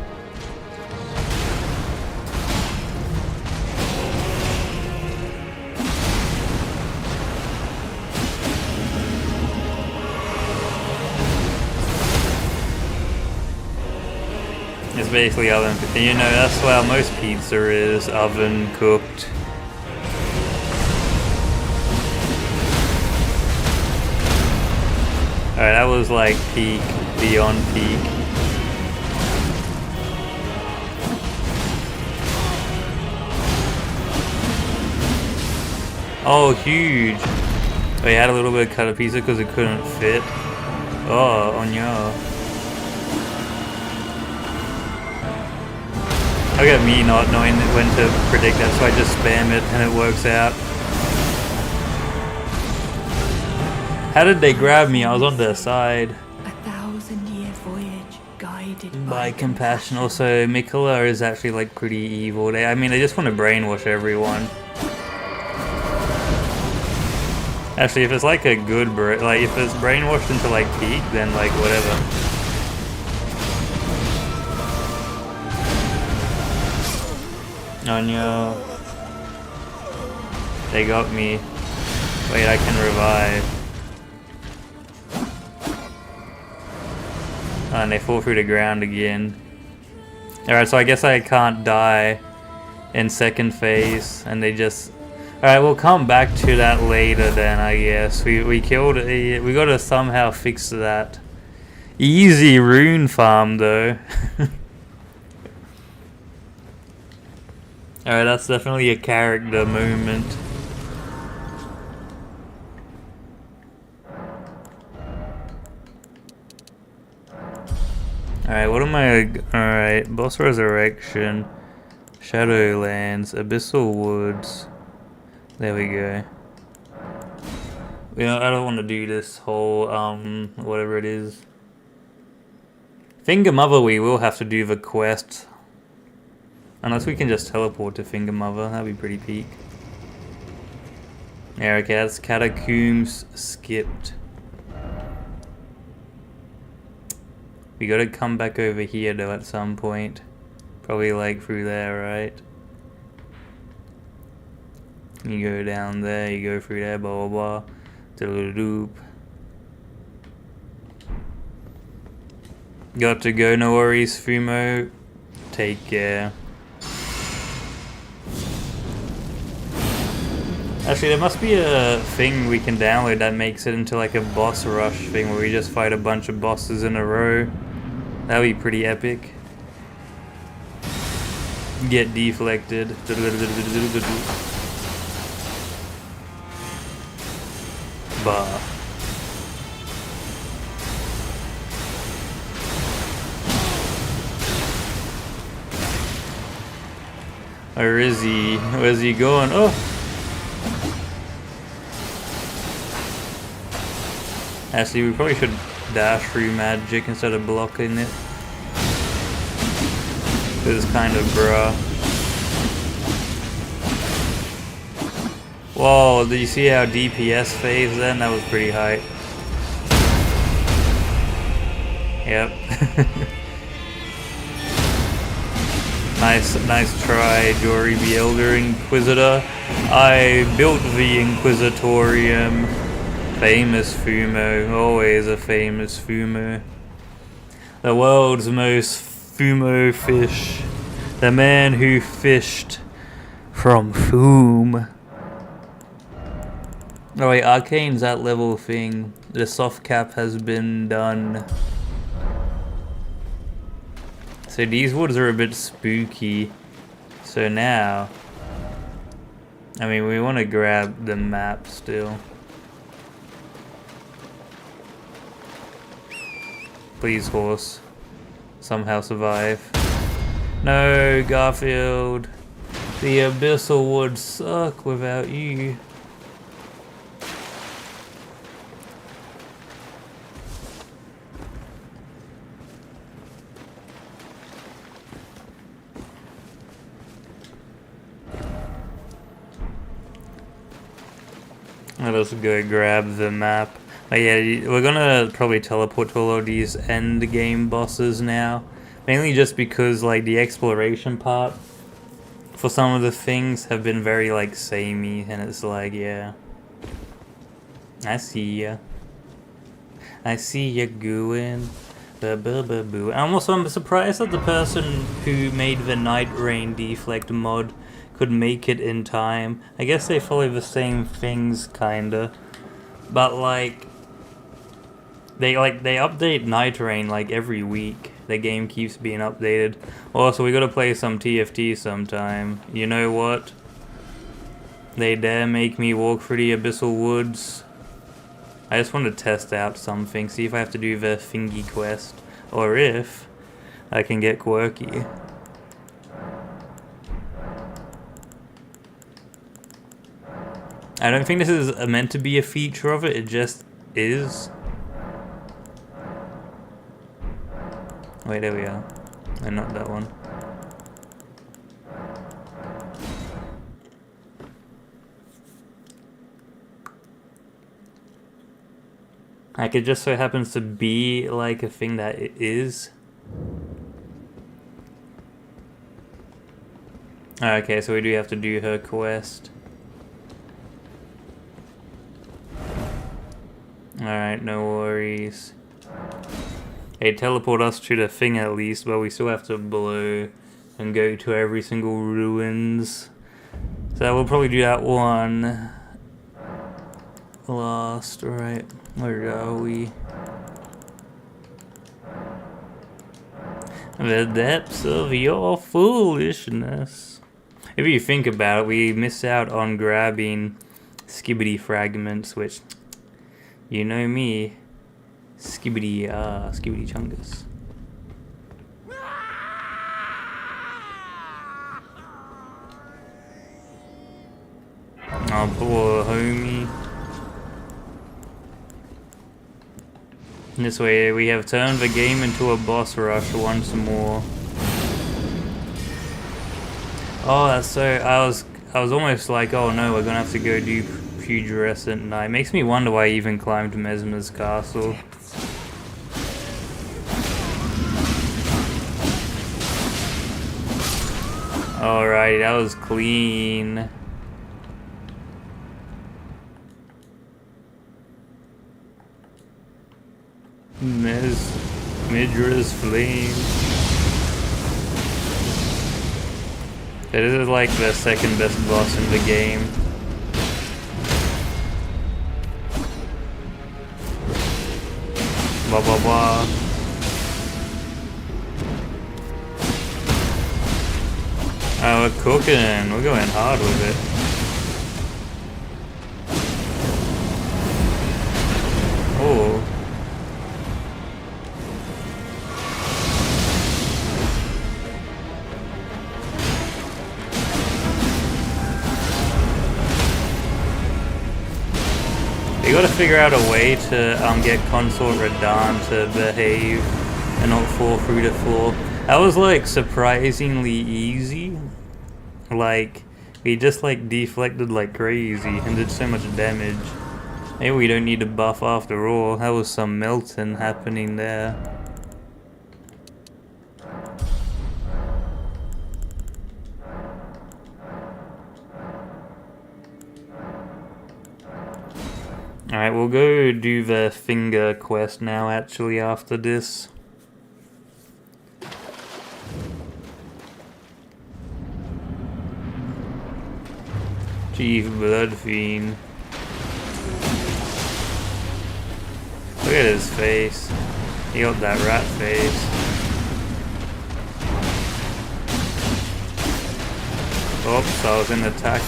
It's basically oven cooked. You know, that's how most pizza is, oven cooked. Alright, that was like peak, beyond peak. Oh, huge. Oh, you had a little bit of cut of pizza because it couldn't fit. Oh, on your. Look at me not knowing when to predict that, so I just spam it and it works out. How did they grab me? I was on their side. 1,000-year voyage guided By compassion. Also, Mikola is actually like pretty evil. They just want to brainwash everyone. Actually, if it's like a good like if it's brainwashed into like peak, then like whatever. Oh no. They got me. Wait, I can revive. Oh, and they fall through the ground again. Alright, so I guess I can't die in second phase, and they just... Alright, we'll come back to that later then, I guess. We killed it. We gotta somehow fix that. Easy rune farm, though. Alright, that's definitely a character moment. Alright, what am I... Alright, Boss Resurrection, Shadowlands, Abyssal Woods. There we go. You know, I don't want to do this whole, whatever it is. Finger Mother, we will have to do the quest. Unless we can just teleport to Finger Mother, that'd be pretty peak. Yeah, okay, that's Catacombs skipped. We gotta come back over here though at some point. Probably like through there, right? You go down there, you go through there, blah blah blah. Doop. Got to go, no worries, Fumo. Take care. Actually, there must be a thing we can download that makes it into like a boss rush thing where we just fight a bunch of bosses in a row. That'd be pretty epic. Get deflected. Bah. Where is he? Where's he going? Oh! Actually, we probably should dash through magic instead of blocking it. This is kind of bruh. Whoa, did you see how DPS phased then? That was pretty high. Yep. Nice try, Jory the Elder Inquisitor. I built the Inquisitorium. Famous Fumo, always a famous Fumo. The world's most Fumo fish. The man who fished from Fume. Oh wait, Arcane's that level thing. The soft cap has been done. So these woods are a bit spooky. So now... I mean, we want to grab the map still. Please, horse. Somehow survive. No, Garfield. The Abyssal would suck without you. Let us go grab the map. Oh yeah, we're gonna probably teleport to all of these end game bosses now. Mainly just because like the exploration part for some of the things have been very like samey, and it's like, yeah. I see ya. I see ya gooing. Boo. I'm surprised that the person who made the Night Rain deflect mod could make it in time. I guess they follow the same things kinda. But like they update Night Rain like every week. The game keeps being updated. Also, we gotta play some TFT sometime. You know what? They dare make me walk through the Abyssal Woods. I just want to test out something, see if I have to do the thingy quest, or if I can get quirky. I don't think this is meant to be a feature of it, it just is. Wait, there we are. No, not that one. Like, it just so happens to be like a thing that it is. Okay, so we do have to do her quest. Alright, no worries. Hey, teleport us to the thing at least, but we still have to blow and go to every single ruins. So we'll probably do that one last, right? Where are we? The depths of your foolishness. If you think about it, we miss out on grabbing skibbity fragments, which, you know me, skibbity chungus. Oh, poor homie. This way we have turned the game into a boss rush once more. Oh, that's so... I was almost like, oh no, we're gonna have to go do Pugrescent Night. Makes me wonder why I even climbed Mesmer's castle. Alright, that was clean. Midra's Flame. This is like the second best boss in the game. Blah blah blah. Oh, we're cooking. We're going hard with it. Oh. You gotta figure out a way to get Consort Radahn to behave and not fall through the floor. That was like surprisingly easy. Like, he just like deflected like crazy and did so much damage. Maybe we don't need a buff after all. That was some melting happening there. Alright, we'll go do the finger quest now actually after this. Chief Bloodfiend. Look at his face. He got that rat face. Oops, I was in attack.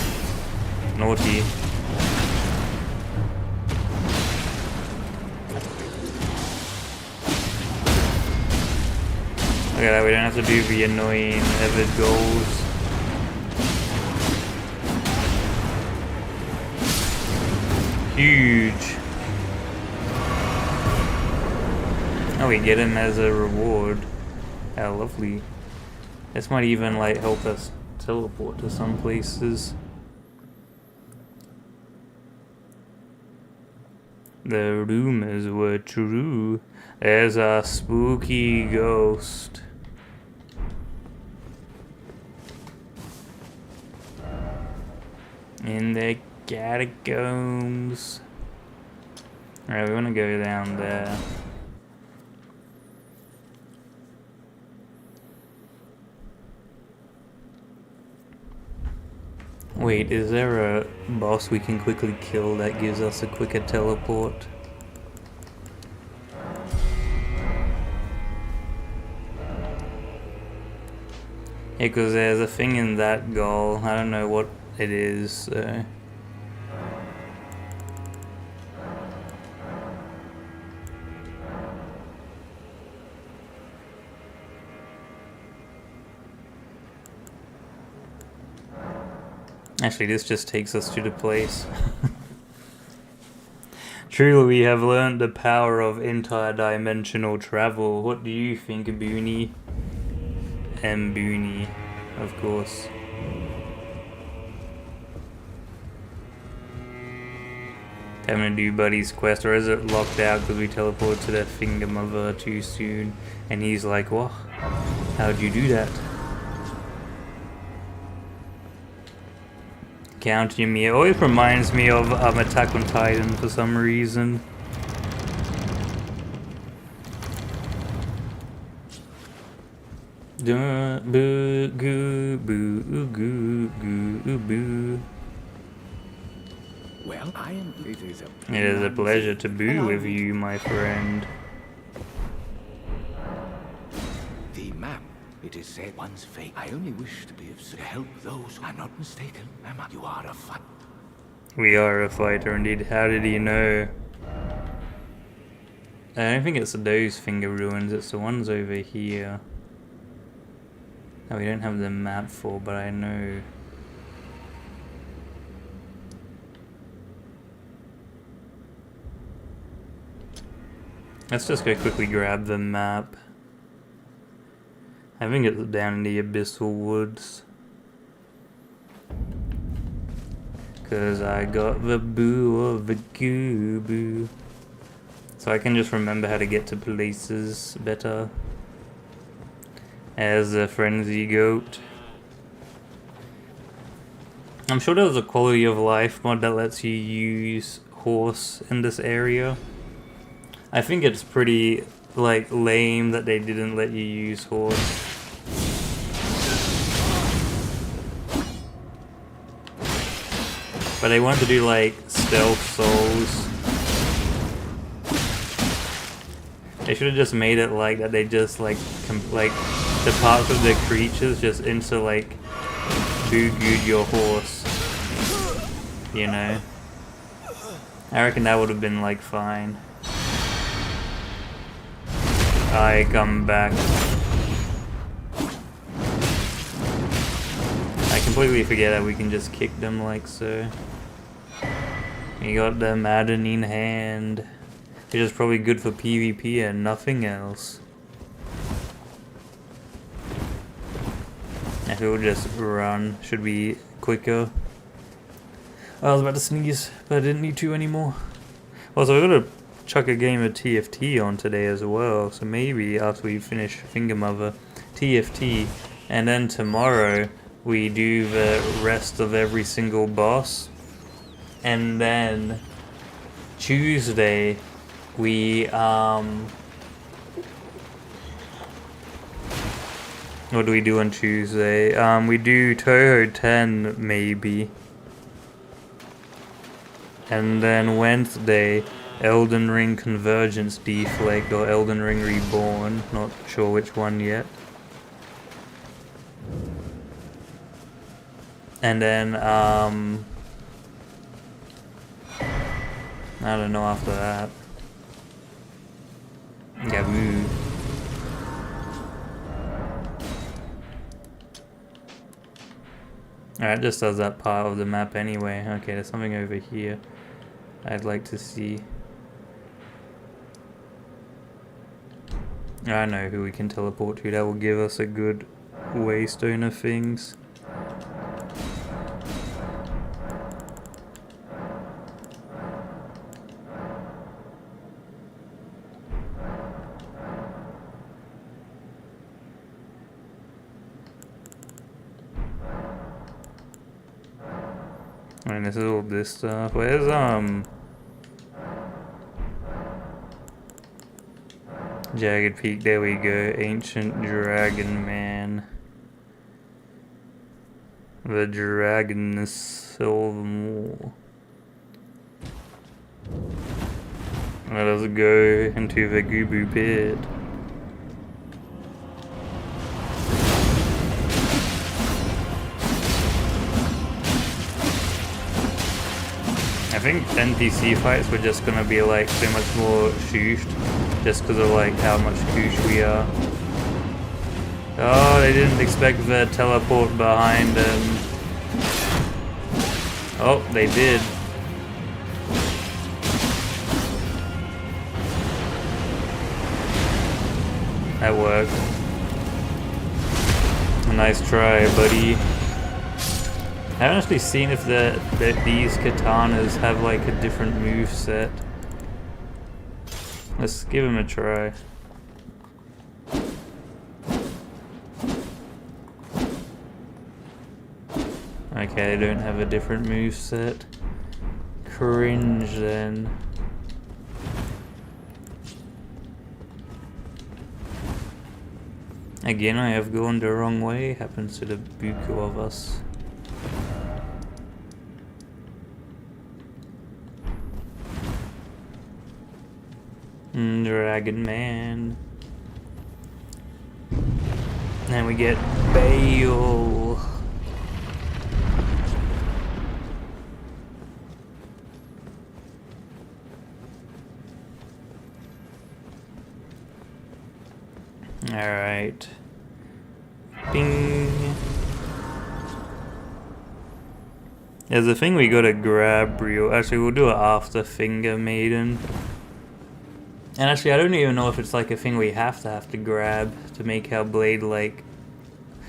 Naughty. Look at that, we don't have to do the annoying Evid goals. Huge. Oh, we get him as a reward. How lovely. This might even like help us teleport to some places. The rumors were true. There's a spooky ghost. In the catacombs. Alright, we want to go down there. Wait, is there a boss we can quickly kill that gives us a quicker teleport? Yeah, because there's a thing in that goal. I don't know what it is, so... Actually, this just takes us to the place. Truly, we have learned the power of interdimensional travel. What do you think, Booney? And Booney, of course. Having to do Buddy's quest, or is it locked out because we teleported to that Fingermother too soon? And he's like, what? How'd you do that? Counting me. It always reminds me of Attack on Titan for some reason. Boo, goo, boo, goo, goo, boo. Well, It is a pleasure to boo with you, my friend. The map. It is said one's fate. I only wish to be of to help those. I'm not mistaken, am I? You are a fighter. We are a fighter indeed. How did he know? I don't think it's those finger ruins, it's the ones over here. That we don't have the map for, but I know. Let's just go quickly grab the map. I think it's down in the Abyssal Woods. Cause I got the boo of the Gooboo. So I can just remember how to get to places better. As a frenzy goat. I'm sure there was a quality of life mod that lets you use horse in this area. I think it's pretty like lame that they didn't let you use horse. But they wanted to do like stealth souls. They should have just made it like that. They just like the parts of the creatures just into like boo-gooed your horse. You know. I reckon that would have been like fine. I come back. I completely forget that we can just kick them like so. You got the maddening hand. Which is probably good for PvP and nothing else. If it would just run, should be quicker. I was about to sneeze, but I didn't need to anymore. Also, we're gonna chuck a game of TFT on today as well, so maybe after we finish Fingermother, TFT, and then tomorrow we do the rest of every single boss, and then Tuesday we what do we do on Tuesday? We do Toho 10 maybe, and then Wednesday Elden Ring Convergence Deflect or Elden Ring Reborn, not sure which one yet. And then I don't know after that. Gooboo. Alright, just does that part of the map anyway. Okay, there's something over here I'd like to see. I know who we can teleport to. That will give us a good waystone of things. And this is all this stuff. Where's Jagged Peak? There we go. Ancient Dragon Man. The Dragon Silvermore. Let us go into the Gooboo pit. I think NPC fights were just gonna be like so much more shooshed, just because of like how much koosh we are. Oh, they didn't expect the teleport behind them. Oh, they did. That worked. Nice try, buddy. I haven't actually seen if these katanas have like a different move set. Let's give him a try. Okay, they don't have a different move set. Cringe then. Again, I have gone the wrong way. Happens to the buku of us. Dragon Man. Then we get Bale. Alright. Bing. There's a thing we gotta grab real. Actually, we'll do it after Finger Maiden. And actually, I don't even know if it's like a thing we have to grab to make our blade like...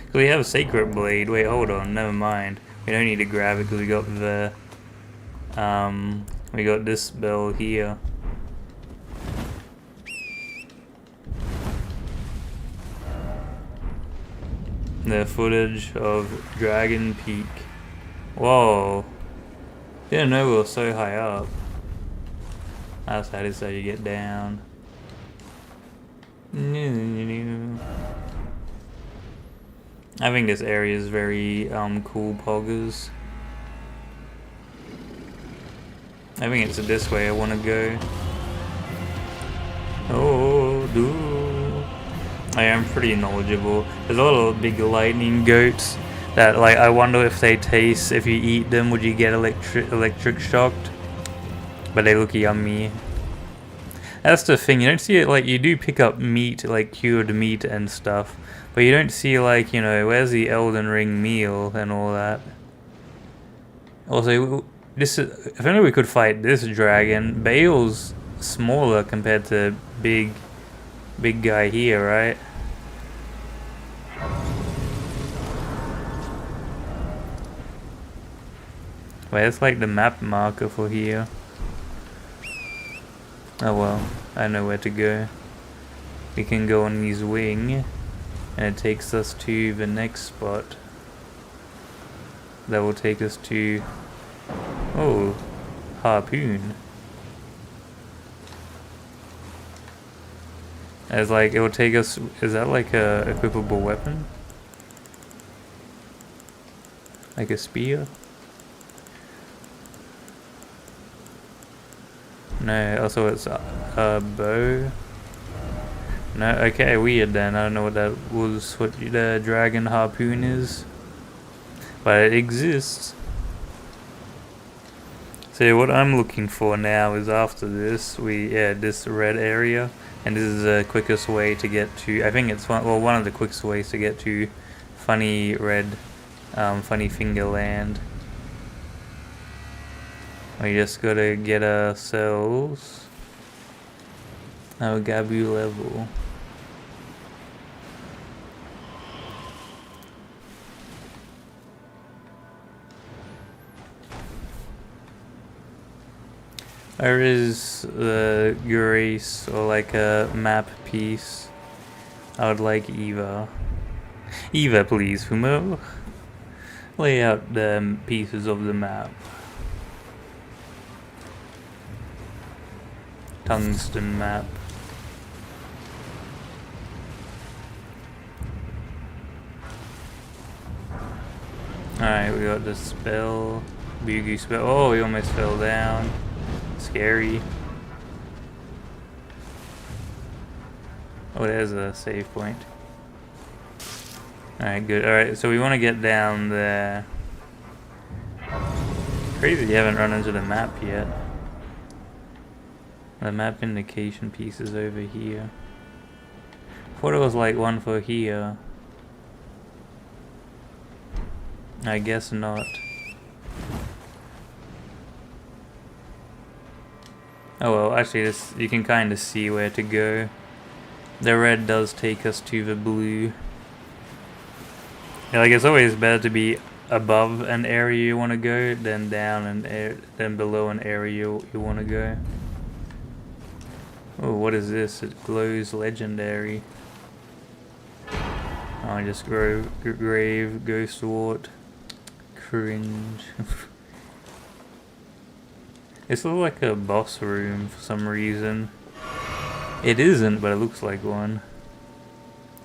Cause we have a sacred blade. Wait, hold on. Never mind. We don't need to grab it because we got the... we got this bell here. The footage of Dragon Peak. Whoa. Didn't know we were so high up. That's how it is how you get down. I think this area is very cool, poggers. I think it's this way I want to go. Oh, dude. I am pretty knowledgeable. There's a lot of big lightning goats that, like, I wonder if they taste, if you eat them, would you get electric shocked? But they look yummy. That's the thing, you don't see it, like, you do pick up meat, like cured meat and stuff, but you don't see, like, you know, where's the Elden Ring meal and all that. Also, this is, if only we could fight this dragon. Bale's smaller compared to big guy here, right? Where's like the map marker for here? Oh well, I know where to go. We can go on his wing, and it takes us to the next spot. That will take us to... Oh, harpoon. As like, it will take us... Is that like a equipable weapon? Like a spear? No, also it's a bow. No, okay, weird then. I don't know what that was, what the dragon harpoon is. But it exists. So what I'm looking for now is after this, this red area, and this is the quickest way to get to, I think it's one of the quickest ways to get to Funny Finger Land. We just gotta get ourselves our Gooboo level. There is the grace or like a map piece. I would like Eva. Eva, please, Fumo. Lay out the pieces of the map. Tungsten map. Alright, we got the spell. Gooboo spell. Oh, we almost fell down. Scary. Oh, there's a save point. Alright, good. Alright, so we want to get down there. Crazy you haven't run into the map yet. The map indication piece is over here. Thought it was like one for here. I guess not. Oh well, actually this, you can kind of see where to go. The red does take us to the blue. Yeah, like it's always better to be above an area you want to go than down than below an area you want to go. Oh, what is this? It glows legendary. Oh, just grave ghost wart. Cringe. It's like a boss room for some reason. It isn't, but it looks like one.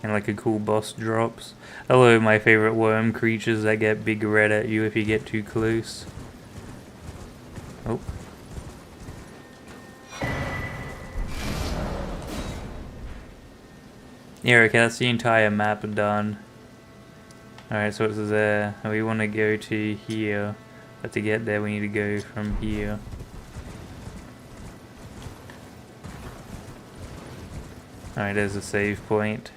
And like a cool boss drops. Hello, my favorite worm creatures that get big red at you if you get too close. Oh. Yeah, okay, that's the entire map done. Alright, so it's there. And we want to go to here. But to get there, we need to go from here. Alright, there's a save point.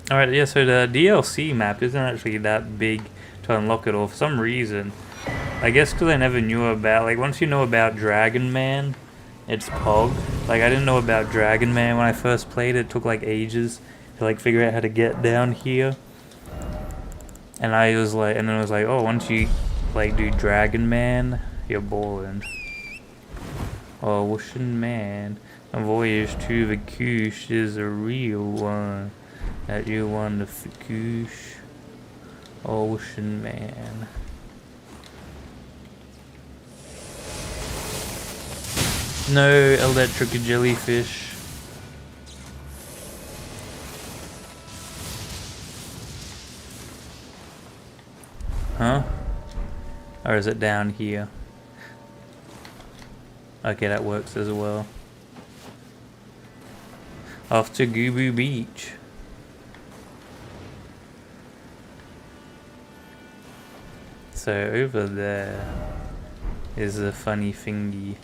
Alright, yeah, so the DLC map isn't actually that big to unlock it all for some reason. I guess because I never knew about, like, once you know about Dragon Man, it's Pog. Like, I didn't know about Dragon Man when I first played it. It took, like, ages to, like, figure out how to get down here. And I was like, and then I was like, oh, once you, like, do Dragon Man, you're ballin'. Oh, Ocean Man. A voyage to the Koosh is a real one. That you want the Koosh. Ocean Man. No electric jellyfish. Huh? Or is it down here? Okay, that works as well. Off to Gooboo Beach. So over there is a funny thingy.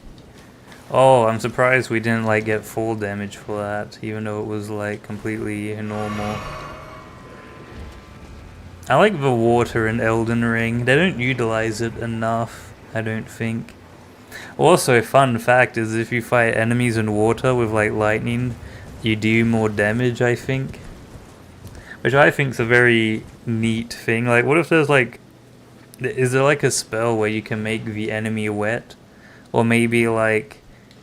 Oh, I'm surprised we didn't like get full damage for that, even though it was like completely normal. I like the water in Elden Ring. They don't utilize it enough, I don't think. Also, fun fact is if you fight enemies in water with like lightning, you do more damage, I think. Which I think is a very neat thing. Like, what if there's like... Is there like a spell where you can make the enemy wet? Or maybe like...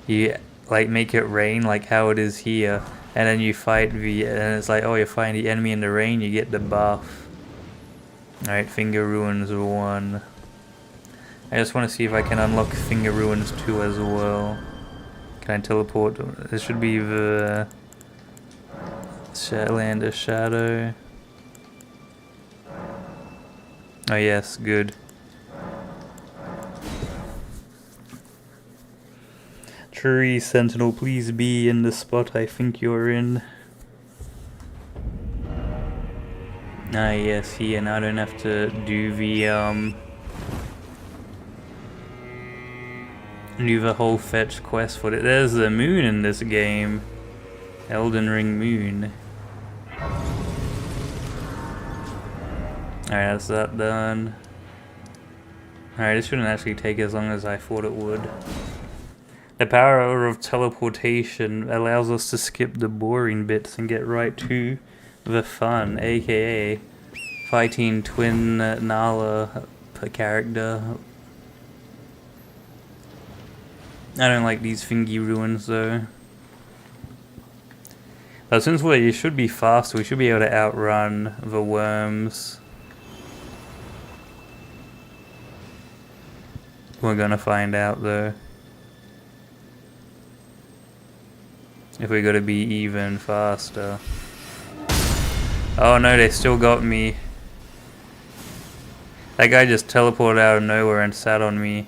You like make it rain like how it is here. And then you fight the... And it's like, oh, you're fighting the enemy in the rain, you get the buff. Alright, Finger Ruins 1. I just want to see if I can unlock Finger Ruins 2 as well. Can I teleport? This should be the... Land of Shadow. Oh yes, good. Tree Sentinel, please be in the spot I think you're in. Ah yes, here, now I don't have to do the do the whole fetch quest for it. There's the moon in this game. Elden Ring moon. Alright, that's that done. Alright, this shouldn't actually take as long as I thought it would. The power of teleportation allows us to skip the boring bits and get right to the fun, aka fighting twin Nala per character. I don't like these thingy ruins though. But since we should be faster, we should be able to outrun the worms. We're gonna find out though. If we gotta be even faster. Oh no, they still got me. That guy just teleported out of nowhere and sat on me.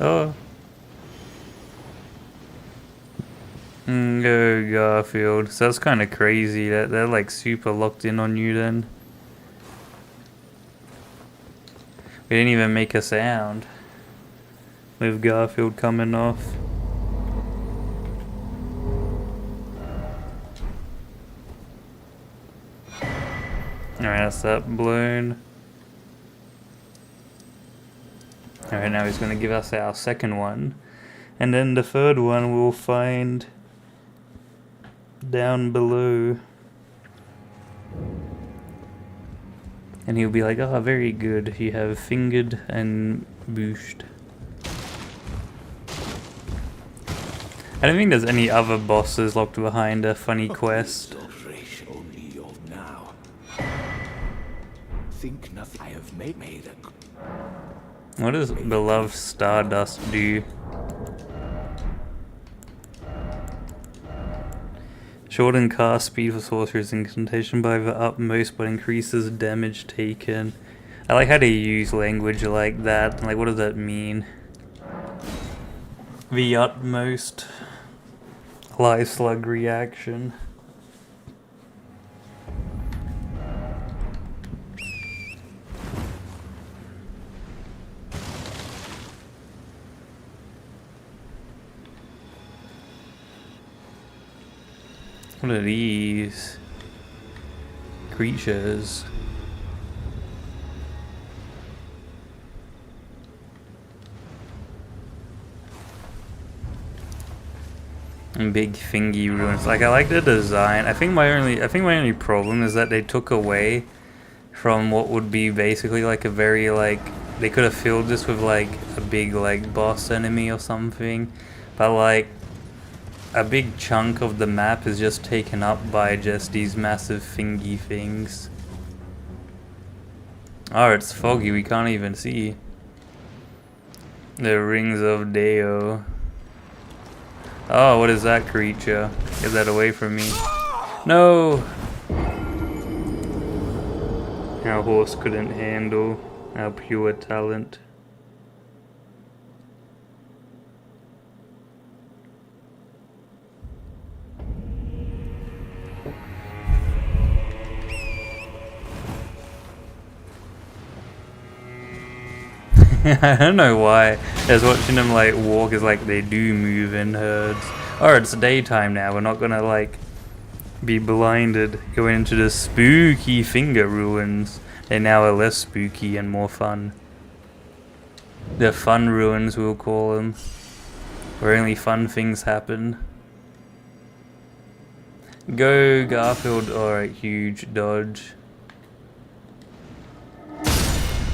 Oh. Go Garfield. So that's kind of crazy that they're like super locked in on you then. We didn't even make a sound with Garfield coming off. Alright, that's that balloon. Alright, now he's going to give us our second one. And then the third one we'll find down below. And he'll be like, oh, very good. You have fingered and booshed. I don't think there's any other bosses locked behind a funny quest. Only of now. Think nothing I have made a... What does beloved Stardust do? Shorten cast speed for sorcerers incantation by the utmost, but increases damage taken. I like how they use language like that. Like, what does that mean? The utmost. Live slug reaction. What are these creatures? And big thingy ruins. Like, I like the design. I think my only problem is that they took away from what would be basically like a very like, they could have filled this with like a big like boss enemy or something, but like a big chunk of the map is just taken up by just these massive thingy things. Oh, it's foggy, we can't even see. The rings of Deo. Oh, what is that creature? Get that away from me. No! Our horse couldn't handle our pure talent. I don't know why. Just watching them like walk is like they do move in herds. Oh, it's daytime now. We're not gonna like be blinded going into the spooky finger ruins. They now are less spooky and more fun. The fun ruins, we'll call them, where only fun things happen. Go Garfield. Alright, huge dodge.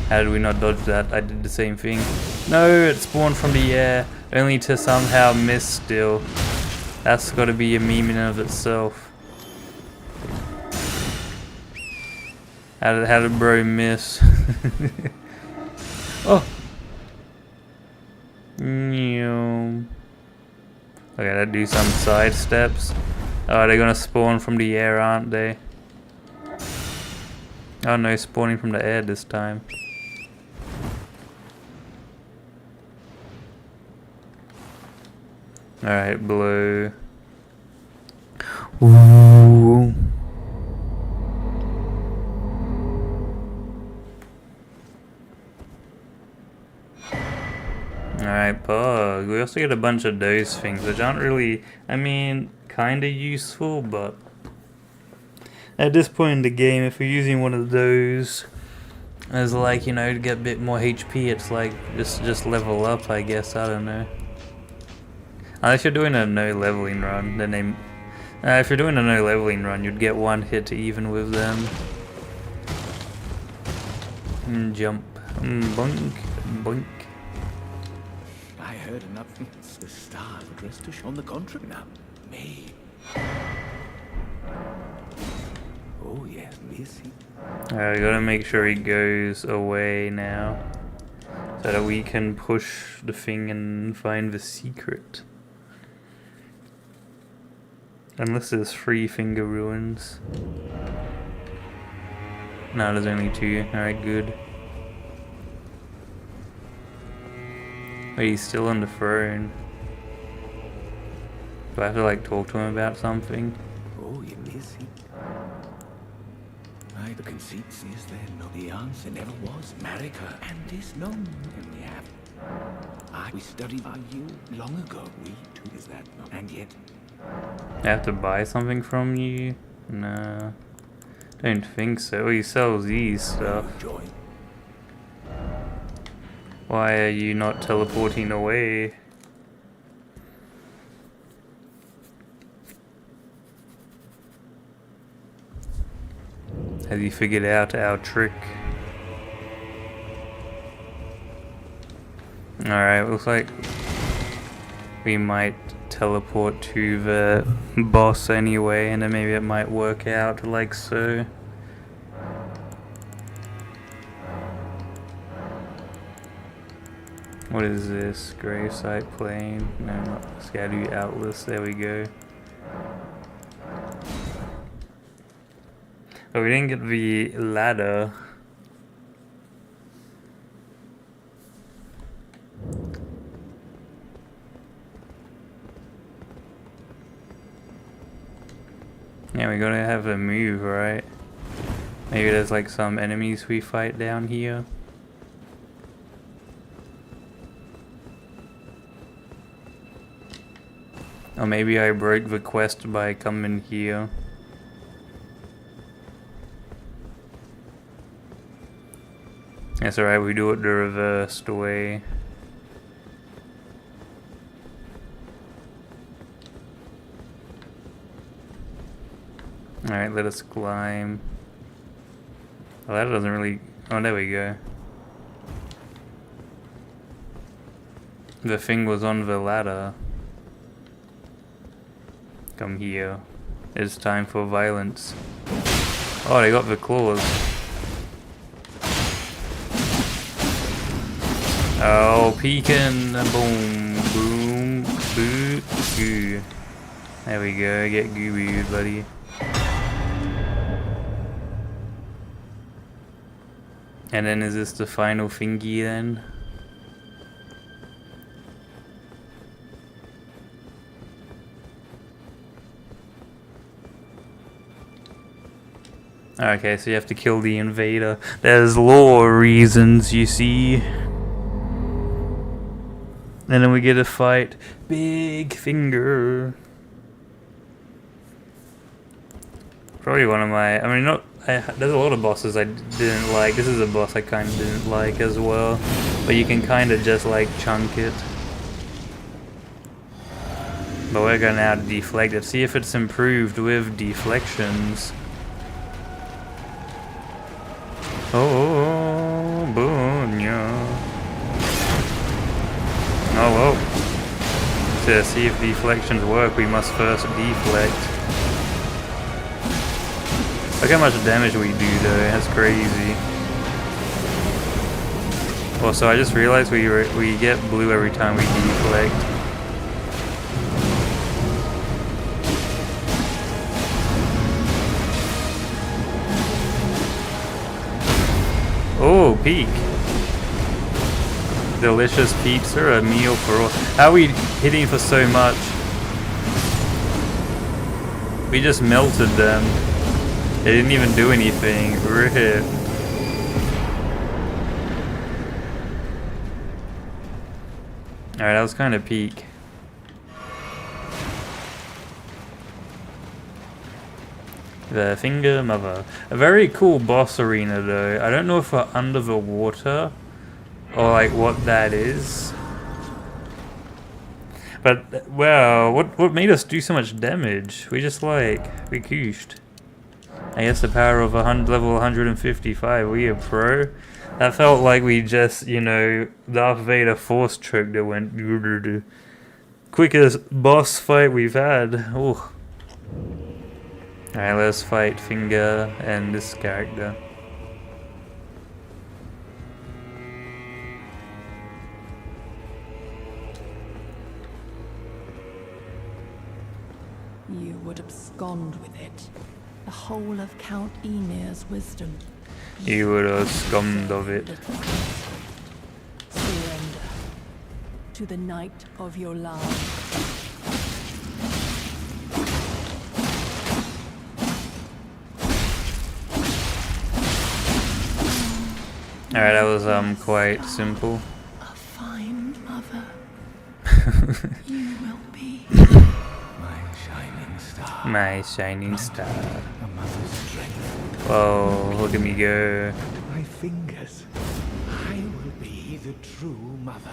How did we not dodge that? I did the same thing. No, it spawned from the air, only to somehow miss still. That's gotta be a meme in and of itself. How did bro miss? Oh! Okay, that do some side steps. Oh, they're gonna spawn from the air, aren't they? Oh no, spawning from the air this time. Alright, blue. Ooh. Alright, Pug. We also get a bunch of those things, which aren't really, I mean, kinda useful, but at this point in the game, if you're using one of those as like, you know, to get a bit more HP, it's like, just level up, I guess, I don't know. Unless you're doing a no leveling run, then they... if you're doing a no leveling run, you'd get one hit even with them. Jump. Boink. Boink. I heard enough. The stars were dressed to show on the contrary now. Me. Oh yes, Missy. Alright, we gotta make sure he goes away now, so that we can push the thing and find the secret. Unless there's 3 finger ruins. No, there's only 2. Alright, good. Wait, he's still on the throne. Do I have to like talk to him about something? Oh, you Missy. Aye, the conceit is there. No, the answer never was. Marry her and is known in the app. Aye, we studied by you long ago. We too is that, and yet. I have to buy something from you? No. Don't think so. He sells these stuff. Joy. Why are you not teleporting away? Has he figured out our trick? Alright, looks like we might teleport to the boss anyway, and then maybe it might work out like so. What is this? Gravesite plane? No, not Scadu Atlas. There we go. Oh, we didn't get the ladder. Yeah, we gotta have a move, right? Maybe there's like some enemies we fight down here. Or maybe I broke the quest by coming here. That's alright, we do it the reversed way. Alright, let us climb. Oh, that doesn't really... Oh, there we go. The thing was on the ladder. Come here. It's time for violence. Oh, they got the claws. Oh, peeking. Boom. Boom. Boo. Goo. There we go. Get Gooboo, buddy. And then is this the final thingy then? Okay, so you have to kill the invader. There's lore reasons, you see. And then we get to fight Big Finger. Probably one of my... I mean, not... there's a lot of bosses I didn't like. This is a boss I kind of didn't like as well. But you can kind of just like chunk it. But we're going to now deflect it. See if it's improved with deflections. Oh, Bunya. Oh, whoa. To see if deflections work, we must first deflect. Look how much damage we do though, that's crazy. Also, I just realized we get blue every time we deflect. Oh, peak. Delicious pizza, a meal for all. How are we hitting for so much? We just melted them. They didn't even do anything. Rip. Alright, that was kind of peak. The Finger Mother. A very cool boss arena though. I don't know if we're under the water or like what that is. But, wow, what made us do so much damage? We just like, we gooshed. I guess the power of level 155, we a pro. That felt like we just, you know, Darth Vader force choke that went quickest boss fight we've had. Ooh. Alright, let's fight Finger and this character. You would abscond with it. The whole of Count Emir's wisdom. You would have scummed of it. Surrender to the night of your life. Alright, that was quite simple. A fine mother. You will be. My shining star. My shining star. A mother's strength. Whoa, look at me go. My fingers. I will be the true mother.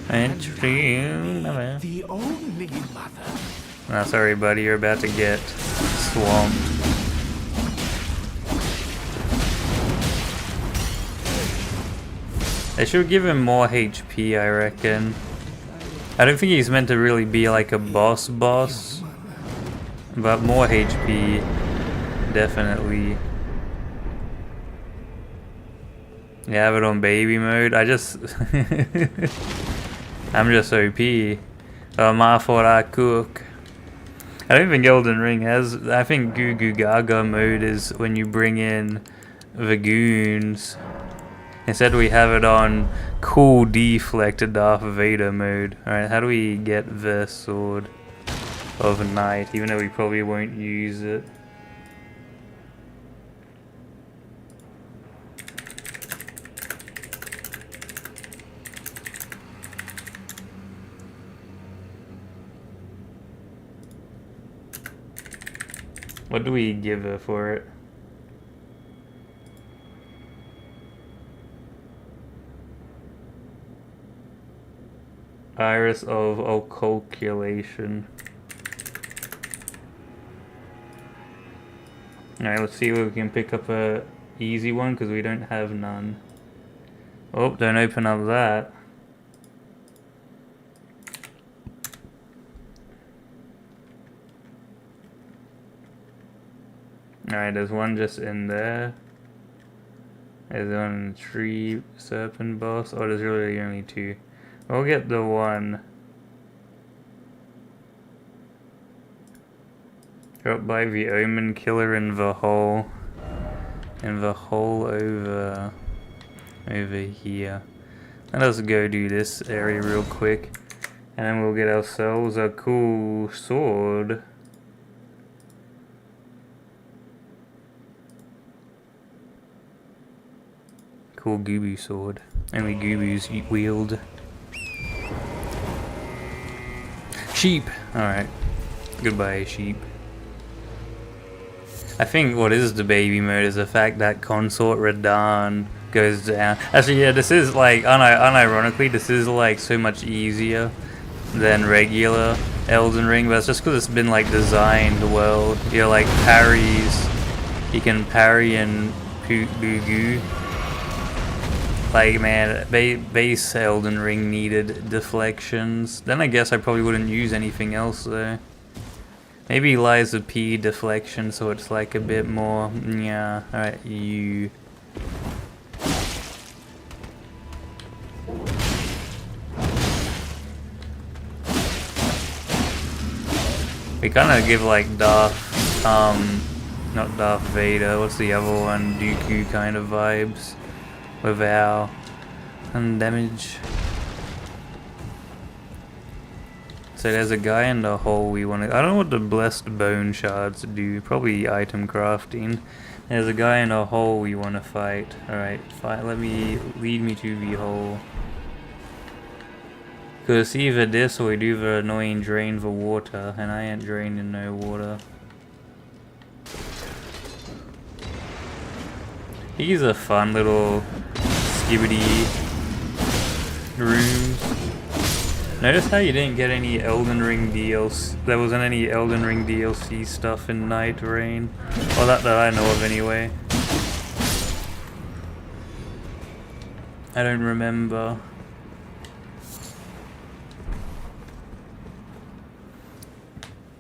And true mother. The only mother. Oh, sorry buddy, you're about to get swamped. They should give him more HP, I reckon. I don't think he's meant to really be like a boss, but more HP, definitely. Yeah, have it on baby mode. I'm just OP. My fault I cook. I don't think Elden Ring has. I think Goo Goo Gaga mode is when you bring in the goons. Instead we have it on cool deflected Darth Vader mode. Alright, how do we get the Sword of Night, even though we probably won't use it? What do we give her for it? Iris of Occultation. Alright, let's see if we can pick up a easy one because we don't have none. Oh, don't open up that. Alright, there's one just in there. There's one in the tree serpent boss. Oh, there's really only two. We'll get the one. Dropped by the Omen Killer in the hole. In the hole over here. Let us go do this area real quick. And then we'll get ourselves a cool sword. Cool Gooboo sword. Only Gooboos wield. Sheep! Alright. Goodbye, sheep. I think what is the baby mode is the fact that Consort Radahn goes down. Actually, yeah, this is like, unironically, this is like so much easier than regular Elden Ring, but it's just because it's been like designed well. You know, like parries, you can parry and Googoo. Like, man, base Elden Ring needed deflections. Then I guess I probably wouldn't use anything else though. Maybe Liza P deflection, so it's like a bit more. Yeah, alright, you. We kind of give like Darth, not Darth Vader, what's the other one? Dooku kind of vibes. With our damage. So there's a guy in the hole we want to. I don't know what the blessed bone shards do. Probably item crafting. There's a guy in a hole we want to fight. Alright, fight. Lead me to the hole. Cause either this or we do the annoying drain for water, and I ain't draining no water. These are fun little skibbity rooms. Notice how you didn't get any Elden Ring DLC. There wasn't any Elden Ring DLC stuff in Night Rain. Well, that I know of anyway. I don't remember.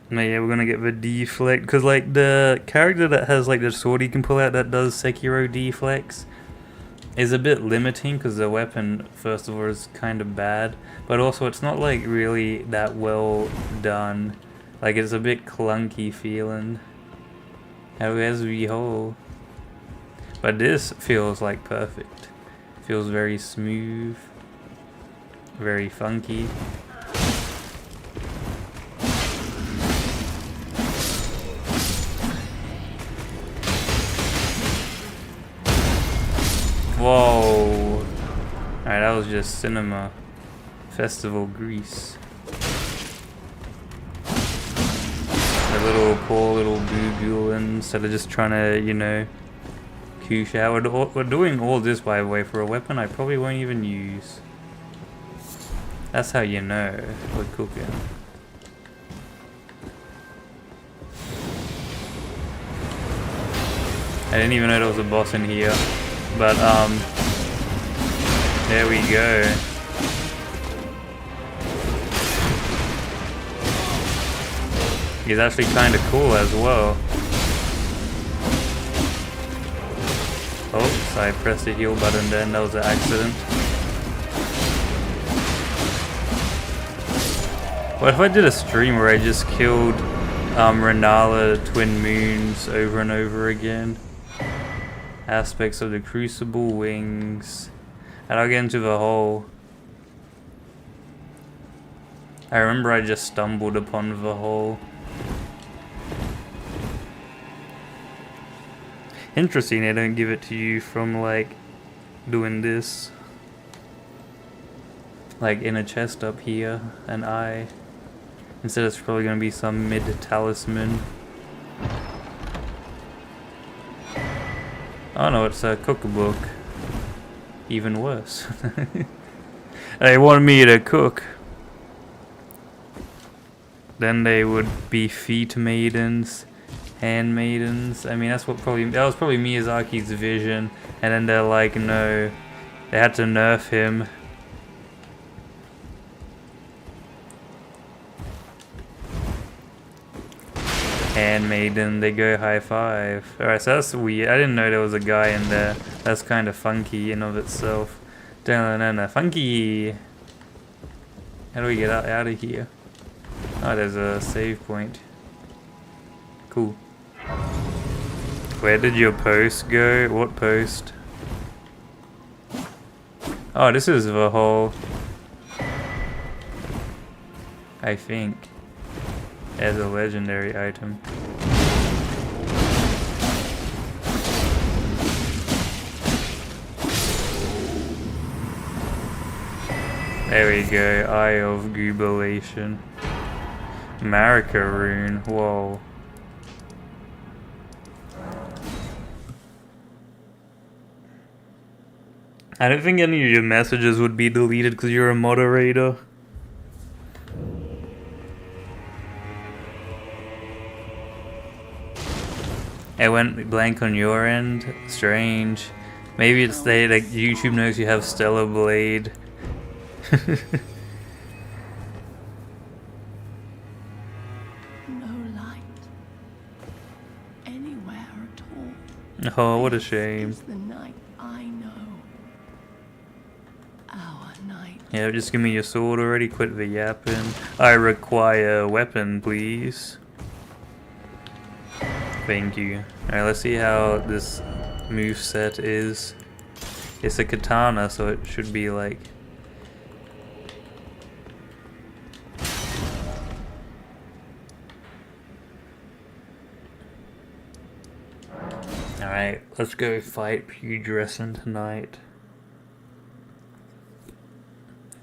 No, yeah, we're gonna get the deflect, because like the character that has like the sword you can pull out that does Sekiro deflects is a bit limiting, because the weapon first of all is kind of bad, but also it's not like really that well done. Like it's a bit clunky feeling. As we whole, but this feels like perfect. Feels very smooth, very funky. Whoa! Alright, that was just Cinema Festival Grease. A little poor little Gooboo instead of just trying to, you know, koosh out. We're doing all this, by the way, for a weapon I probably won't even use. That's how you know we're cooking. I didn't even know there was a boss in here. But, there we go. He's actually kinda cool as well. Oops, I pressed the heal button then, that was an accident. What if I did a stream where I just killed Renala Twin Moons over and over again? Aspects of the Crucible Wings. And I'll get into the whole. I remember I just stumbled upon the whole. Interesting, they don't give it to you from like doing this. Like in a chest up here, an eye. Instead it's probably gonna be some mid-talisman. Oh no, it's a cookbook. Even worse. They want me to cook. Then they would be feet maidens, hand maidens. I mean, that was probably Miyazaki's vision. And then they're like, no, they had to nerf him. Handmaiden, they go high five. Alright, so that's weird. I didn't know there was a guy in there. That's kind of funky in of itself. Funky! How do we get out of here? Oh, there's a save point. Cool. Where did your post go? What post? Oh, this is the whole. I think. As a legendary item. There we go, Eye of Jubilation. Marika rune, whoa. I don't think any of your messages would be deleted because you're a moderator. It went blank on your end? Strange. Maybe it's like YouTube knows you have Stellar Blade. No light anywhere at all. Oh, what a shame. This is the night I know. Our night. Yeah, just give me your sword already. Quit the yapping. I require a weapon, please. Thank you. Alright, let's see how this moveset is. It's a katana, so it should be like. Alright, let's go fight Pugdressin tonight.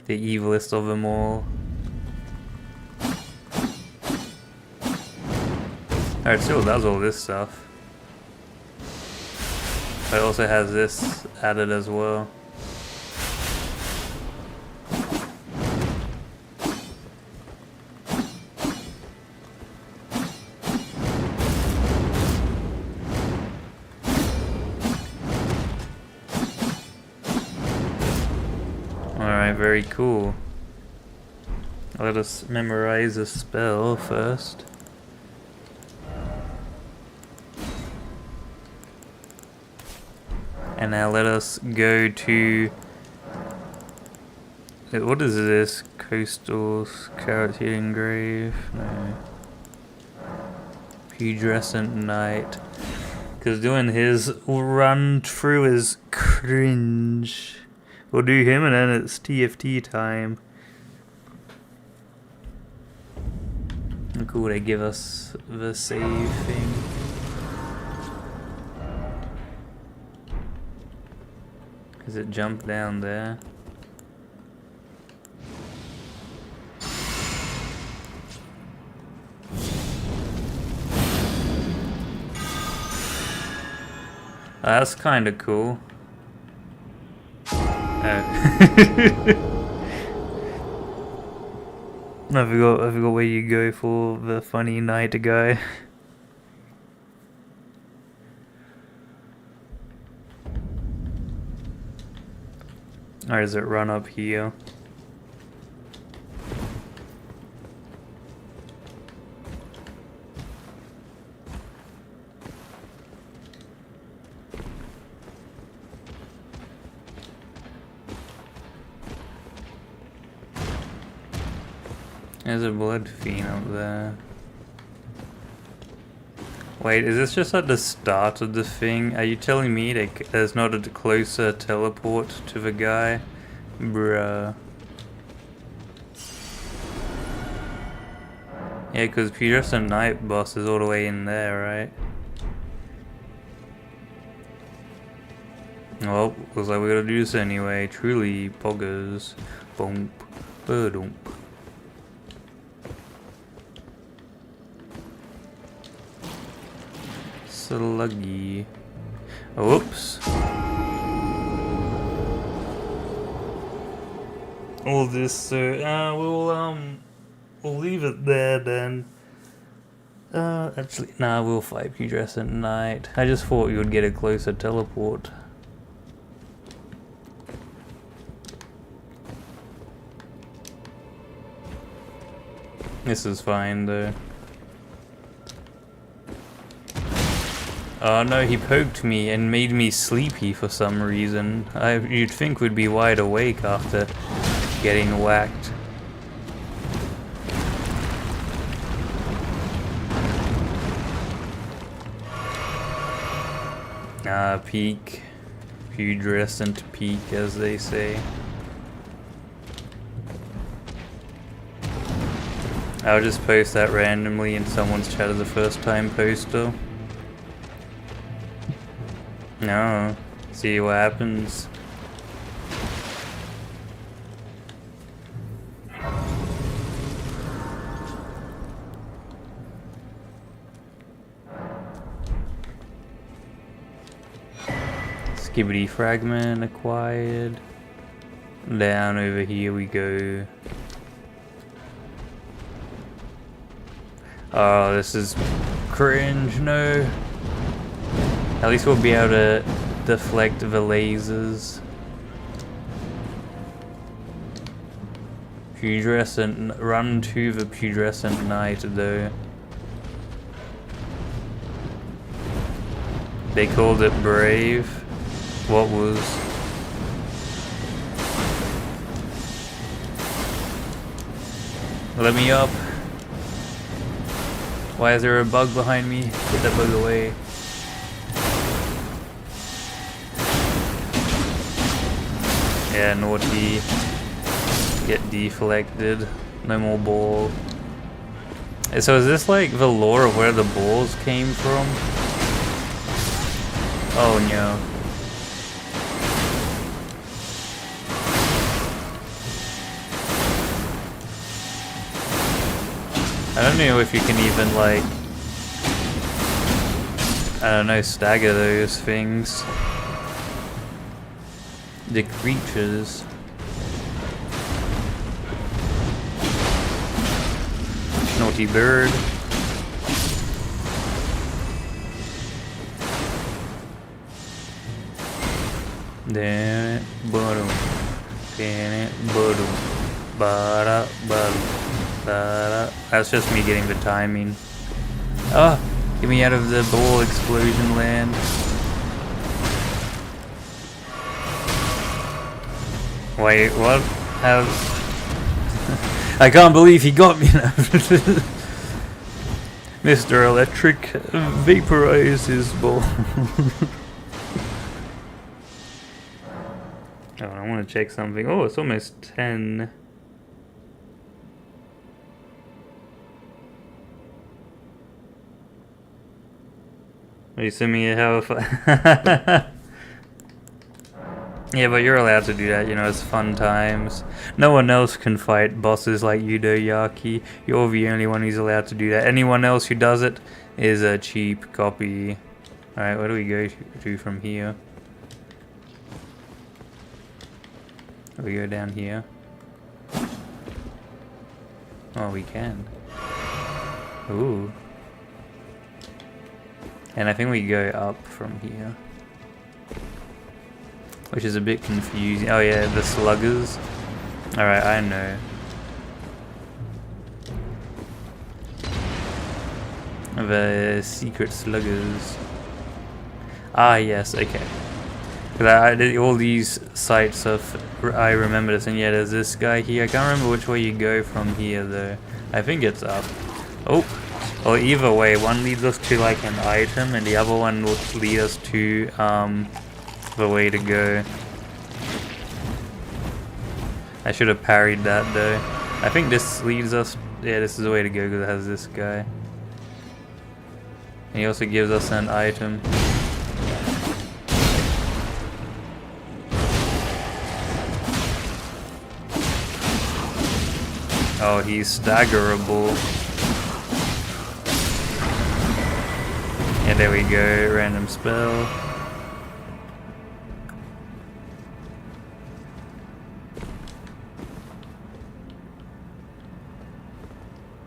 The evilest of them all. Alright, still does all this stuff. But it also has this added as well. Alright, very cool. Let us memorize a spell first. And now let us go to... What is this? Coastal Carrot Eating Grave? No. Pudrescent Knight. Because doing his run through is cringe. We'll do him and then it's TFT time. Cool, they give us the save thing. Does it jump down there? That's kind of cool. Oh. I forgot where you go for the funny knight guy. Or does it run up here? There's a blood fiend up there. Wait, is this just at the start of the thing? Are you telling me that there's not a closer teleport to the guy? Bruh. Yeah, because Pudrescent Knight boss is all the way in there, right? Well, looks like we're gonna do this anyway. Truly poggers. Boom. Ba-dum. Sluggy. Oops. All this, so we'll leave it there then. Actually, nah, we'll fight Pudrescent Knight. I just thought we would get a closer teleport. This is fine though. Oh no, he poked me and made me sleepy for some reason. You'd think we'd be wide awake after getting whacked. Peak. Pudrescent peak, as they say. I'll just post that randomly in someone's chat as a first time poster. No. See what happens. Skibbity fragment acquired. Down over here we go. Oh, this is cringe, no. At least we'll be able to deflect the lasers. Pudrescent, run to the Pudrescent Knight though. They called it brave. What was? Let me up. Why is there a bug behind me? Get that bug away. Yeah, naughty. Get deflected. No more ball. So is this like the lore of where the balls came from? Oh no. I don't know if you can even like, I don't know, stagger those things. The creatures. Naughty bird. Damn it, boom. Damn it, boom. Bada, bada, bada. That's just me getting the timing. Oh, get me out of the ball explosion land. Wait, what? Have... I can't believe he got me now. Mr. Electric vaporized his ball. Oh, I want to check something. Oh, it's almost 10. You send me a health. Yeah, but you're allowed to do that, you know, it's fun times. No one else can fight bosses like you do, Yaki. You're the only one who's allowed to do that. Anyone else who does it is a cheap copy. Alright, where do we go to from here? We go down here. Oh, we can. Ooh. And I think we go up from here. Which is a bit confusing. Oh yeah, the sluggers. Alright, I know. The secret sluggers. Ah yes, okay. Cause I did all these sites of, I remember this, and yeah, there's this guy here. I can't remember which way you go from here though. I think it's up. Oh, well either way, one leads us to like an item, and the other one will lead us to the way to go. I should have parried that though. I think this leads us, yeah, this is the way to go because it has this guy. And he also gives us an item. Oh, he's staggerable. Yeah, there we go, random spell.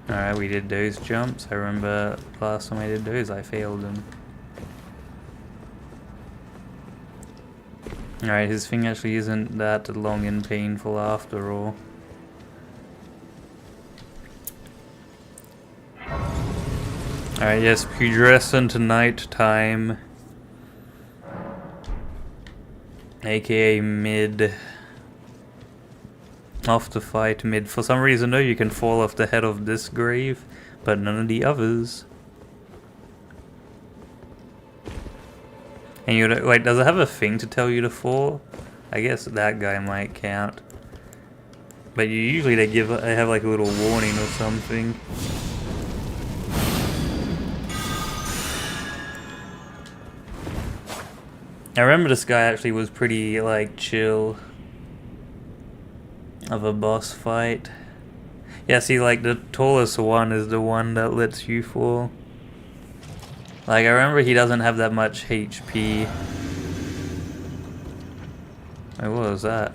Alright, we did those jumps. I remember last time I did those, I failed them. Alright, his thing actually isn't that long and painful after all. Alright, yes, pudrescent night time. AKA mid. Off to fight mid. For some reason though, you can fall off the head of this grave, but none of the others. And you like, does it have a thing to tell you to fall? I guess that guy might count. But usually they have like a little warning or something. I remember this guy actually was pretty like chill of a boss fight. Yeah, see, like the tallest one is the one that lets you fall. Like I remember he doesn't have that much HP. Wait, what was that?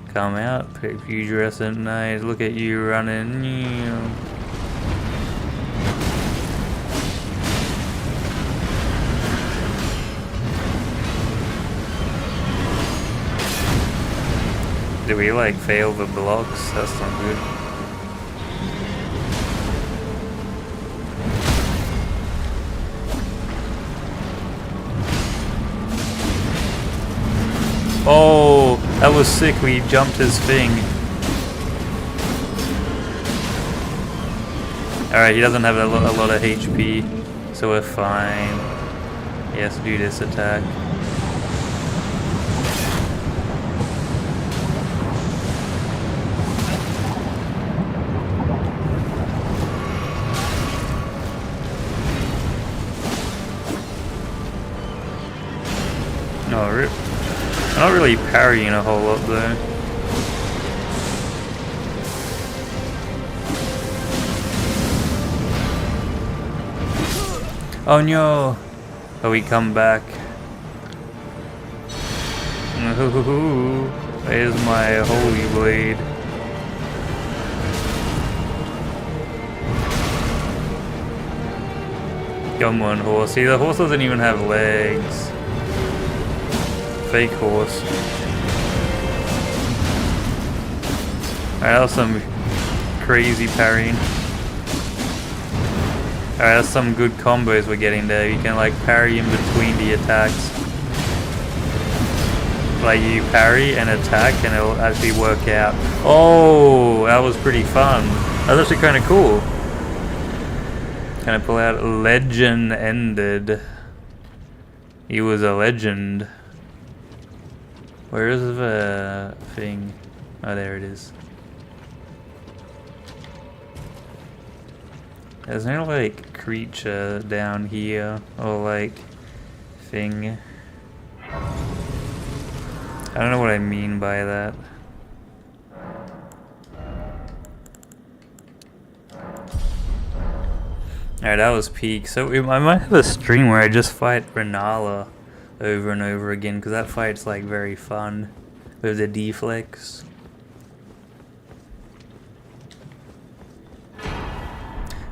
Come out, pudrescent night. Look at you running. Did we like fail the blocks? That's not good. Oh, that was sick. We jumped his thing. Alright, he doesn't have a lot of HP, so we're fine. He has to do this attack. Oh, rip. I'm not really parrying a whole lot though. Oh no! Oh, we come back. There's my holy blade. Come on, horse. See, the horse doesn't even have legs. Fake horse. Alright, that was some crazy parrying. Alright, that's some good combos we're getting there. You can like parry in between the attacks. Like you parry and attack and it'll actually work out. Oh, that was pretty fun. That was actually kind of cool. Can I pull out? Legend ended. He was a legend. Where is the thing? Oh, there it is. There's no like creature down here or like thing. I don't know what I mean by that. Alright, that was peak. So I might have a stream where I just fight Renala over and over again, because that fight's like very fun with the deflex.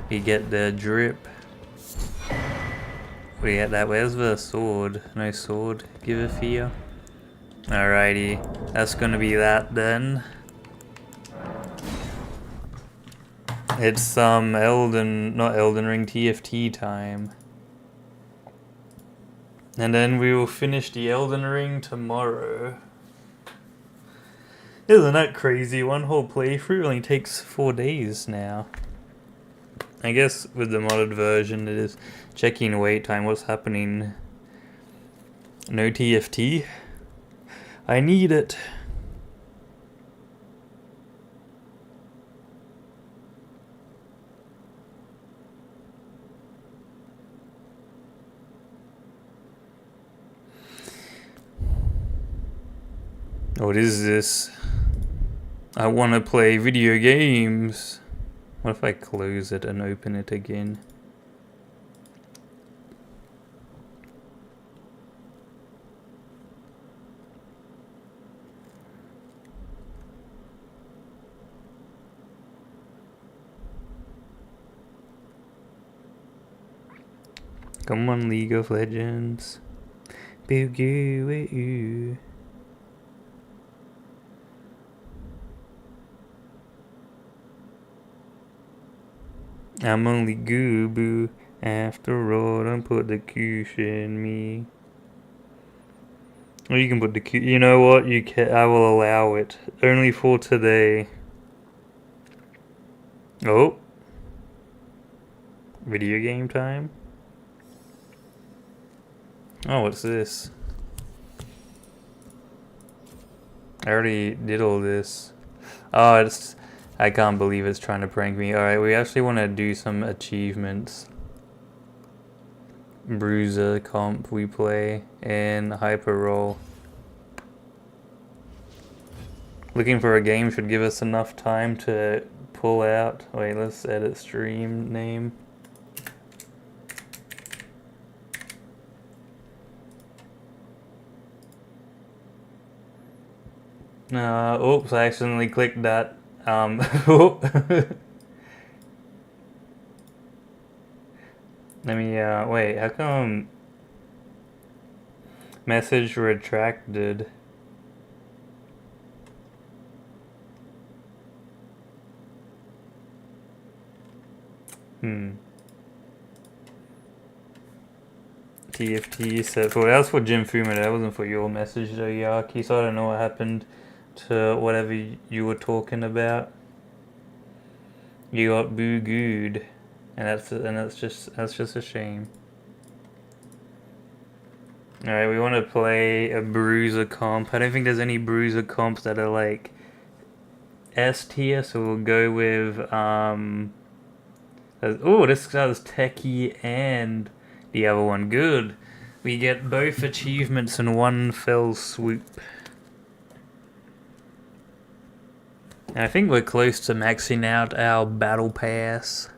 We get the drip. We get that. Where's the sword? No sword. Give a fear. Alrighty, that's gonna be that then. It's some not Elden Ring, TFT time. And then we will finish the Elden Ring tomorrow. Isn't that crazy? One whole playthrough only takes 4 days now. I guess with the modded version it is checking wait time. What's happening? No TFT? I need it. What is this? I want to play video games. What if I close it and open it again? Come on, League of Legends. Boo-goo-wee-oo. I'm only Gooboo. After all, don't put the kush in me. Or you can put the kush. You know what? You can. I will allow it. Only for today. Oh. Video game time? Oh, what's this? I already did all this. Oh, it's... I can't believe it's trying to prank me. Alright, we actually want to do some achievements. Bruiser comp we play, and hyper roll. Looking for a game should give us enough time to pull out. Wait, let's edit stream name. Oops, I accidentally clicked that. Let me, wait, how come message retracted? TFT set for, that was for Jim Fumo, that wasn't for your message though, Yaki, so I don't know what happened to whatever you were talking about. You got boo-gooed, and that's just a shame. Alright, we want to play a bruiser comp. I don't think there's any bruiser comps that are like S tier, so we'll go with oh, this has Techie and the other one. Good. We get both achievements in one fell swoop. And I think we're close to maxing out our battle pass.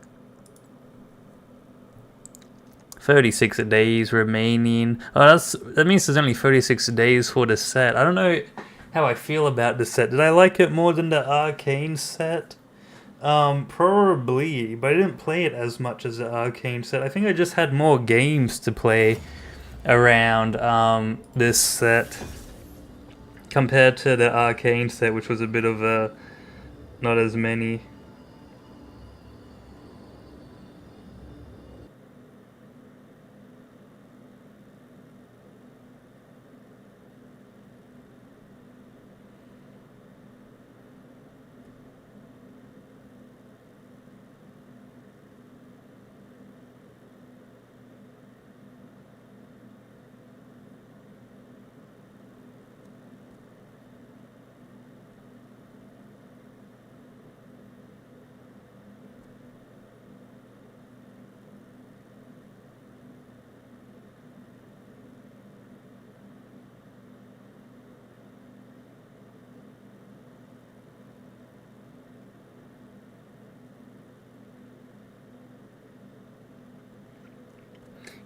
36 days remaining. Oh, that means there's only 36 days for the set. I don't know how I feel about the set. Did I like it more than the Arcane set? Probably, but I didn't play it as much as the Arcane set. I think I just had more games to play around this set compared to the Arcane set, which was a bit of a not as many.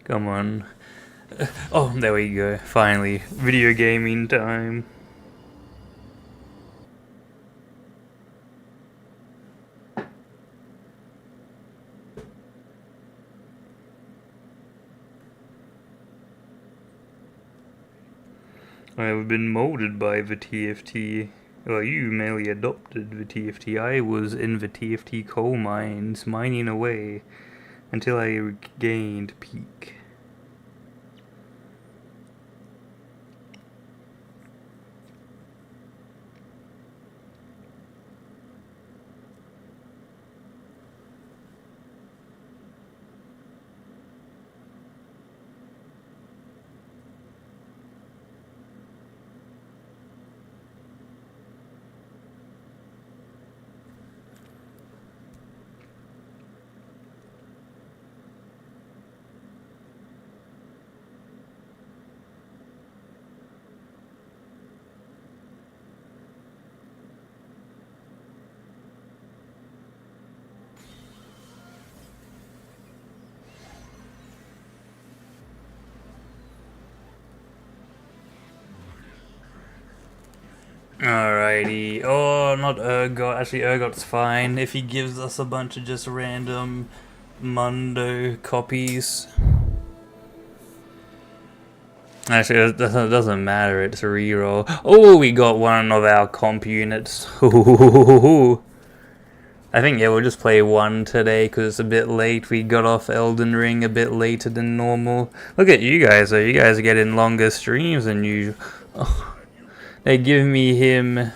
Come on. Oh, there we go. Finally. Video gaming time. I have been molded by the TFT. Well, you merely adopted the TFT. I was in the TFT coal mines, mining away, until I regained peak. Alrighty. Oh, not Urgot. Actually, Urgot's fine if he gives us a bunch of just random Mundo copies. Actually, it doesn't matter. It's a reroll. Oh, we got one of our comp units. I think, yeah, we'll just play one today because it's a bit late. We got off Elden Ring a bit later than normal. Look at you guys, though. You guys are getting longer streams than usual. Oh. They give me him.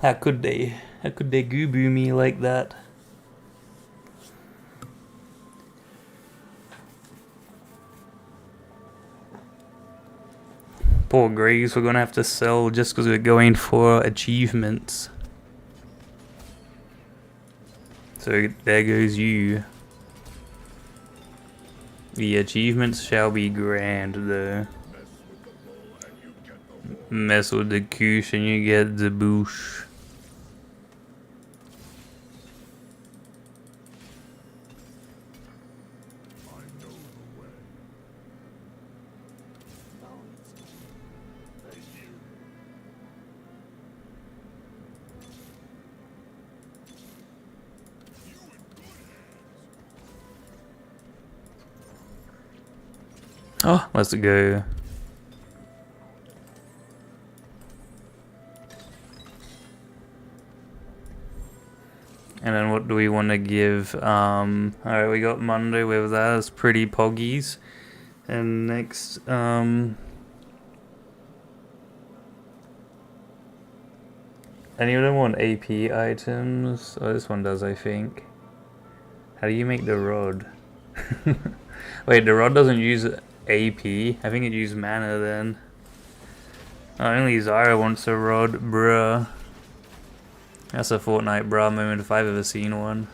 How could they? How could they Gooboo me like that? Poor Graves, we're gonna have to sell just because we're going for achievements. So there goes you. The achievements shall be grand, though. Mess with the Koosh and you get the boosh. Oh, let's go. And then what do we want to give? Alright, we got Monday with that. It's pretty poggies. And next, any of them want AP items? Oh, this one does, I think. How do you make the rod? Wait, the rod doesn't use AP. I think it used mana then. Oh, only Zyra wants a rod, bruh. That's a Fortnite bruh moment if I've ever seen one.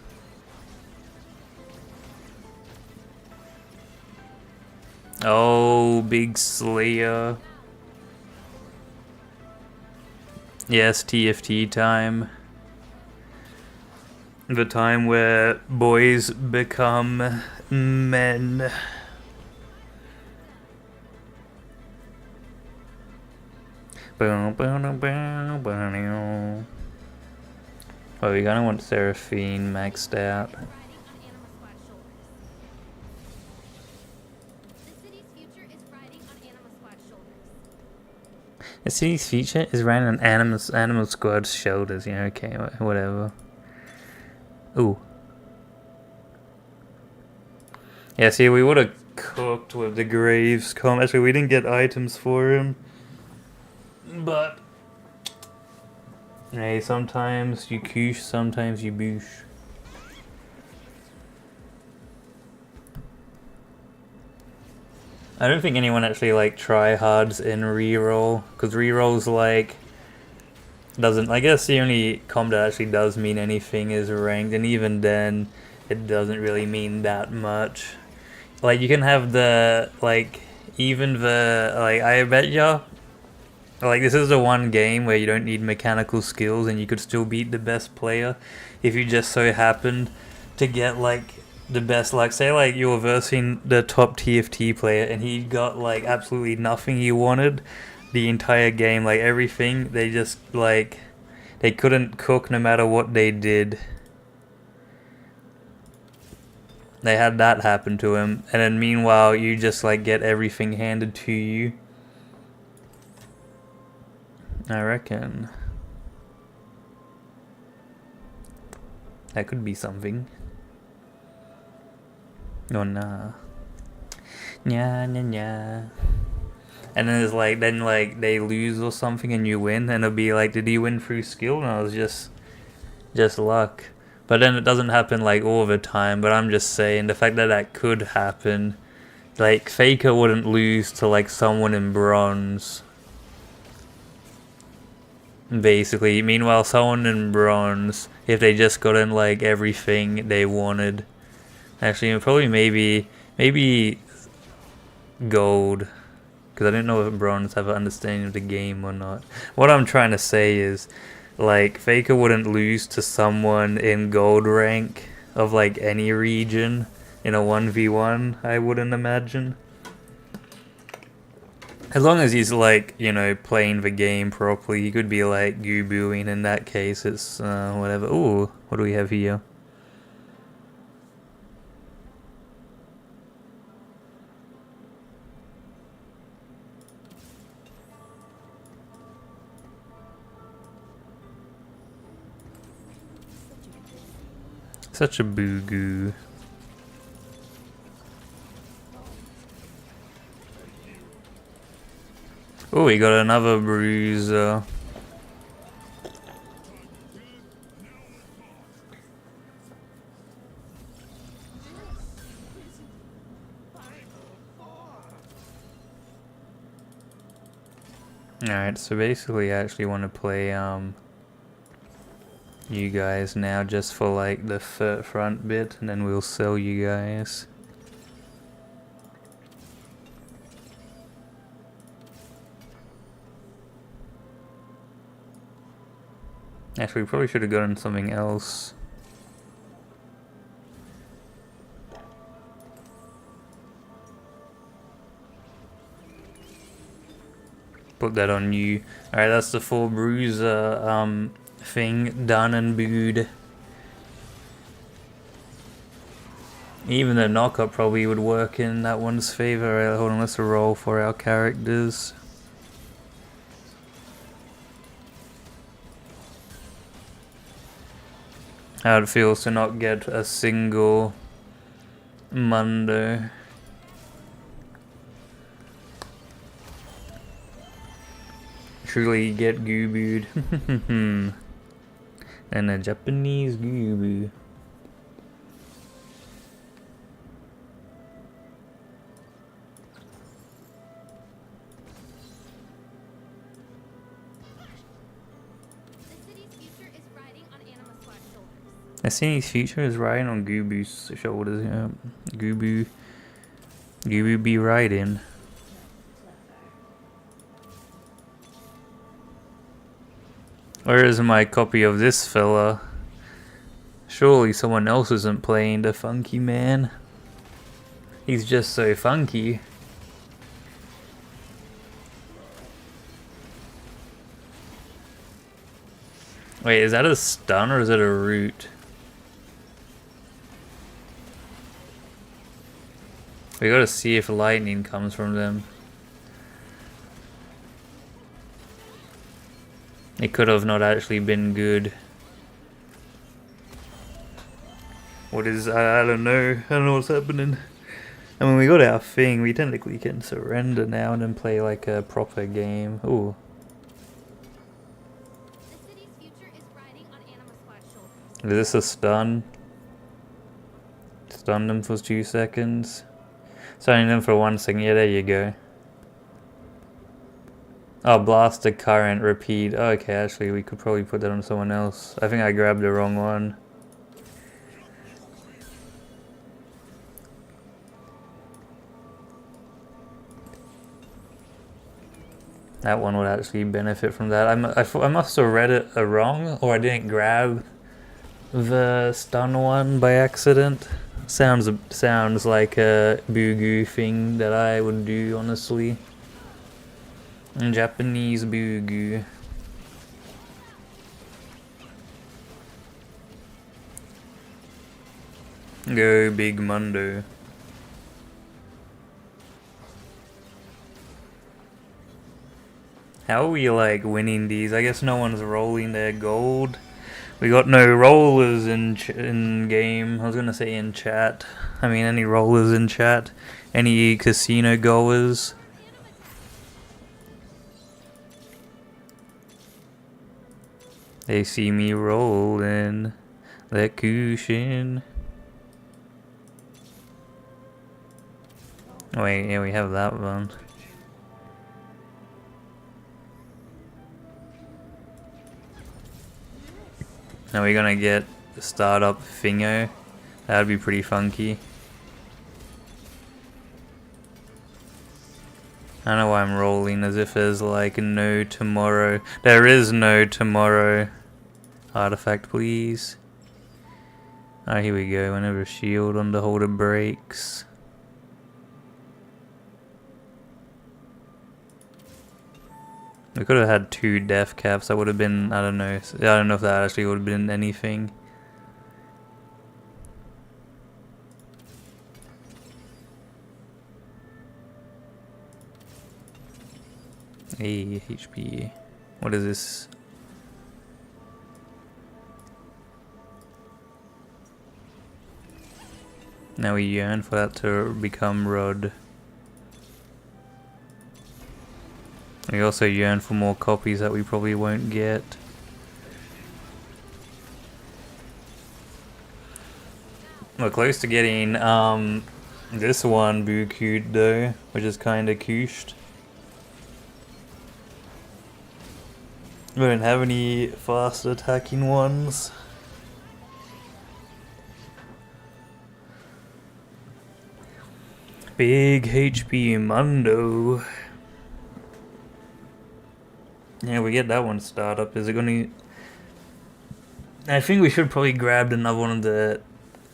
Oh, big Slayer. Yes, TFT time. The time where boys become men. Oh, we gonna want Seraphine maxed out. The city's future is riding on Animal Squad's shoulders. Yeah, okay, whatever. Ooh. Yeah, see, we would have cooked with the Graves comment. Actually, we didn't get items for him. But hey, sometimes you koosh, sometimes you boosh. I don't think anyone actually like tryhards in reroll, because reroll's like doesn't. I guess the only combat actually does mean anything is ranked, and even then, it doesn't really mean that much. Like you can have the even the I bet ya. Like, this is the one game where you don't need mechanical skills and you could still beat the best player if you just so happened to get, like, the best luck. Say, like, you were versing the top TFT player and he got, like, absolutely nothing he wanted the entire game. Like, everything, they just, like, they couldn't cook no matter what they did. They had that happen to him. And then, meanwhile, you just, like, get everything handed to you. I reckon that could be something. Oh nah. Nya nya nya. And then it's like, they lose or something and you win, and it'll be like, did you win through skill? No, it was just luck. But then it doesn't happen like all the time, but I'm just saying the fact that that could happen. Like, Faker wouldn't lose to like someone in bronze. Basically, meanwhile, someone in bronze, if they just got in like everything they wanted, actually, probably maybe gold, because I don't know if bronze have an understanding of the game or not. What I'm trying to say is, like, Faker wouldn't lose to someone in gold rank of like any region in a 1v1. I wouldn't imagine. As long as he's, like, you know, playing the game properly, he could be, like, Goobooing. In that case, it's, whatever. Ooh, what do we have here? Such a boo-goo. Oh, we got another bruiser. Alright, so basically I actually want to play you guys now just for like the front bit, and then we'll sell you guys. Actually, we probably should have gotten something else. Put that on you. Alright, that's the full bruiser thing done and booed. Even the knockup probably would work in that one's favor. Alright, hold on, let's roll for our characters. How it feels to not get a single Mundo. Truly get Goobooed. And a Japanese Gooboo. The city's future is riding on Gooboo's shoulders. Yeah. Gooboo be riding. Where is my copy of this fella? Surely someone else isn't playing the funky man. He's just so funky. Wait, is that a stun or is it a root? We gotta see if lightning comes from them. It could have not actually been good. What is... I don't know. I don't know what's happening. I mean, we got our thing. We technically can surrender now and then play like a proper game. Ooh. The city's future is riding on Animus Squad's shoulders. Is this a stun? Stun them for 2 seconds. Stunning them for 1 second. Yeah, there you go. Oh, blast the current, repeat. Oh, okay, actually, we could probably put that on someone else. I think I grabbed the wrong one. That one would actually benefit from that. I must have read it wrong, or I didn't grab the stun one by accident. Sounds like a Gooboo thing that I would do, honestly. Japanese Gooboo. Go Big Mundo. How are we like winning these? I guess no one's rolling their gold. We got no rollers in game. I was gonna say in chat. I mean, any rollers in chat? Any casino goers? They see me rolling that cushion. Wait, yeah, we have that one. Now we're gonna get the startup thingo. That would be pretty funky. I don't know why I'm rolling as if there's like no tomorrow. There is no tomorrow. Artifact, please. Alright, here we go. Whenever shield on the holder breaks. We could have had 2 death caps. That would have been, I don't know. I don't know if that actually would have been anything. Hey, HP. What is this? Now we yearn for that to become Rod. We also yearn for more copies that we probably won't get. We're close to getting this one Buku'd though, which is kinda cushed. We don't have any fast attacking ones. Big HP Mundo. Yeah, we get that one startup. Is it gonna... I think we should probably grab another one of the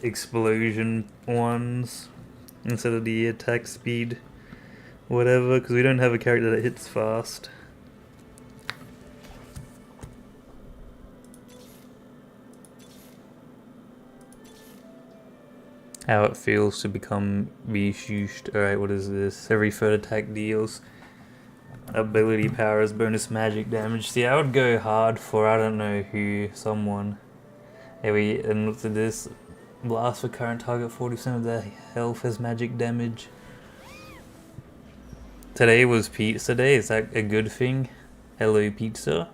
explosion ones instead of the attack speed whatever, because we don't have a character that hits fast. How it feels to become reshushed. Alright, what is this? Every third attack deals ability powers bonus magic damage. See, I would go hard for I don't know who, someone. Hey, and look at this. Blast for current target, 40% of their health as magic damage. Today was pizza day. Is that a good thing? Hello, pizza.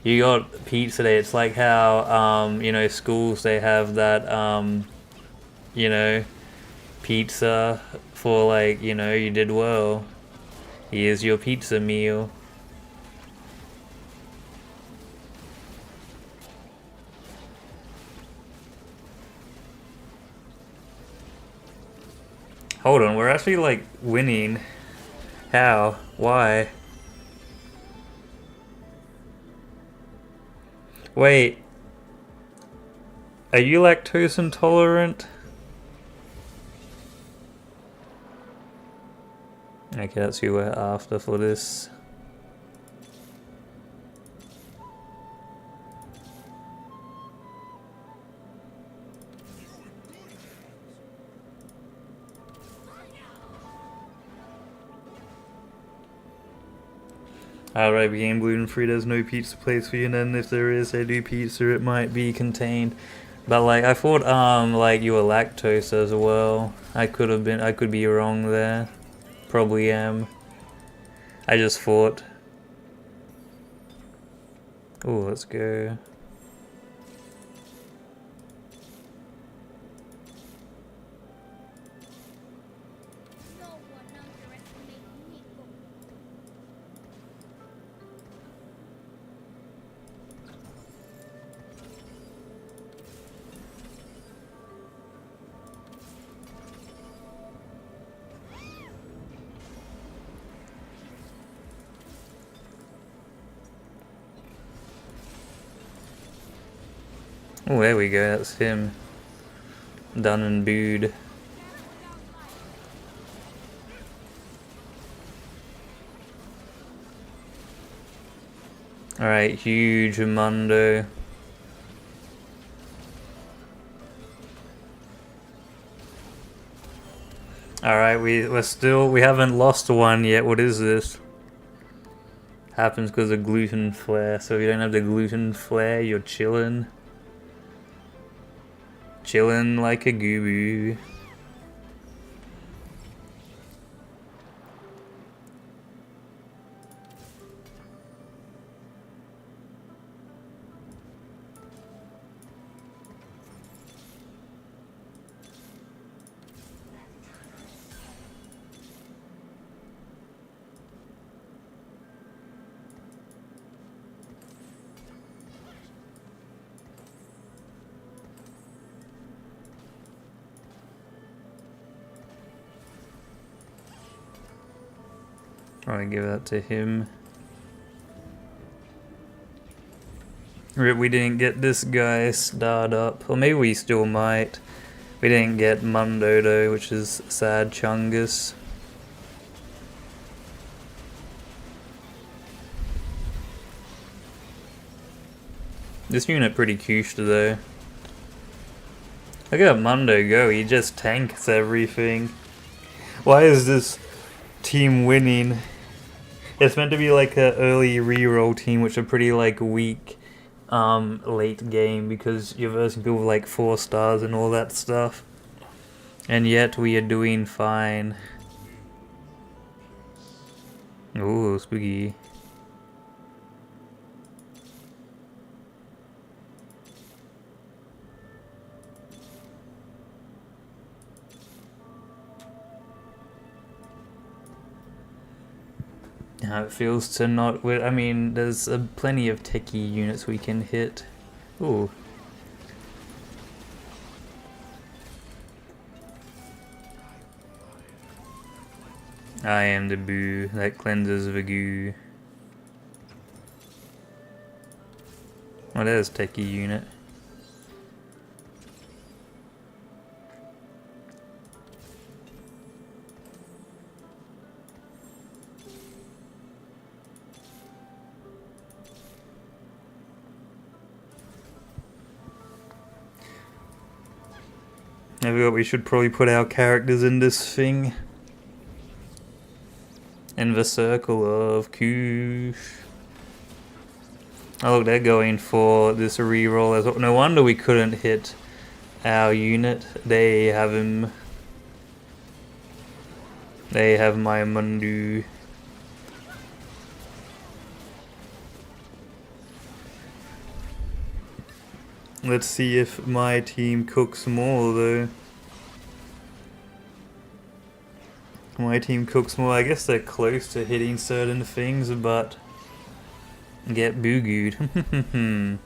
You got pizza day. It's like how you know, schools they have that you know, pizza for like, you know, you did well. Here's your pizza meal. Hold on, we're actually like winning. How? Why? Wait. Are you lactose intolerant? Okay, that's who we're after for this. Alright, being gluten free, there's no pizza place for you, and then if there is, they do pizza, it might be contained. But like, I thought like you were lactose as well. I could be wrong there. Probably am. I just thought. Oh, let's go. No one underestimates Nico. Oh, there we go, that's him. Done and booed. Alright, huge Mundo. Alright, we haven't lost one yet. What is this? Happens because of gluten flare. So if you don't have the gluten flare, you're chillin'. Chillin' like a Gooboo. Probably give that to him. Rip, we didn't get this guy starred up. Or maybe we still might. We didn't get Mundo though, which is sad chungus. This unit pretty cute though. Look at Mundo go, he just tanks everything. Why is this team winning? It's meant to be like an early reroll team, which are pretty like weak late game because you're versing people with like 4 stars and all that stuff. And yet we are doing fine. Ooh, spooky. How it feels to not... I mean, there's plenty of techie units we can hit. Ooh. I am the boo that cleanses the goo. Oh, there's techie unit. I feel we should probably put our characters in this thing. In the circle of Kush. Oh look, they're going for this reroll as well. No wonder we couldn't hit our unit. They have him. They have my Mundu. Let's see if my team cooks more though. My team cooks more. I guess they're close to hitting certain things, but get boogooed.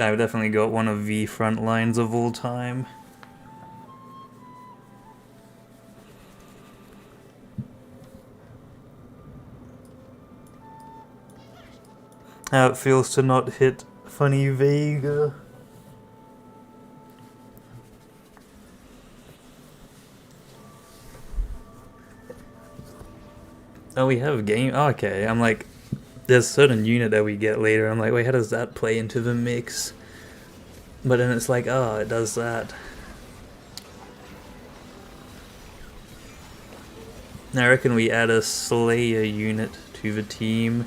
I've definitely got one of the front lines of all time. how it feels to not hit Funny Vega. Oh, we have a game. Oh, okay, I'm like, there's a certain unit that we get later. I'm like, wait, how does that play into the mix? But then it's like, oh, it does that. Now I reckon we add a Slayer unit to the team.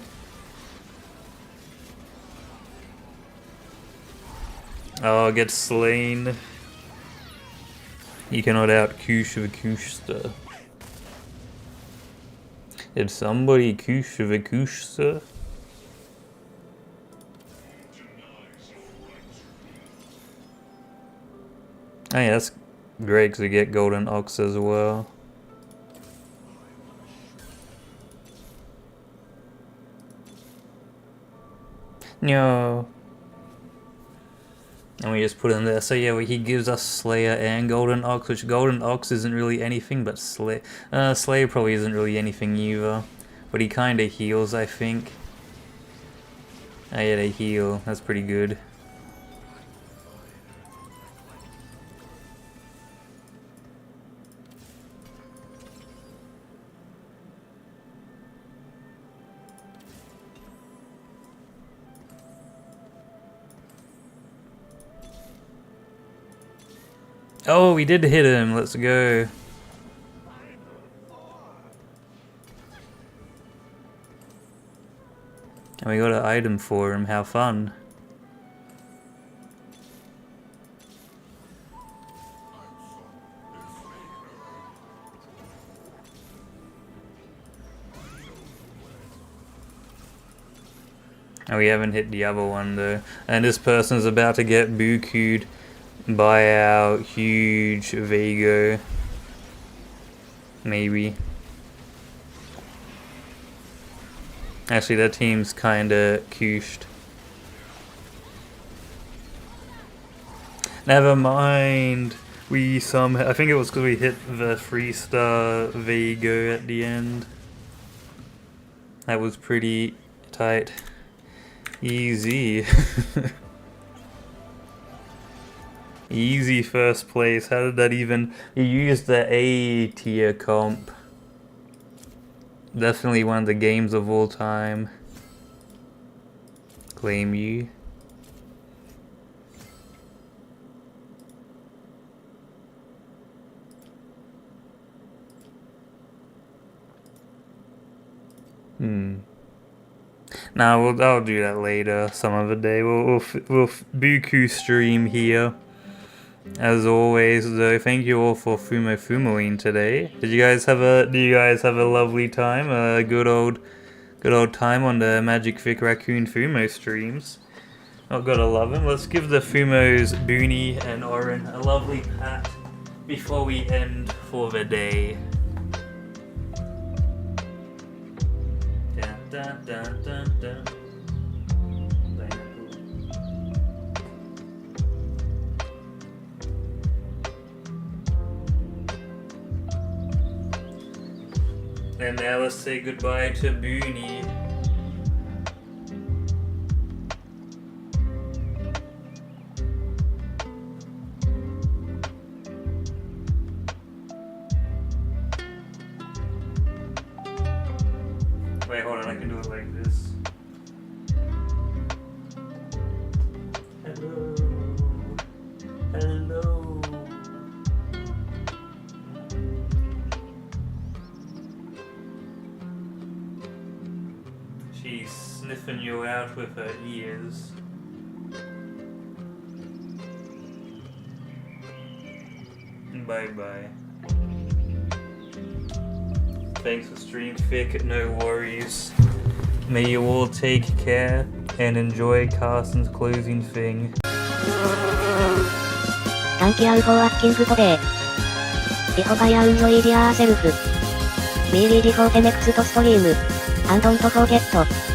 Oh, get slain. You cannot out-Kush the Kushster. Did somebody Kush the Kushster? Oh yeah, that's great because we get Golden Ox as well. No. And we just put him there. So yeah, he gives us Slayer and Golden Ox, which Golden Ox isn't really anything, but Slayer probably isn't really anything either. But he kinda heals, I think. Oh yeah, they heal. That's pretty good. Oh, we did hit him. Let's go. And we got an item for him. How fun. And we haven't hit the other one though. And this person's about to get buku'd by our huge Vago. Maybe. Actually, that team's kinda kushed. Never mind. I think it was because we hit the 3-star Vago at the end. That was pretty tight. Easy. Easy first place. How did that even... You used the A tier comp. Definitely one of the games of all time. Claim you. Nah, I'll do that later, some other day. We'll Buku stream here. As always, though, thank you all for Fumoing today. Do you guys have a lovely time? A good old time on the Magic Vic Raccoon Fumo streams. Oh, gotta love him. Let's give the Fumos, Booney and Oren a lovely pat before we end for the day. Dun, dun, dun, dun, dun. And now let's say goodbye to Booney. Wait, hold on, I can do it like this. Hello. Hello. She's sniffing you out with her ears. Bye bye. Thanks for stream, Fick, no worries. May you all take care and enjoy Carson's closing thing. Thank you for watching today. I hope you enjoyed yourself. Be ready for the next stream. And don't forget to